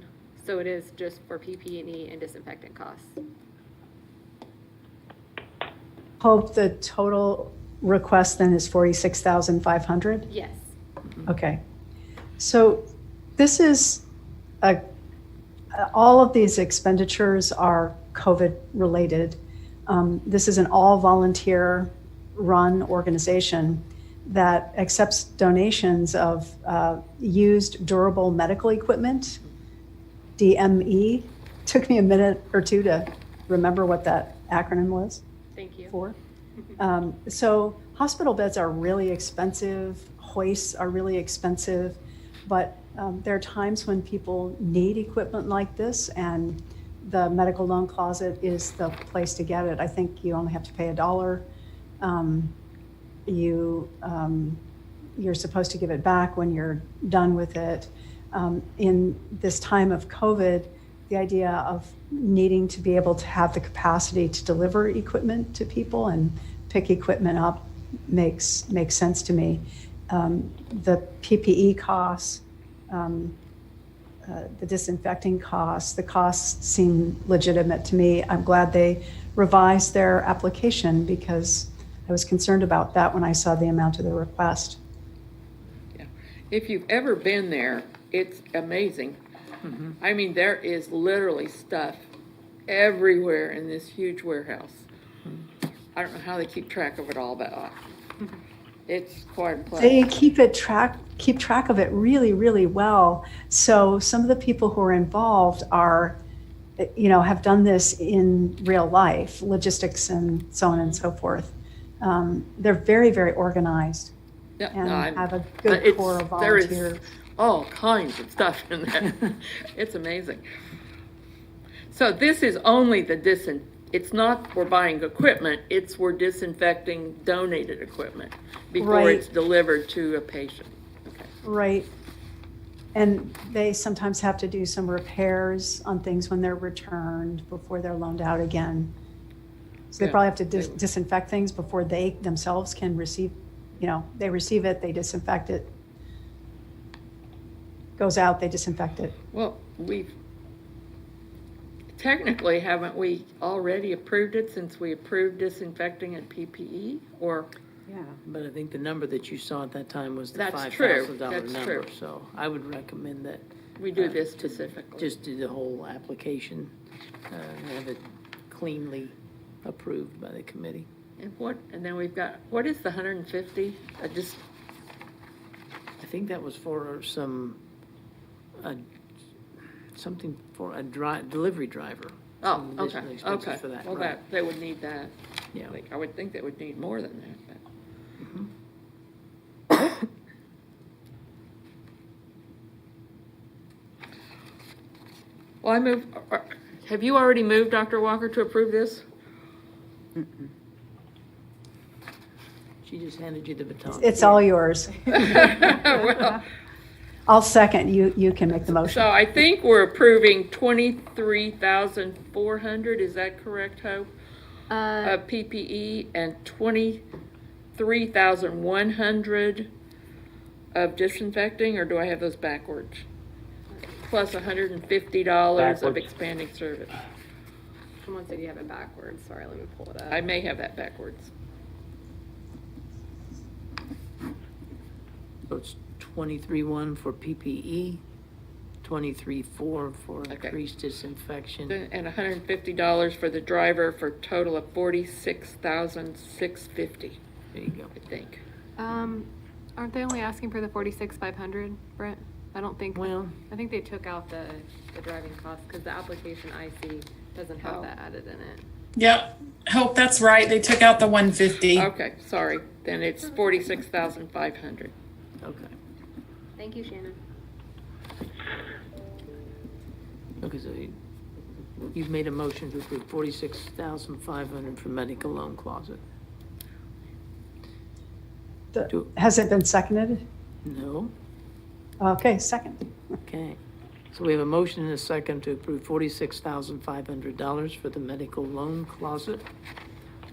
So it is just for PPE and disinfectant costs. Hope the total request then is $46,500? Yes. Okay. So this is all of these expenditures are COVID related. This is an all volunteer run organization that accepts donations of used durable medical equipment, DME. Took me a minute or two to remember what that acronym was. Thank you. For. So hospital beds are really expensive, hoists are really expensive, but there are times when people need equipment like this, and the medical loan closet is the place to get it. I think you only have to pay $1. You're supposed to give it back when you're done with it. In this time of COVID, the idea of needing to be able to have the capacity to deliver equipment to people and pick equipment up makes sense to me. The PPE costs, the disinfecting costs, the costs seem legitimate to me. I'm glad they revised their application because I was concerned about that when I saw the amount of the request. Yeah. If you've ever been there, it's amazing. Mm-hmm. I mean, there is literally stuff everywhere in this huge warehouse. I don't know how they keep track of it all, but it's quite impressive. They keep track of it really, really well. So some of the people who are involved are, have done this in real life, logistics and so on and so forth. They're very, very organized Yeah, and have a good core of there volunteers. is all kinds of stuff in there. It's amazing. So this is only it's not we're buying equipment, it's we're disinfecting donated equipment before Right. it's delivered to a patient. Okay. Right. And they sometimes have to do some repairs on things when they're returned before they're loaned out again. So they Yeah. probably have to disinfect things before they themselves can receive, they receive it, they disinfect it. Goes out, they disinfect it. Well, haven't we already approved it since we approved disinfecting and PPE? Or Yeah. But I think the number that you saw at that time was the That's $5,000 true. That's number. true. So I would recommend that we do this specifically? just do the whole application, and have it cleanly approved by the committee. And then we've got, what is the 150? I think that was for something for a delivery driver. Oh, Some okay, additional expenses okay. for that, Well, right. they would need that. Yeah. I would think they would need more than that. Well, have you already moved, Dr. Walker, to approve this? She just handed you the baton. It's all yours. Well, I'll second. You can make the motion. so I think we're approving 23,400, is that correct, Hope? Of PPE and 23,100 of disinfecting, or do I have those backwards? Plus $150 of Backwards. expanding service. Someone said you have it backwards. Sorry, let me pull it up. I may have that backwards. So it's 23.1 for PPE, 23.4 for Okay. increased disinfection. And $150 for the driver for a total of $46,650, There you go. I think. Aren't they only asking for the 46,500, Brent? I don't think. Well, I think they took out the driving costs because the application I see doesn't have Oh. that added in it. Yep. Hope that's right. They took out the 150. Okay, sorry, then it's 46,500. okay. Thank you, Shannon. Okay, so you've made a motion to approve 46,500 for medical loan closet. Has it been seconded? No? Okay, second. Okay. So we have a motion and a second to approve $46,500 for the medical loan closet.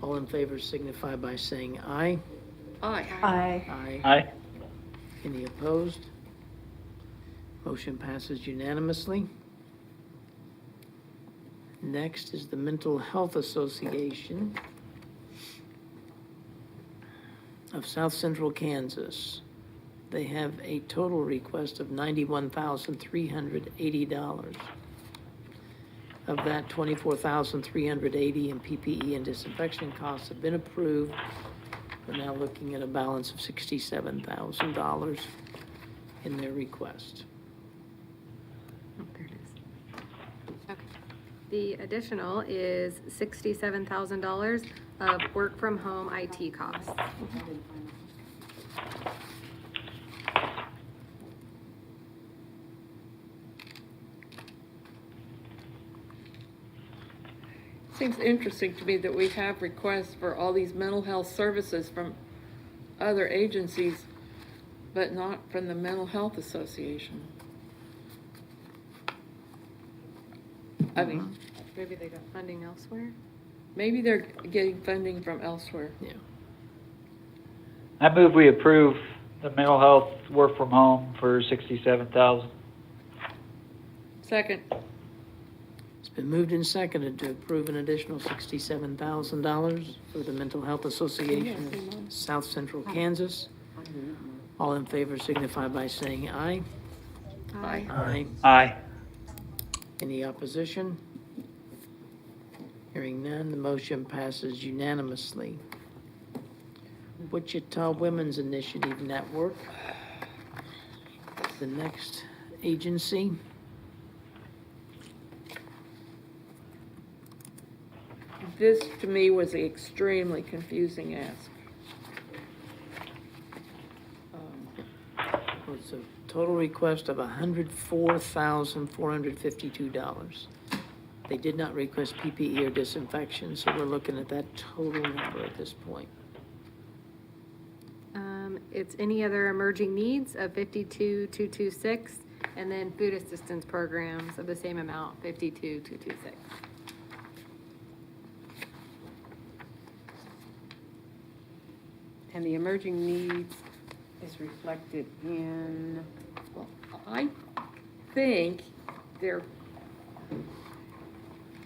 All in favor signify by saying aye. Aye. Aye. Aye. Aye. Any opposed? Motion passes unanimously. Next is the Mental Health Association of South Central Kansas. they have a total request of $91,380. Of that, $24,380 in PPE and disinfection costs have been approved. We're now looking at a balance of $67,000 in their request. Oh, there it is. Okay. The additional is $67,000 of work from home IT costs. Seems interesting to me that we have requests for all these mental health services from other agencies, but not from the Mental Health Association. I mean, Maybe they got funding elsewhere? maybe they're getting funding from elsewhere. Yeah. I move we approve the mental health work from home for $67,000. Second, It's been moved and seconded to approve an additional $67,000 for the Mental Health Association of South Central Kansas. All in favor signify by saying aye. Aye. Aye. Aye. Any opposition? Hearing none, the motion passes unanimously. Wichita Women's Initiative Network, the next agency. this to me was an extremely confusing ask. It's a total request of $104,452. They did not request PPE or disinfection, so we're looking at that total number at this point. It's any other emerging needs of 52,226, and then food assistance programs of the same amount, 52,226. And the emerging needs is reflected in, Well, I think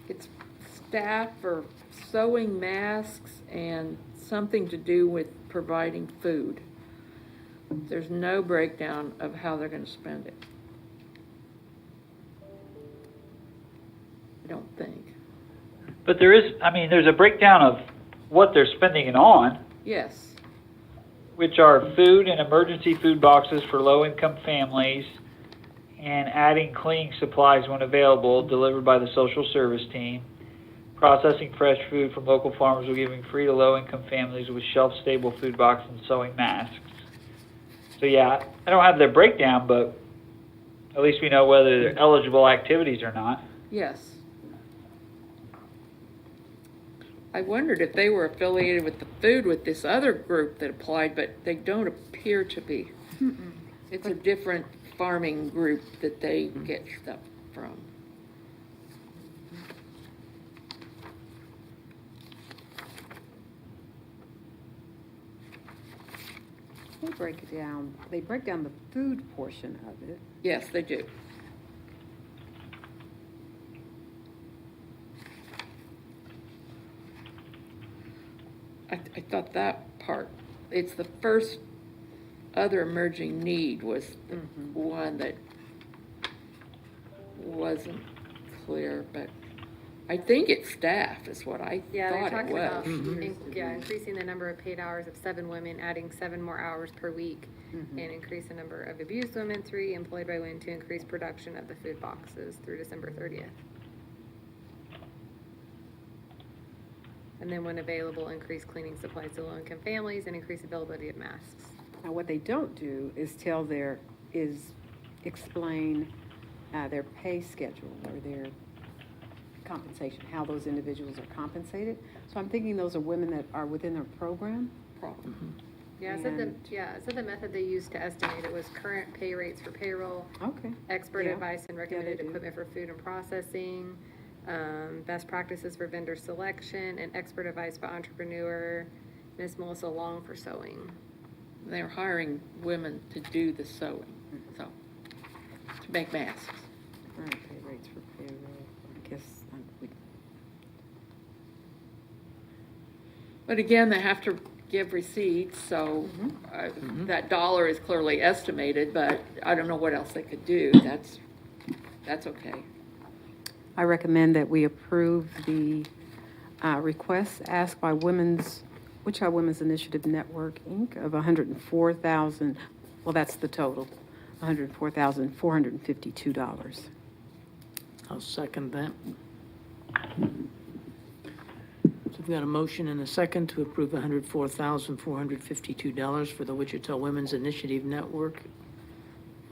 it's staff for sewing masks and something to do with providing food. There's no breakdown of how they're gonna spend it. I don't think. But there is, there's a breakdown of what they're spending it on, Yes, which are food and emergency food boxes for low-income families, and adding cleaning supplies when available, delivered by the social service team. Processing fresh food from local farmers will giving free to low-income families with shelf-stable food boxes and sewing masks. So yeah, I don't have their breakdown, but at least we know whether they're eligible activities or not. yes. I wondered if they were affiliated with the food with this other group that applied, but they don't appear to be. It's a different farming group that they get stuff from. they break down the food portion of it. Yes, they do. I thought that part, it's the first other emerging need was the one that wasn't clear, but I think it's staff is what I Yeah, they're thought it talking was. about, increasing the number of paid hours of 7 women, adding 7 more hours per week, and increase the number of abused women, 3 employed by women to increase production of the food boxes through December 30th. And then when available, increase cleaning supplies to low-income families and increase availability of masks. Now, what they don't do is explain their pay schedule or their compensation, how those individuals are compensated. So I'm thinking those are women that are within their program. Yeah, it said the method they used to estimate it was current pay rates for payroll, Okay. expert Yeah. advice and recommended they do. equipment for food and processing, best practices for vendor selection, and expert advice by entrepreneur Miss Melissa Long for sewing. They're hiring women to do the sewing, so, to make masks. Current pay rates for payroll, I guess. But again, they have to give receipts, so that dollar is clearly estimated, but I don't know what else they could do. That's okay. I recommend that we approve the request asked by Wichita Women's Initiative Network, Inc. of $104,000, well, that's the total, $104,452. I'll second that. So we've got a motion and a second to approve $104,452 for the Wichita Women's Initiative Network.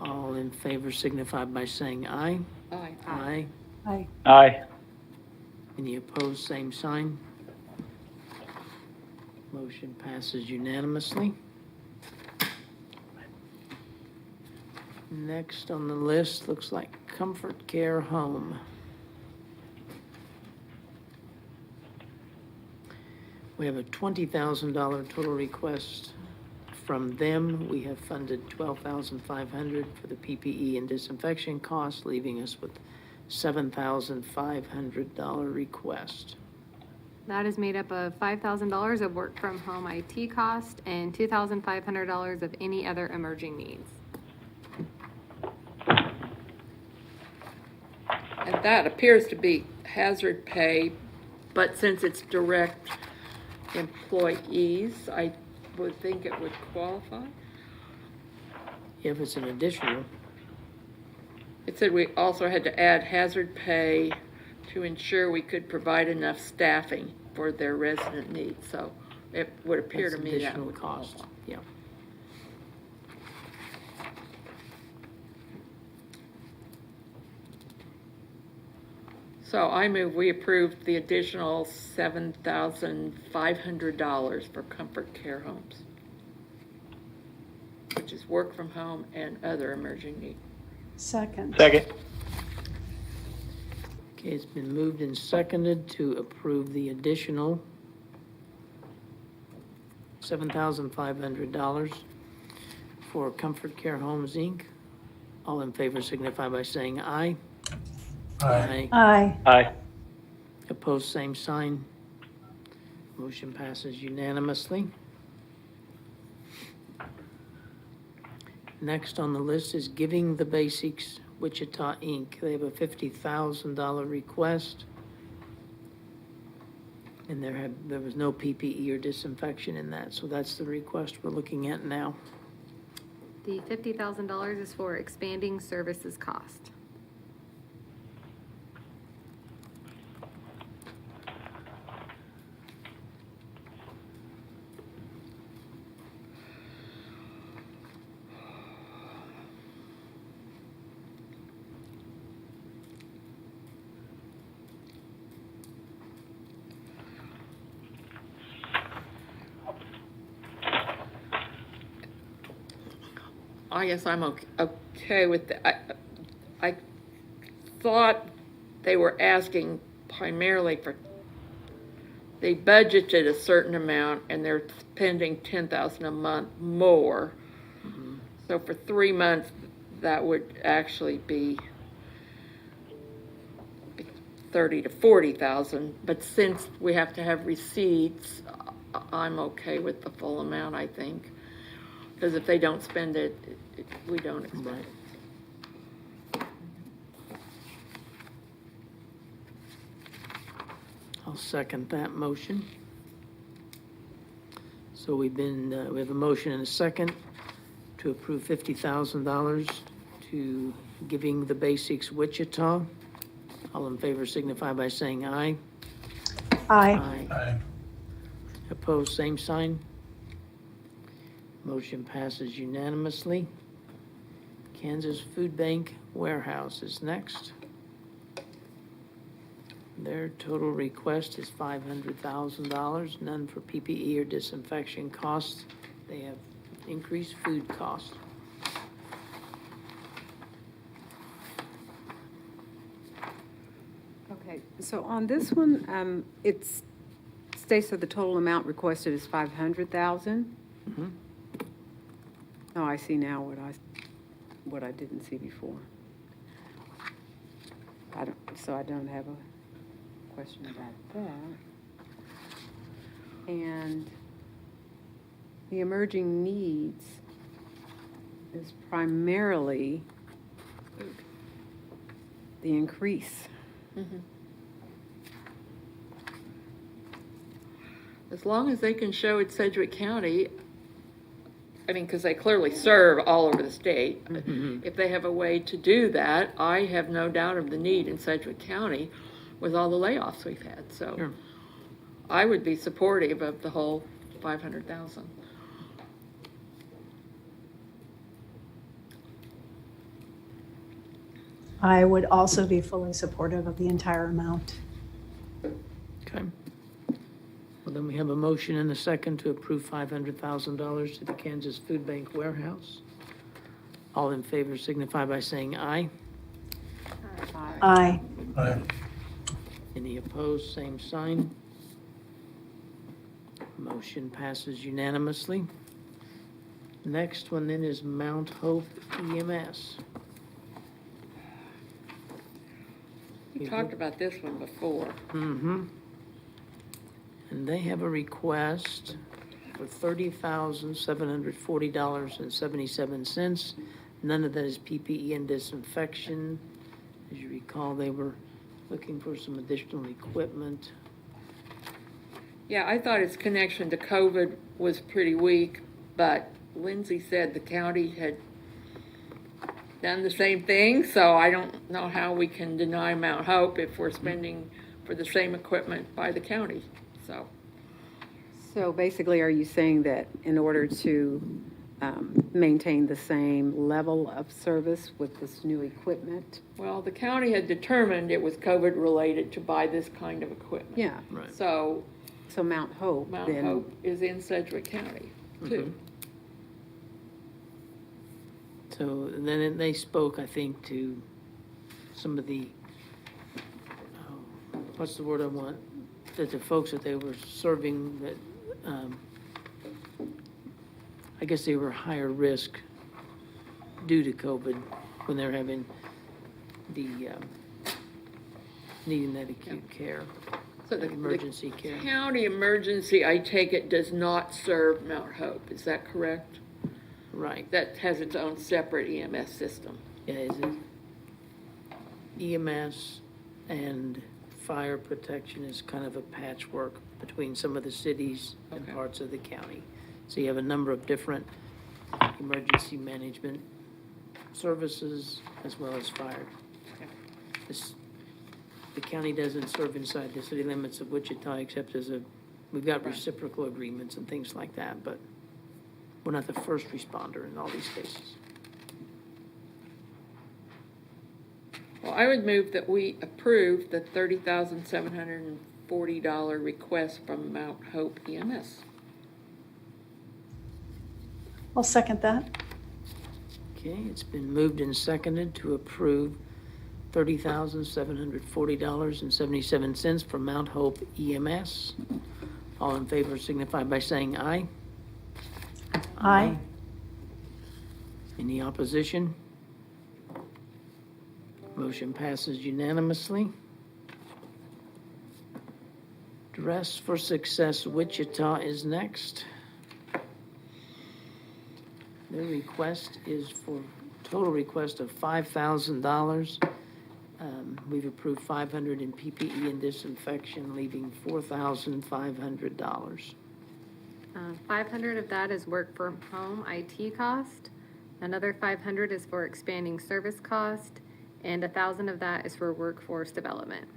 All in favor signify by saying aye. Aye. Aye. Aye. Aye. Any opposed, same sign. Motion passes unanimously. Next on the list looks like Comfort Care Home. We have a $20,000 total request from them. We have funded $12,500 for the PPE and disinfection costs, leaving us with $7,500 request. That is made up of $5,000 of work from home IT cost and $2,500 of any other emerging needs. And that appears to be hazard pay, but since it's direct employees, I would think it would qualify. If it's an additional, It said we also had to add hazard pay to ensure we could provide enough staffing for their resident needs, so it would appear that's to me that additional would cost. qualify. Yeah. So I move we approve the additional $7,500 for Comfort Care Homes, which is work from home and other emerging needs. Second. Second. Okay, it's been moved and seconded to approve the additional $7,500 for Comfort Care Homes, Inc. All in favor signify by saying aye. Aye. Aye. Aye. Opposed, same sign. Motion passes unanimously. Next on the list is Giving the Basics Wichita, Inc. They have a $50,000 request. And there was no PPE or disinfection in that, so that's the request we're looking at now. The $50,000 is for expanding services cost. I guess I'm okay with that. I thought they were asking primarily for, they budgeted a certain amount and they're spending $10,000 a month more. So for 3 months, that would actually be $30,000 to $40,000. But since we have to have receipts, I'm okay with the full amount, I think. Because if they don't spend it, we don't expend it. I'll second that motion. So we have a motion and a second to approve $50,000 to Giving the Basics Wichita. All in favor signify by saying aye. Aye. Aye. Opposed, same sign. Motion passes unanimously. Kansas Food Bank Warehouse is next. Their total request is $500,000, none for PPE or disinfection costs. They have increased food costs. Okay, so on this one, it states that the total amount requested is $500,000. Mhm. Oh, I see now what I didn't see before. So I don't have a question about that. And The emerging needs is primarily the increase. As long as they can show it's Sedgwick County, I mean, because they clearly serve all over the state. If they have a way to do that, I have no doubt of the need in Sedgwick County with all the layoffs we've had. So Sure. I would be supportive of the whole 500,000. I would also be fully supportive of the entire amount. Okay. Well, then we have a motion and a second to approve $500,000 to the Kansas Food Bank Warehouse. All in favor signify by saying aye. Aye. Aye. Any opposed, same sign. Motion passes unanimously. Next one then is Mount Hope EMS. We talked about this one before. Mm-hmm. And they have a request for $30,740.77. None of that is PPE and disinfection. As you recall, they were looking for some additional equipment. Yeah, I thought its connection to COVID was pretty weak, but Lindsay said the county had done the same thing, so I don't know how we can deny Mount Hope if we're spending for the same equipment by the county, so. So basically, are you saying that in order to maintain the same level of service with this new equipment? Well, the county had determined it was COVID-related to buy this kind of equipment. Yeah, Right. So so Mount Hope Mount then. Hope is in Sedgwick County, too. So then they spoke, I think, to some of the, what's the word I want? That the folks that they were serving that, I guess they were higher risk due to COVID when they're having the, needing that acute care, So the emergency care. county emergency, I take it, does not serve Mount Hope, is that correct? Right. That has its own separate EMS system. Yeah, is it EMS and fire protection is kind of a patchwork between some of the cities and Okay. parts of the county. So you have a number of different emergency management services as well as fire. The county doesn't serve inside the city limits of Wichita except we've got reciprocal agreements and things like that, but we're not the first responder in all these cases. Well, I would move that we approve the $30,740 request from Mount Hope EMS. I'll second that. Okay, it's been moved and seconded to approve $30,740.77 from Mount Hope EMS. All in favor signify by saying aye. Aye. Any opposition? Motion passes unanimously. Dress for Success Wichita is next. Their request is for total request of $5,000. We've approved $500 in PPE and disinfection, leaving $4,500. 500 of that is work from home IT cost. Another 500 is for expanding service cost, and 1,000 of that is for workforce development.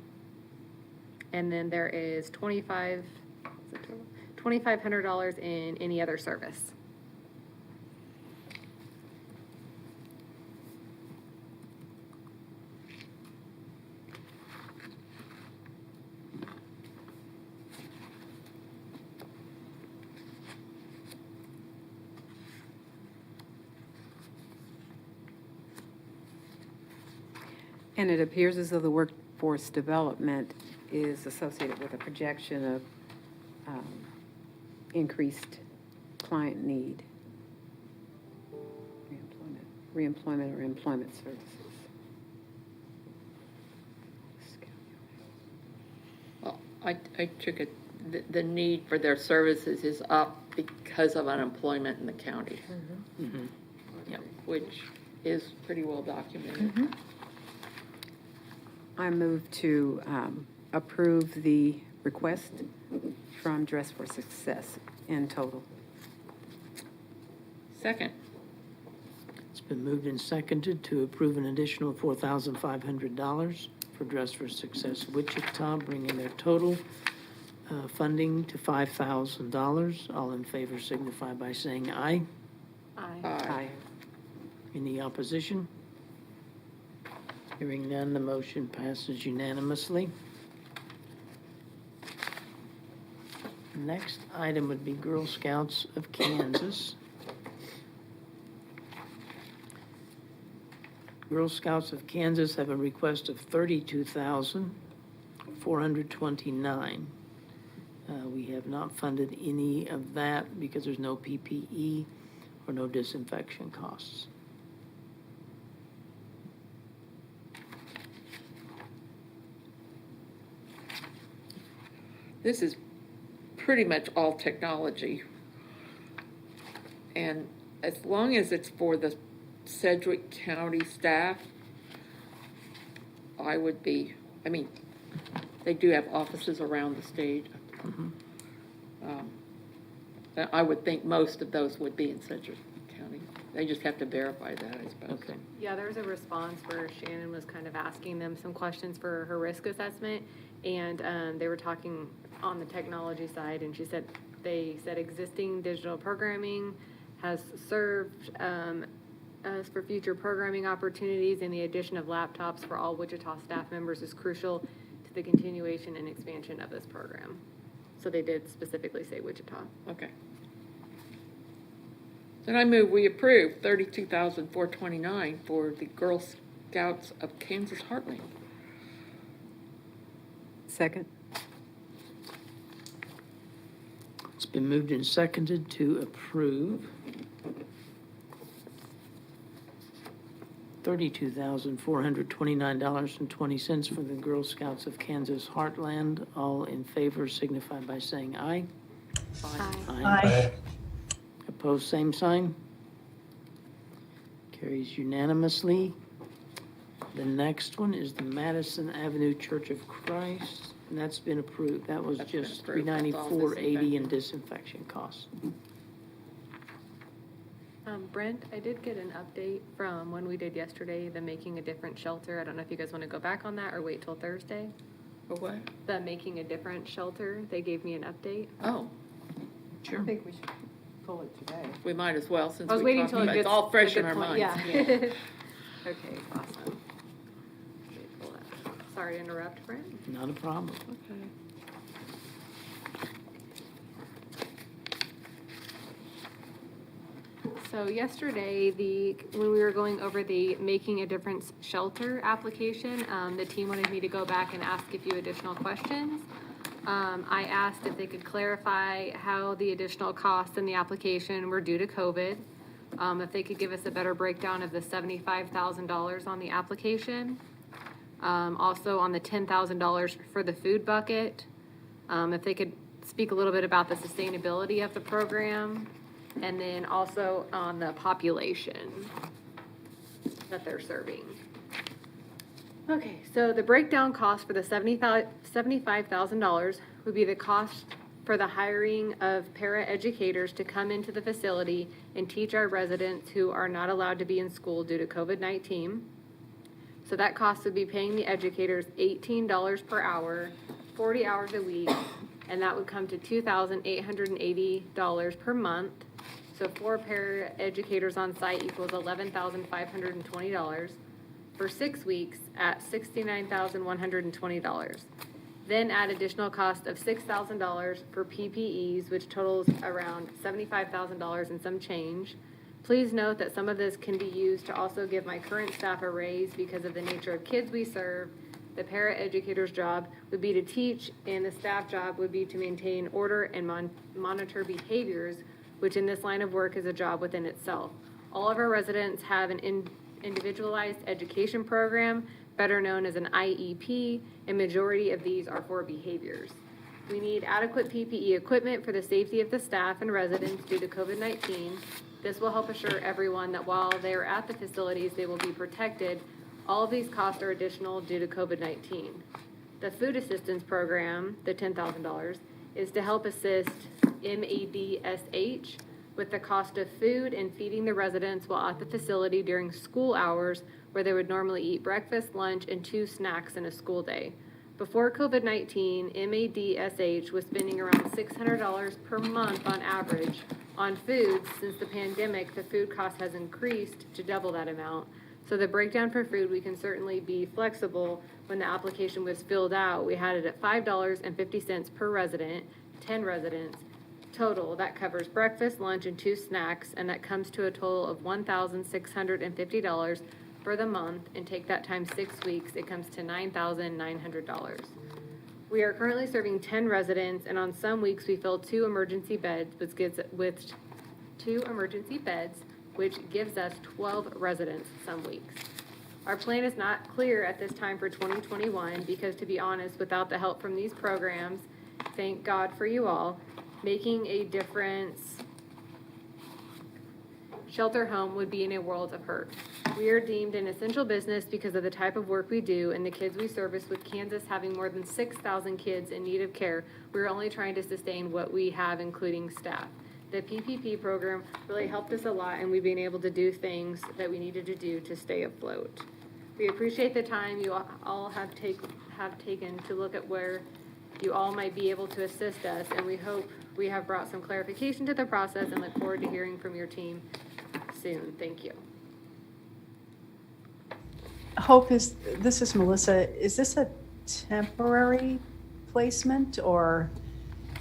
And then there is $2,500 in any other service. And it appears as though the workforce development is associated with a projection of increased client need, reemployment or employment services. Well, I took it the need for their services is up because of unemployment in the county. Yep. Which is pretty well documented. I move to approve the request from Dress for Success in total. Second. It's been moved and seconded to approve an additional $4,500 for Dress for Success Wichita, bringing their total funding to $5,000. All in favor signify by saying aye. Aye. Any opposition? Hearing none, the motion passes unanimously. Next item would be Girl Scouts of Kansas. Girl Scouts of Kansas have a request of $32,429. We have not funded any of that because there's no PPE or no disinfection costs. This is pretty much all technology. And as long as it's for the Sedgwick County staff, I would be, I mean, they do have offices around the state. I would think most of those would be in Sedgwick County. They just have to verify that, I suppose. Okay. Yeah, there was a response where Shannon was kind of asking them some questions for her risk assessment, and they were talking on the technology side, and they said existing digital programming has served us for future programming opportunities, and the addition of laptops for all Wichita staff members is crucial to the continuation and expansion of this program. So they did specifically say Wichita. Okay. Then I move we approve $32,429 for the Girl Scouts of Kansas Heartland. Second. It's been moved and seconded to approve $32,429.20 for the Girl Scouts of Kansas Heartland. All in favor signify by saying aye. Aye. Opposed, same sign. Carries unanimously. The next one is the Madison Avenue Church of Christ, and that's been approved. That was That's been just approved. That's all $394.80 in disinfection costs. Brent, I did get an update from when we did yesterday, the Making a Difference shelter. I don't know if you guys want to go back on that or wait till Thursday. For what? The Making a Difference shelter, they gave me an update. Oh, Sure. I think we should pull it today. we might as well since I was we waiting talked till it about gets it's all fresh a in good our point. minds. Yeah. Okay, awesome. Let me pull that up. Sorry to interrupt, Brent. Not a problem. Okay. So yesterday, when we were going over the Making a Difference shelter application, the team wanted me to go back and ask a few additional questions. I asked if they could clarify how the additional costs in the application were due to COVID. If they could give us a better breakdown of the $75,000 on the application. Also on the $10,000 for the food bucket. If they could speak a little bit about the sustainability of the program. And then also on the population that they're serving. Okay, so the breakdown cost for the $75,000 would be the cost for the hiring of para-educators to come into the facility and teach our residents who are not allowed to be in school due to COVID-19. So that cost would be paying the educators $18 per hour, 40 hours a week, and that would come to $2,880 per month. So 4 para-educators on site equals $11,520 for 6 weeks at $69,120. Then add additional cost of $6,000 for PPEs, which totals around $75,000 and some change. Please note that some of this can be used to also give my current staff a raise because of the nature of kids we serve. The para-educator's job would be to teach, and the staff job would be to maintain order and monitor behaviors, which in this line of work is a job within itself. All of our residents have an individualized education program, better known as an IEP, and majority of these are for behaviors. We need adequate PPE equipment for the safety of the staff and residents due to COVID-19. This will help assure everyone that while they are at the facilities, they will be protected. All of these costs are additional due to COVID-19. The food assistance program, the $10,000, is to help assist MADSH with the cost of food and feeding the residents while at the facility during school hours, where they would normally eat breakfast, lunch, and 2 snacks in a school day. Before COVID-19, MADSH was spending around $600 per month on average on food. Since the pandemic, the food cost has increased to double that amount. So the breakdown for food, we can certainly be flexible. When the application was filled out, we had it at $5.50 per resident, 10 residents. Total, that covers breakfast, lunch, and 2 snacks, and that comes to a total of $1,650 for the month, and take that times 6 weeks, it comes to $9,900. We are currently serving 10 residents, and on some weeks we fill 2 emergency beds, which gives us 12 residents some weeks. Our plan is not clear at this time for 2021 because, to be honest, without the help from these programs, thank God for you all, making a difference, shelter home would be in a world of hurt. We are deemed an essential business because of the type of work we do and the kids we service, with Kansas having more than 6,000 kids in need of care. We're only trying to sustain what we have, including staff. The PPP program really helped us a lot, and we've been able to do things that we needed to do to stay afloat. We appreciate the time you all have taken to look at where you all might be able to assist us, and we hope we have brought some clarification to the process and look forward to hearing from your team soon. Thank you. This is Melissa. Is this a temporary placement, or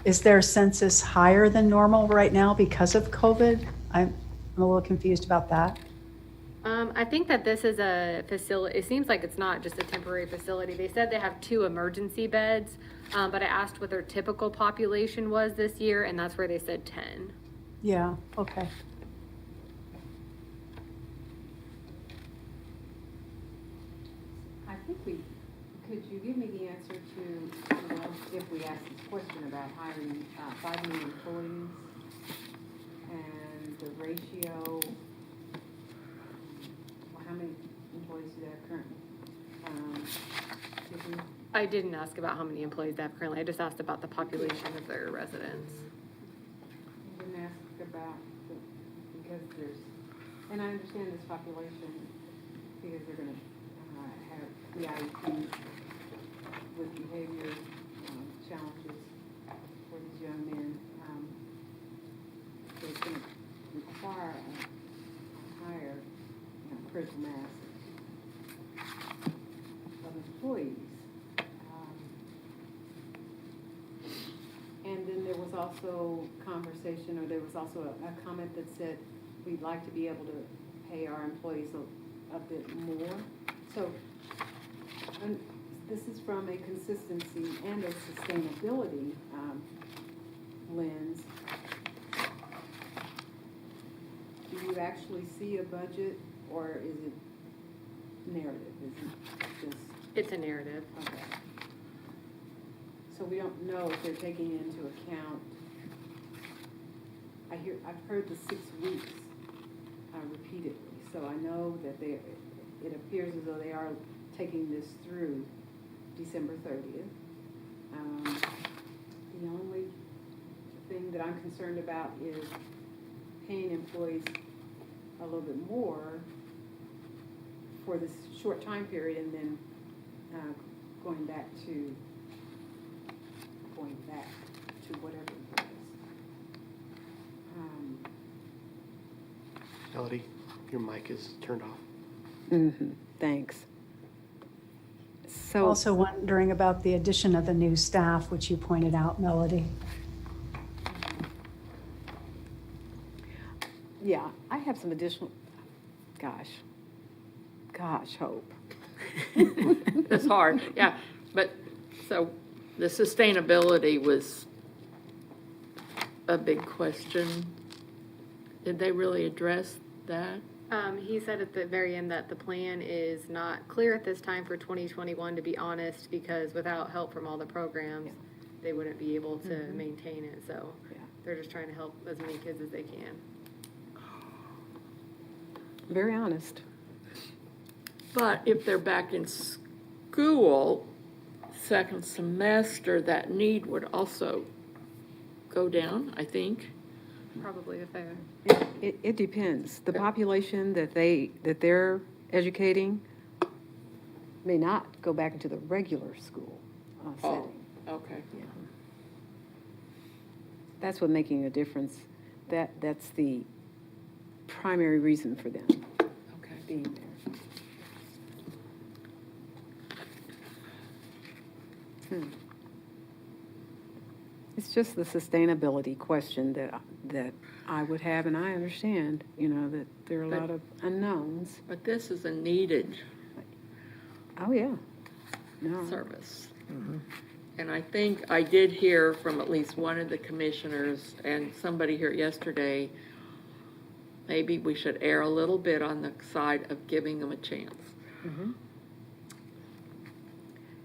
is their census higher than normal right now because of COVID? I'm a little confused about that. I think that this is a facility. It seems like it's not just a temporary facility. They said they have 2 emergency beds, but I asked what their typical population was this year, and that's where they said 10. Yeah, okay. I think could you give me the answer to, if we ask this question about hiring 5 new employees and the ratio, how many employees do they have currently? I didn't ask about how many employees they have currently. I just asked about the population of their residents. I didn't ask about, because there's, and I understand this population because they're going to have the IEP with behavior challenges for these young men. So it's going to require a higher critical mass of employees. And then there was also conversation, or there was also a comment that said we'd like to be able to pay our employees a bit more. So this is from a consistency and a sustainability lens. Do you actually see a budget, or is it narrative? Is it just? It's a narrative. Okay. So we don't know if they're taking into account. I've heard the 6 weeks repeatedly, so I know that it appears as though they are taking this through December 30th. The only thing that I'm concerned about is paying employees a little bit more for this short time period, and then going back to whatever it was. Melody, your mic is turned off. Thanks. So Also wondering about the addition of the new staff, which you pointed out, Melody. yeah, I have some additional, gosh, Hope. It's hard, yeah. But, so, the sustainability was a big question. Did they really address that? He said at the very end that the plan is not clear at this time for 2021, to be honest, because without help from all the programs, they wouldn't be able to maintain it, so Yeah. they're just trying to help as many kids as they can. Very honest. But if they're back in school, second semester, that need would also go down, I think. Probably if they're, It depends. The population that they're educating may not go back into the regular school setting. Okay. Yeah. That's what making a difference. That's the primary reason for them Okay. being there. It's just the sustainability question that I would have, and I understand, that there are a lot of unknowns. But this is a needed Oh, yeah. No. service. And I think I did hear from at least one of the commissioners and somebody here yesterday, maybe we should err a little bit on the side of giving them a chance.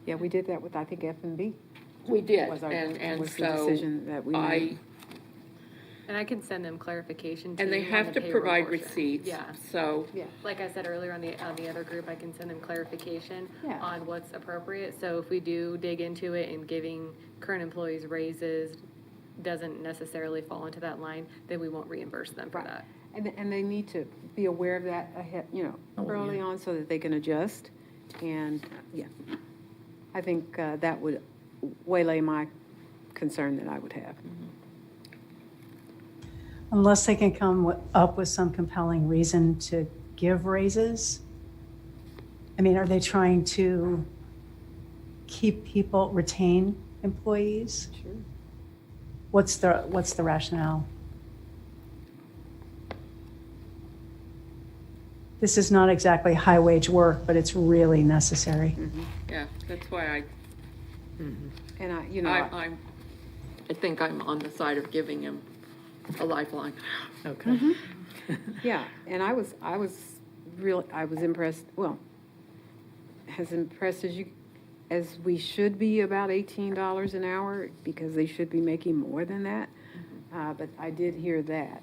Yeah, we did that with, I think, F&B. We did, Was our- and was the so decision that we I, made. and I can send them clarification too. and they on have the to payroll provide portion. receipts, Yeah. so, Yeah. Like I said earlier on the other group, I can send them clarification Yeah. on what's appropriate. So if we do dig into it and giving current employees raises doesn't necessarily fall into that line, then we won't reimburse them for Right. that. And they need to be aware of that ahead, early on so that they can adjust. And, yeah, I think that would waylay my concern that I would have. Unless they can come up with some compelling reason to give raises. I mean, are they trying to retain employees? Sure. What's the rationale? This is not exactly high-wage work, but it's really necessary. yeah, that's why And I think I'm on the side of giving him a lifeline. Okay. yeah, and I was impressed, well, as impressed as we should be about $18 an hour, because they should be making more than that. But I did hear that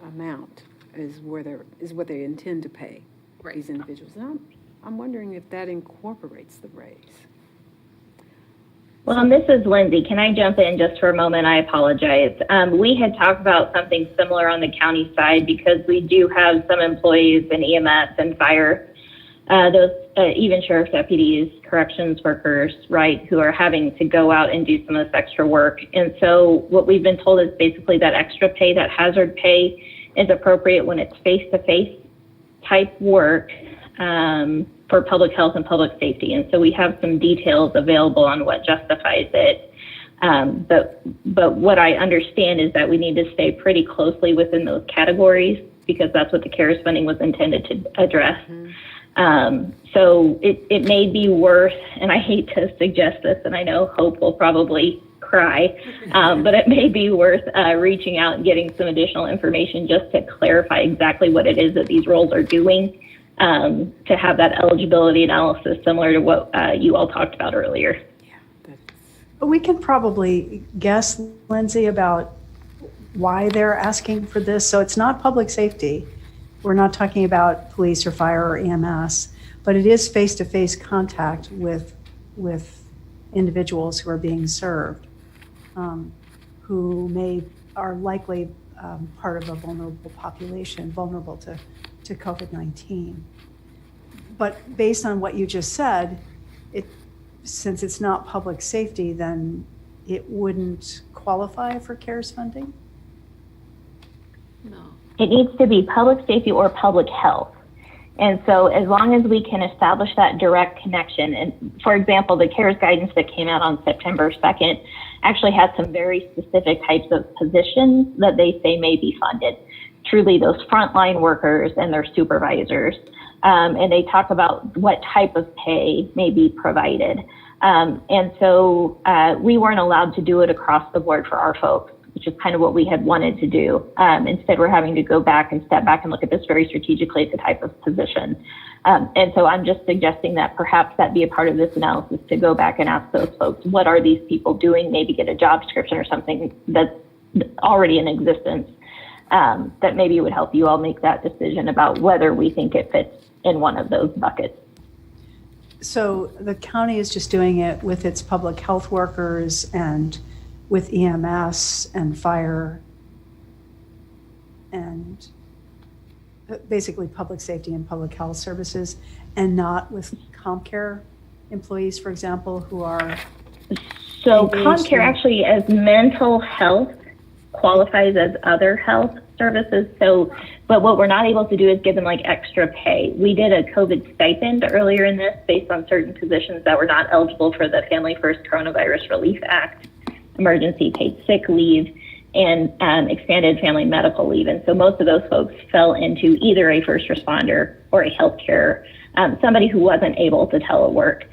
amount is what they intend to pay Right. these individuals. And I'm wondering if that incorporates the raise. Well, and this is Lindsay. Can I jump in just for a moment? I apologize. We had talked about something similar on the county side because we do have some employees in EMS and fire, even sheriff's deputies, corrections workers, right, who are having to go out and do some of this extra work. And so what we've been told is basically that extra pay, that hazard pay, is appropriate when it's face-to-face type work for public health and public safety. And so we have some details available on what justifies it. But what I understand is that we need to stay pretty closely within those categories because that's what the CARES funding was intended to address. So it may be worth, and I hate to suggest this, and I know Hope will probably cry, but it may be worth reaching out and getting some additional information just to clarify exactly what it is that these roles are doing, to have that eligibility analysis similar to what you all talked about earlier. We can probably guess, Lindsay, about why they're asking for this. So it's not public safety. We're not talking about police or fire or EMS, but it is face-to-face contact with individuals who are being served, who are likely part of a vulnerable population, vulnerable to COVID-19. But based on what you just said, since it's not public safety, then it wouldn't qualify for CARES funding? No. It needs to be public safety or public health. And so as long as we can establish that direct connection, and for example, the CARES guidance that came out on September 2nd actually has some very specific types of positions that they say may be funded. Truly those frontline workers and their supervisors. And they talk about what type of pay may be provided. And so we weren't allowed to do it across the board for our folks, which is kind of what we had wanted to do. Instead, we're having to go back and step back and look at this very strategically at the type of position. And so I'm just suggesting that perhaps that be a part of this analysis to go back and ask those folks, what are these people doing? Maybe get a job description or something that's already in existence, that maybe would help you all make that decision about whether we think it fits in one of those buckets. So the county is just doing it with its public health workers and with EMS and fire and basically public safety and public health services, and not with CommCare employees, for example, who are. So engaged CommCare actually, as mental health, qualifies as other health services. So, but what we're not able to do is give them like extra pay. We did a COVID stipend earlier in this based on certain positions that were not eligible for the Family First Coronavirus Relief Act, emergency paid sick leave, and expanded family medical leave. And so most of those folks fell into either a first responder or a healthcare, somebody who wasn't able to telework.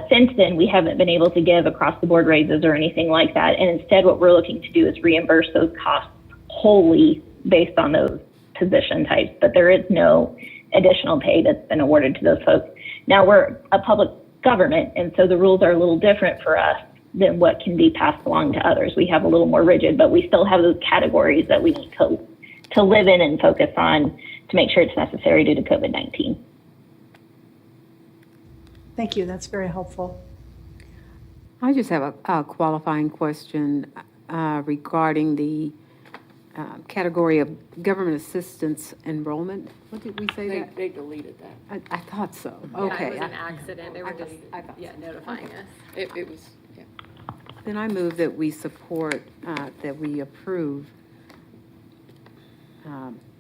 Since then, we haven't been able to give across the board raises or anything like that. And instead, what we're looking to do is reimburse those costs wholly based on those position types. But there is no additional pay that's been awarded to those folks. Now, we're a public government, and so the rules are a little different for us than what can be passed along to others. We have a little more rigid, but we still have those categories that we need to live in and focus on to make sure it's necessary due to COVID-19. Thank you, that's very helpful. I just have a qualifying question regarding the category of government assistance enrollment. What did we say that? They deleted that. I thought so. Yeah, Okay. it was an accident. They were just, I thought so. notifying us. It was, yeah. Then I move that we support, that we approve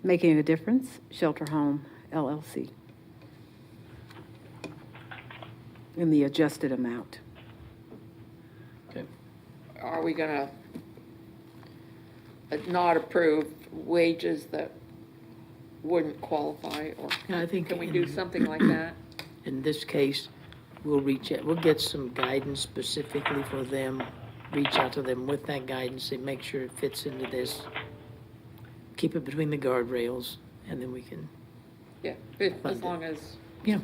Making a Difference, Shelter Home LLC, in the adjusted amount. Are we gonna not approve wages that wouldn't qualify, or And I think can we do something like that? in this case, we'll get some guidance specifically for them, reach out to them with that guidance and make sure it fits into this. Keep it between the guardrails, and then we can, Yeah, as long as, yeah.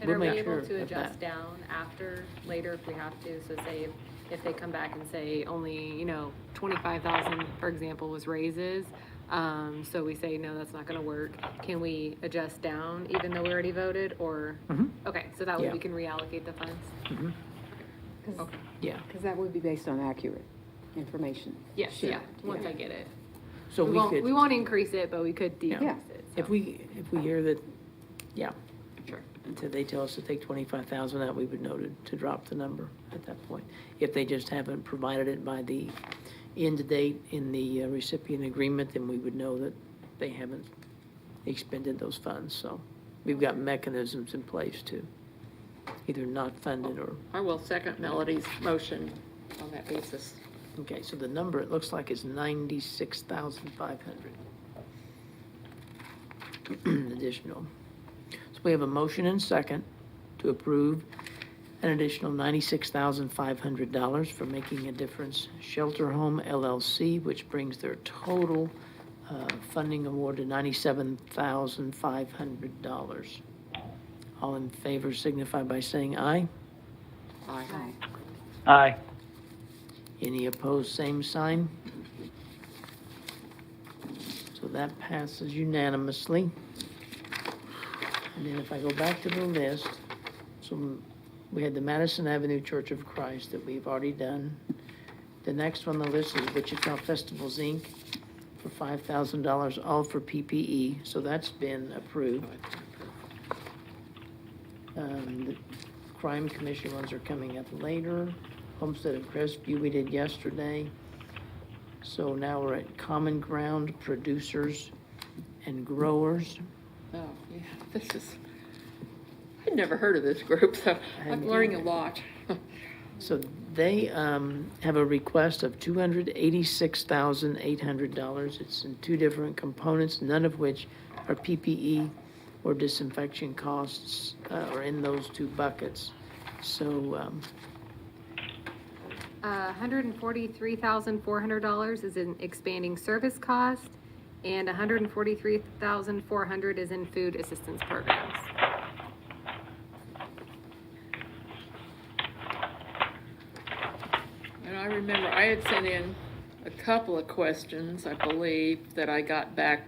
And we'll are we make able sure to of adjust that. down after, later if we have to? So say if they come back and say only, 25,000, for example, was raises, so we say, no, that's not gonna work. Can we adjust down even though we already voted, or? Mhm. Okay, so that way Yeah. we can reallocate the funds? Yeah, Because that would be based on accurate information. Yes, Sure. yeah, once I get it. so we could. We won't increase it, but we could decrease Yeah. it. If so. we hear that, yeah, Sure. until they tell us to take 25,000 out, we would know to drop the number at that point. If they just haven't provided it by the end date in the recipient agreement, then we would know that they haven't expended those funds. So we've got mechanisms in place to either not fund it or, I will second Melody's motion on that basis. okay, so the number it looks like is 96,500 additional. So we have a motion and second to approve an additional $96,500 for Making a Difference Shelter Home LLC, which brings their total funding award to $97,500. All in favor signify by saying aye. Aye. Aye. Any opposed, same sign. So that passes unanimously. And then if I go back to the list, so we had the Madison Avenue Church of Christ that we've already done. The next on the list is Wichita Festivals, Inc. for $5,000, all for PPE, so that's been approved. The Crime Commission ones are coming up later. Homestead of Crestview we did yesterday. So now we're at Common Ground Producers and Growers. Oh, yeah, this is, I'd never heard of this group, so I'm learning a lot. So they have a request of $286,800. It's in two different components, none of which are PPE or disinfection costs are in those two buckets. So $143,400 is in expanding service cost, and $143,400 is in food assistance programs. remember I had sent in a couple of questions, I believe, that I got back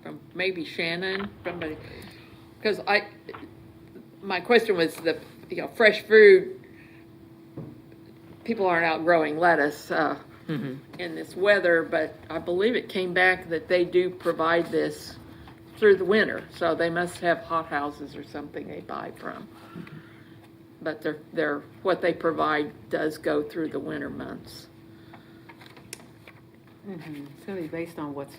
from maybe Shannon, somebody, because my question was fresh food, people aren't out growing lettuce in this weather, but I believe it came back that they do provide this through the winter, so they must have hot houses or something they buy from. But they're what they provide does go through the winter months. It's going to be based on what's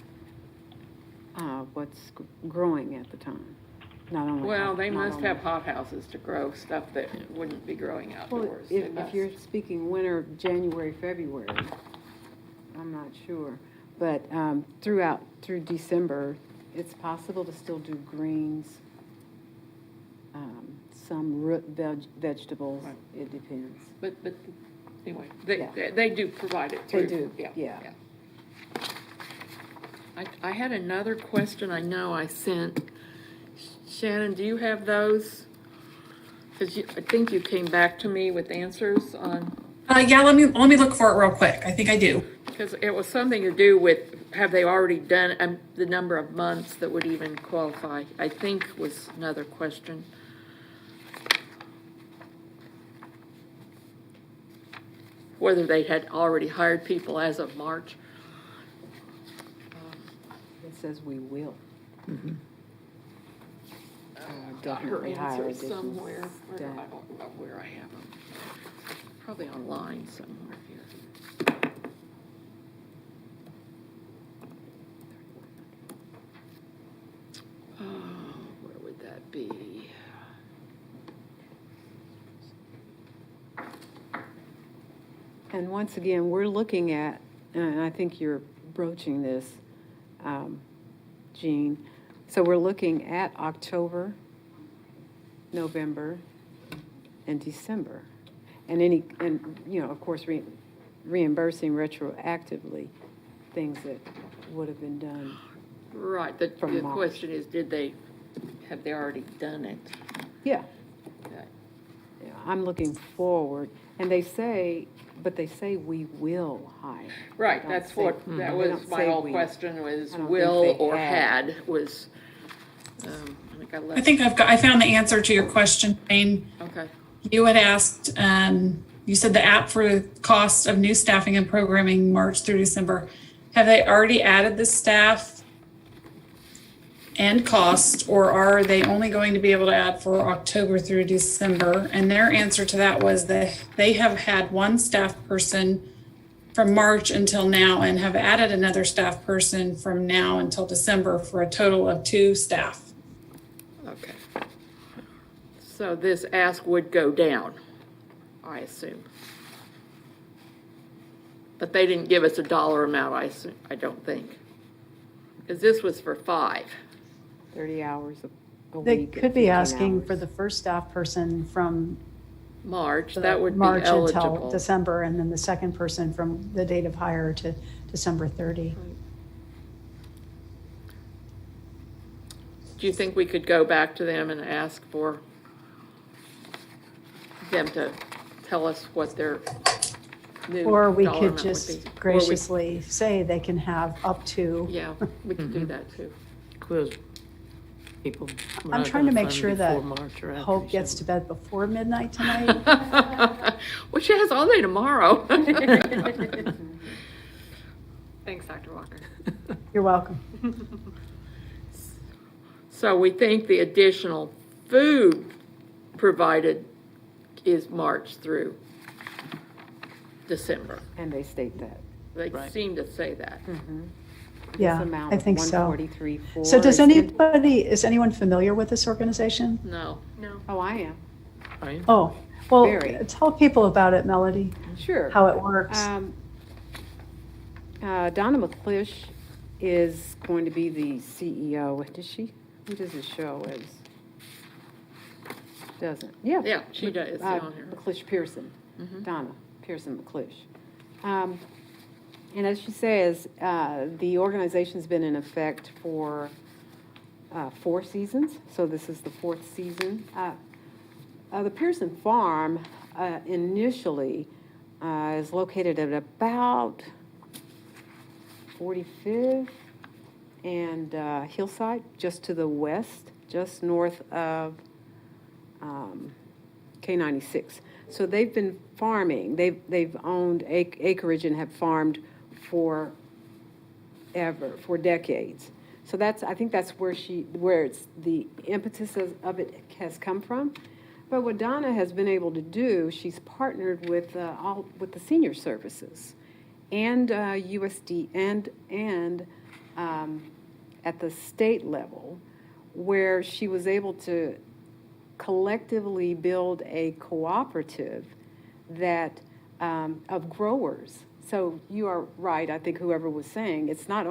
growing at the time. Not only Well, they must have hot houses to grow stuff that wouldn't be growing Well, outdoors. if you're speaking winter, January, February, I'm not sure. But through December, it's possible to still do greens, some root vegetables. Right. It depends. But anyway, they do provide it They through. do, yeah. I had another question I know I sent. Shannon, do you have those? Because I think you came back to me with answers on, Yeah, let me look for it real quick. I think I do. because it was something to do with, have they already done, the number of months that would even qualify, I think was another question. Whether they had already hired people as of March. It says we will. Her Definitely hire answers additional somewhere. I staff. don't know where I have them. Probably online somewhere here. Oh, where would that be? And once again, we're looking at, and I think you're broaching this, Jean. So we're looking at October, November, and December. And of course, reimbursing retroactively things that would have been done. Right, the From March. question is, have they already done it? Yeah. Okay. Yeah, I'm looking forward, and they say we will hire. Right, Don't that's say- what, that they was don't my say whole we. question was I don't think will they or had. had was, I think I I left. think I found the answer to your question, Jane. Okay, You had asked, you said the app for the cost of new staffing and programming March through December. Have they already added the staff and cost, or are they only going to be able to add for October through December? And their answer to that was that they have had one staff person from March until now and have added another staff person from now until December for a total of 2 staff. okay. So this ask would go down, I assume. But they didn't give us a dollar amount, I don't think. Because this was for 5. 30 hours a They week. at could be 15 asking hours. for the first staff person from March, the that would be March until eligible. December, and then the second person from the date of hire to December 30. Do you think we could go back to them and ask for them to tell us what their new Or we dollar could amount would just be? Or we- graciously say they can have up to. Yeah, we could do that too. Quiz people. We're I'm not trying to gonna make fund sure that before March or after Hope gets to December. bed before midnight tonight. Well, she has all day tomorrow. Thanks, Dr. Walker. You're welcome. So we think the additional food provided is March through December. And they state that. They Right. seem to say that. Yeah, This amount I of think so. 143.4 So is is anyone familiar with this organization? No. Oh, I am. Right? Oh, well, Very. tell people about it, Melody, Sure. how it works. Donna McClish is going to be the CEO. Does she? Who does it show as? Doesn't. Yeah. Yeah, she does. It's on here. McClish Pearson. Donna Pearson McClish. And as she says, the organization's been in effect for 4 seasons, so this is the 4th season. The Pearson Farm initially is located at about 45th and Hillside, just to the west, just north of K96. So they've been farming. They've owned acreage and have farmed for decades. So I think that's where it's the impetus of it has come from. But what Donna has been able to do, she's partnered with the senior services and USD and at the state level, where she was able to collectively build a cooperative that of growers. So you are right. I think whoever was saying it's not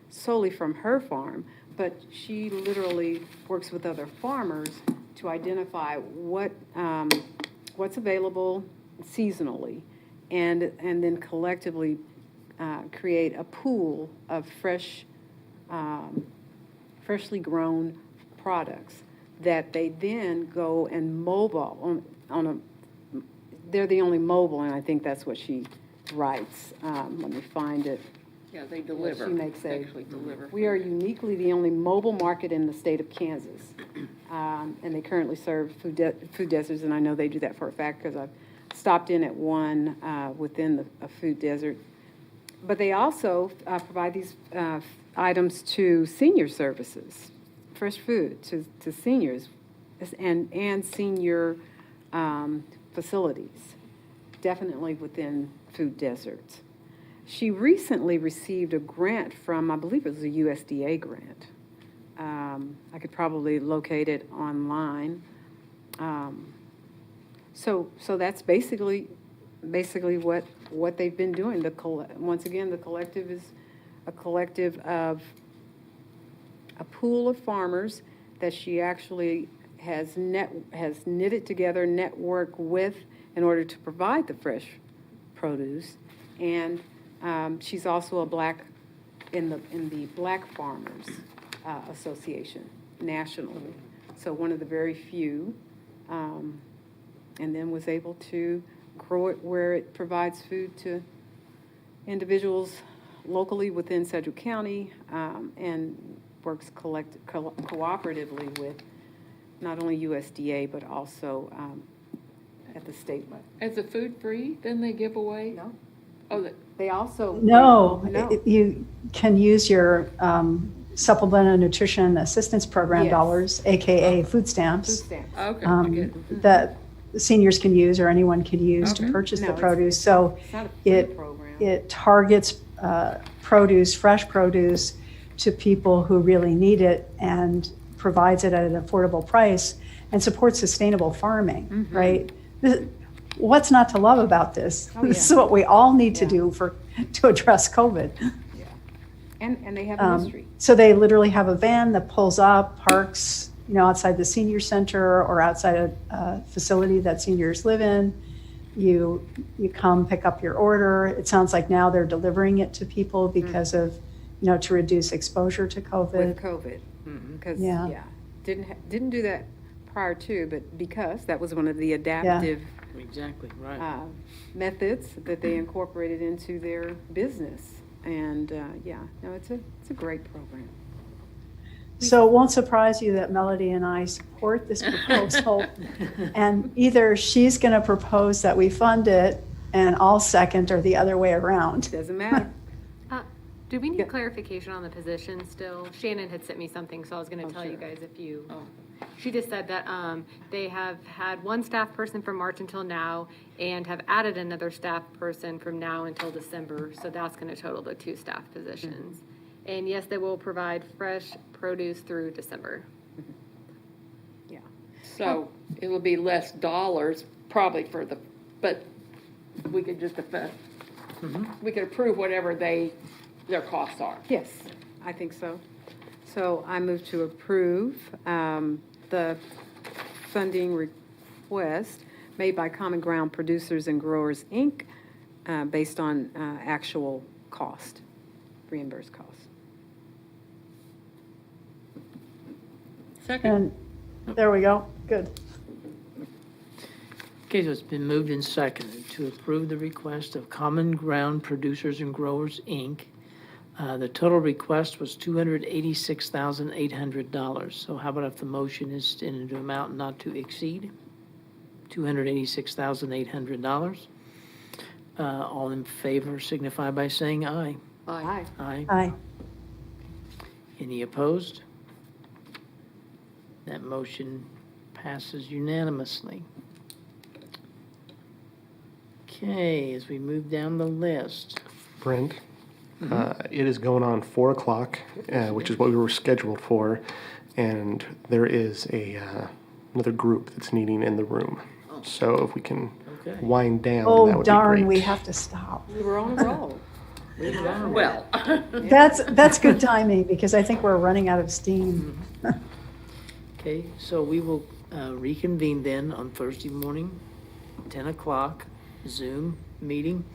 solely from her farm, but she literally works with other farmers to identify what's available seasonally, and then collectively create a pool of freshly grown products that they then go and mobile they're the only mobile, and I think that's what she writes. Let me find it. Yeah, they deliver. She makes actually deliver. We are uniquely the only mobile market in the state of Kansas. And they currently serve food deserts, and I know they do that for a fact because I've stopped in at one within a food desert. But they also provide these items to senior services, fresh food to seniors and senior facilities, definitely within food deserts. She recently received a grant from, I believe it was a USDA grant. I could probably locate it online. So that's basically what they've been doing. Once again, the collective is a collective of a pool of farmers that she actually has knitted together, networked with in order to provide the fresh produce, and she's also in the Black Farmers Association nationally. So one of the very few, and then was able to grow it where it provides food to individuals locally within Sedgwick County, and works cooperatively with not only USDA but also at the state level. Is the food free? Then they give away? No. Oh, They also No, you can use your Supplemental Nutrition Assistance Program Yes. dollars, AKA food stamps, food stamps. okay. I get it. that seniors can use or anyone can use to Okay. purchase No, the it's- produce. So It's not a free it program. it targets produce, fresh produce, to people who really need it and provides it at an affordable price and supports sustainable farming, right? What's not to love about this? Oh, This is yeah. what we all need to Yeah. do to address COVID. Yeah. And they have a history. So they literally have a van that pulls up, parks, outside the senior center or outside a facility that seniors live in. You come pick up your order. It sounds like now they're delivering it to people because of, to reduce exposure to COVID. With COVID, because, Yeah. didn't do that prior to, but because that was one of the adaptive Exactly, right. methods that they incorporated into their business. And, it's a great program. So it won't surprise you that Melody and I support this proposal. And either she's going to propose that we fund it and I'll second, or the other way around. Doesn't matter. Do we need clarification on the position still? Shannon had sent me something, so I was going to tell you sure. guys if you. She just said that they have had one staff person from March until now and have added another staff person from now until December. So that's going to total the 2 staff positions. And yes, they will provide fresh produce through December. Yeah. So it will be less dollars probably but we could just, we could approve whatever their costs are. Yes, I think so. So I move to approve the funding request made by Common Ground Producers and Growers, Inc., based on actual cost, reimbursed cost. Second. And there we go. Good. Okay, so it's been moved and seconded to approve the request of Common Ground Producers and Growers, Inc. The total request was $286,800. So how about if the motion is in an amount not to exceed $286,800? All in favor signify by saying aye. Aye. Aye. Aye. Any opposed? That motion passes unanimously. Okay, as we move down the list. Brent, it is going on 4 o'clock, which is what we were scheduled for, and there is another group that's needing in the room. So if we can Okay. wind down, that Oh, would be darn, great. we have to stop. We were on a roll. Well, That's good timing, because I think we're running out of steam. Okay, so we will reconvene then on Thursday morning, 10 o'clock, Zoom meeting.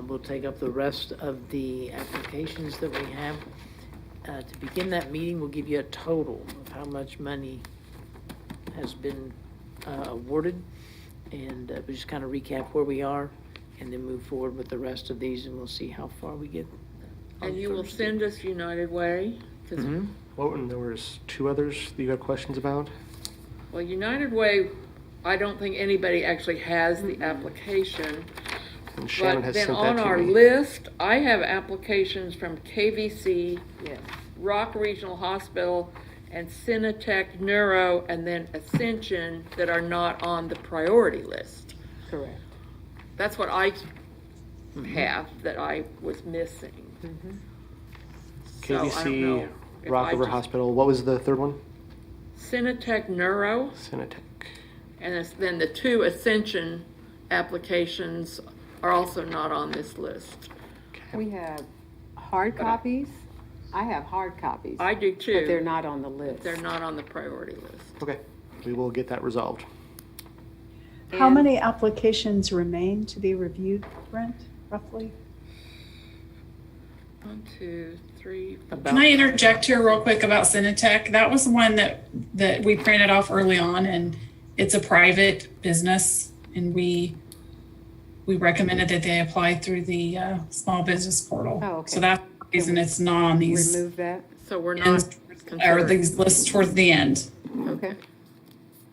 We'll take up the rest of the applications that we have. To begin that meeting, we'll give you a total of how much money has been awarded, and we'll just kind of recap where we are, and then move forward with the rest of these, and we'll see how far we get. on and you will Thursday. send us United Way? 'Cause, Well, and there was 2 others that you had questions about? well, United Way, I don't think anybody actually has the application. And Shannon But has then sent on that our to me. list, I have applications from KVC, Yes. Rock Regional Hospital, and Cinetech Neuro, and then Ascension that are not on the priority list. Correct. That's what I have that I was missing. So I don't know KVC, if Rock I River just- Hospital. What was the third one? Cinetech Neuro, Cinetech. and then the 2 Ascension applications are also not on this list. We have hard copies. I have hard copies. I do too. But they're not on the list. They're not on the priority list. Okay, we will get that resolved. How And- many applications remain to be reviewed, Brent, roughly? 1, 2, 3. Can I interject here real quick about Cinetech? That was the one that we printed off early on, and it's a private business, and we recommended that they apply through the small business portal. Oh, okay. So that's the reason it's not on these Remove that? So we're not or concerned. these lists towards the end. Okay.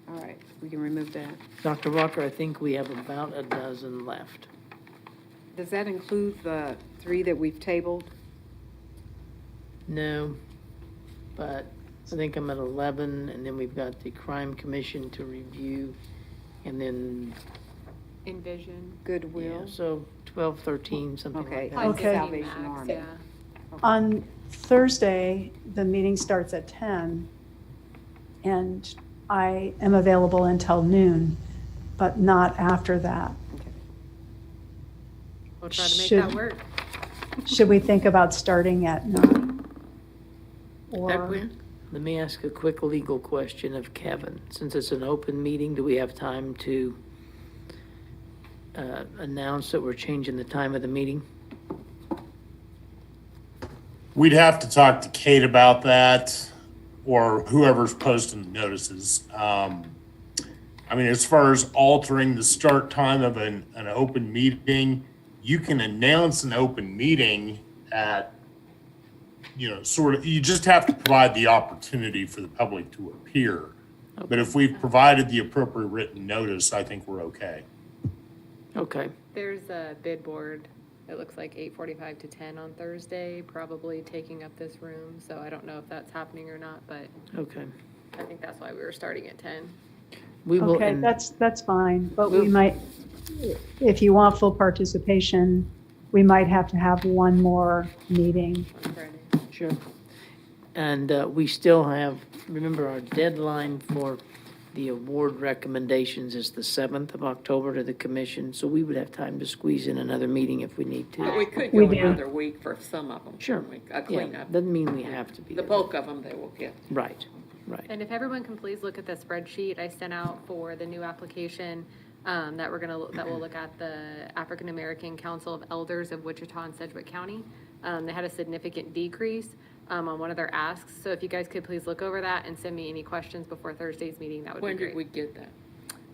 All right, we can remove that. Dr. Walker, I think we have about a dozen left. Does that include the 3 that we've tabled? No, but I think I'm at 11, and then we've got the Crime Commission to review, and then, Envision. Goodwill? yeah, so 12, 13, something Okay. like that. Okay. Salvation Army. Yeah. On Thursday, the meeting starts at 10, and I am available until noon, but not after that. We'll try to make Should- that work. Should we think about starting at 9? Or, Edwin? Let me ask a quick legal question of Kevin. Since it's an open meeting, do we have time to announce that we're changing the time of the meeting? We'd have to talk to Kate about that, or whoever's posting the notices. I mean, as far as altering the start time of an open meeting, you can announce an open meeting at, you just have to provide the opportunity for the public to appear. But if we've provided the appropriate written notice, I think we're okay. Okay, There's a bid board, it looks like 8:45 to 10 on Thursday, probably taking up this room, so I don't know if that's happening or not, but okay. I think that's why we were starting at 10. We will, okay, and that's fine, but we We'll- might, if you want full participation, we might have to have one more meeting. on Friday. sure. And we still have, remember, our deadline for the award recommendations is the 7th of October to the commission, so we would have time to squeeze in another meeting if we need But we to. could We go do. another week for some of them. Sure. A Yeah, cleanup. doesn't mean we have to be. The there. bulk of them they will get. Right, right. And if everyone can please look at the spreadsheet I sent out for the new application, that we'll look at the African American Council of Elders of Wichita and Sedgwick County. They had a significant decrease, on one of their asks, so if you guys could please look over that and send me any questions before Thursday's meeting, that would be When great. did we get that?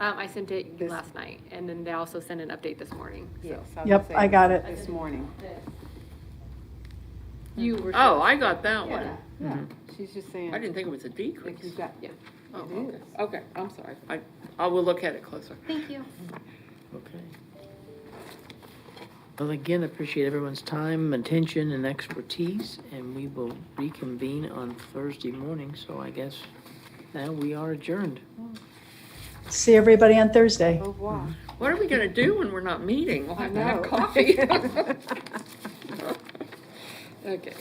I sent it last night, and then they also sent an update this morning. So. Yes. was Yep, gonna say I got it. This morning. You were. Oh, I got that one. Yeah, she's just saying. I didn't think it was a Like decrease. you've got, yeah. Oh, It okay. is. Okay, I'm sorry. I will look at it closer. Thank you. Okay. Well, again, appreciate everyone's time, attention, and expertise, and we will reconvene on Thursday morning, so I guess now we are adjourned. See everybody on Thursday. Au revoir. What are we gonna do when we're not meeting? We'll have to have know. coffee. Okay.